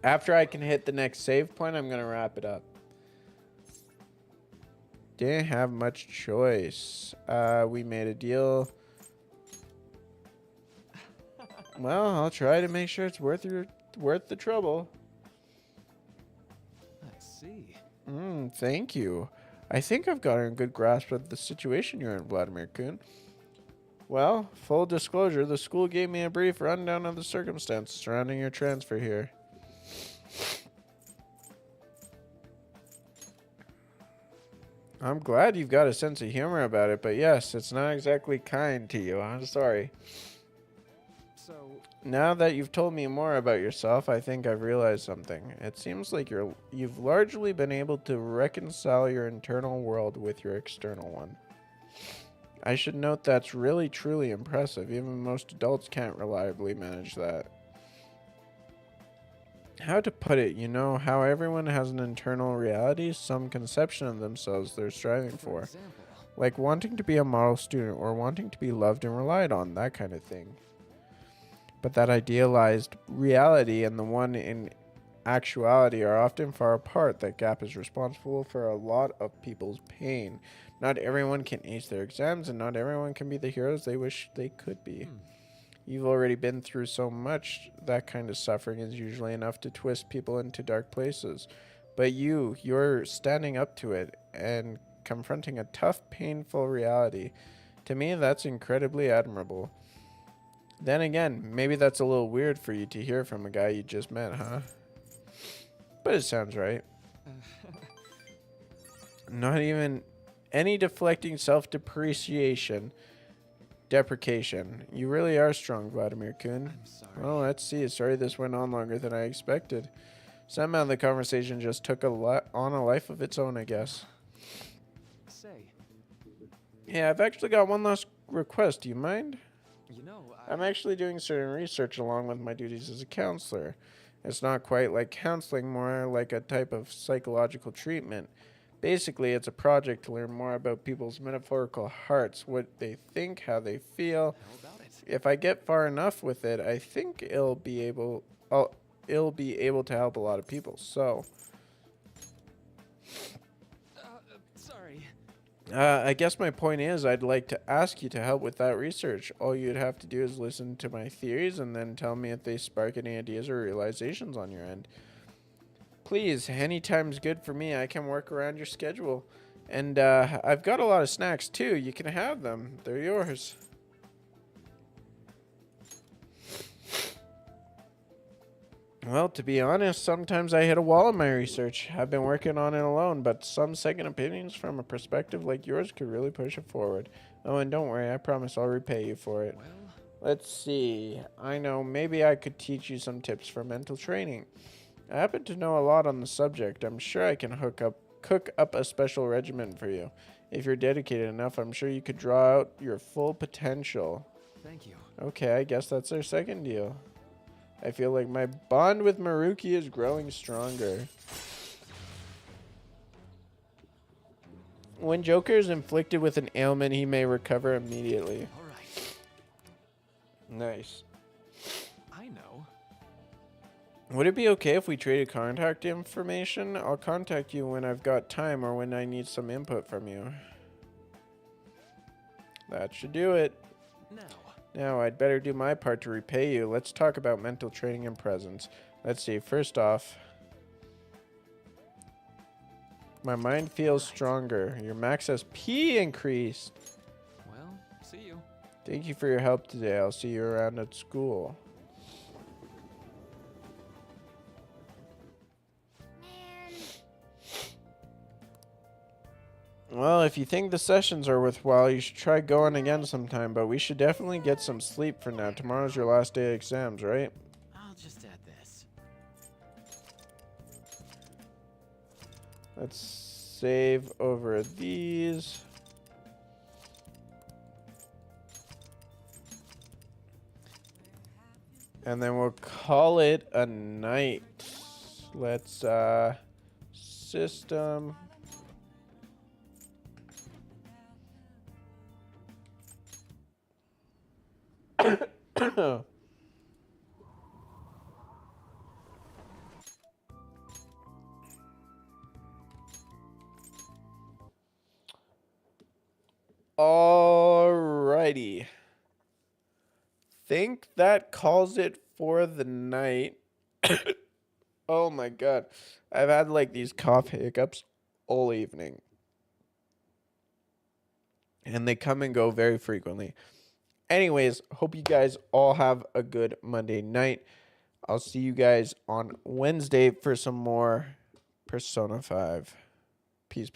After I can hit the next save point, I'm going to wrap it up. Didn't have much choice. We made a deal. Well, I'll try to make sure it's worth the trouble. I see. Thank you. I think I've got a good grasp of the situation you're in, Vladimir-kun. Well, full disclosure, the school gave me a brief rundown of the circumstances surrounding your transfer here. I'm glad you've got a sense of humor about it, but yes, it's not exactly kind to you. I'm sorry. So, Now that you've told me more about yourself, I think I've realized something. It seems like you've largely been able to reconcile your internal world with your external one. I should note that's really truly impressive. Even most adults can't reliably manage that. How to put it, you know how everyone has an internal reality, some conception of themselves they're striving for. example. Like wanting to be a model student or wanting to be loved and relied on, that kind of thing. But that idealized reality and the one in actuality are often far apart. That gap is responsible for a lot of people's pain. Not everyone can ace their exams, and not everyone can be the heroes they wish they could be. You've already been through so much. That kind of suffering is usually enough to twist people into dark places. But you're standing up to it and confronting a tough, painful reality. To me, that's incredibly admirable. Then again, maybe that's a little weird for you to hear from a guy you just met, huh? But it sounds right. Not even any deflecting self-depreciation. Deprecation. You really are strong, Vladimir Kun. I'm sorry. Well, let's see. Sorry this went on longer than I expected. Somehow the conversation just took on a life of its own, I guess. Say, Yeah, I've actually got one last request. Do you mind? you know, I'm actually doing certain research along with my duties as a counselor. It's not quite like counseling, more like a type of psychological treatment. Basically, it's a project to learn more about people's metaphorical hearts, what they think, how they feel. How about it? If I get far enough with it, I think it'll be able to help a lot of people. So, Sorry. I guess my point is I'd like to ask you to help with that research. All you'd have to do is listen to my theories and then tell me if they spark any ideas or realizations on your end. Please, any time's good for me. I can work around your schedule. And I've got a lot of snacks too. You can have them. They're yours. Well, to be honest, sometimes I hit a wall in my research. I've been working on it alone, but some second opinions from a perspective like yours could really push it forward. Oh, and don't worry, I promise I'll repay you for it. Well, Let's see. I know, maybe I could teach you some tips for mental training. I happen to know a lot on the subject. I'm sure I can cook up a special regimen for you. If you're dedicated enough, I'm sure you could draw out your full potential. thank you. Okay, I guess that's our second deal. I feel like my bond with Maruki is growing stronger. When Joker is inflicted with an ailment, he may recover immediately. All right. Nice. I know. Would it be okay if we traded contact information? I'll contact you when I've got time or when I need some input from you. That should do it. Now, I'd better do my part to repay you. Let's talk about mental training and presence. Let's see. First off, my mind feels stronger. Your max SP increased. Well, see you. Thank you for your help today. I'll see you around at school. Well, if you think the sessions are worthwhile, you should try going again sometime, but we should definitely get some sleep for now. Tomorrow's your last day of exams, right? I'll just add this. Let's save over these. And then we'll call it a night. Let's, system. Alrighty. Think that calls it for the night. Oh my god. I've had like these cough hiccups all evening. And they come and go very frequently. Anyways, hope you guys all have a good Monday night. I'll see you guys on Wednesday for some more Persona 5.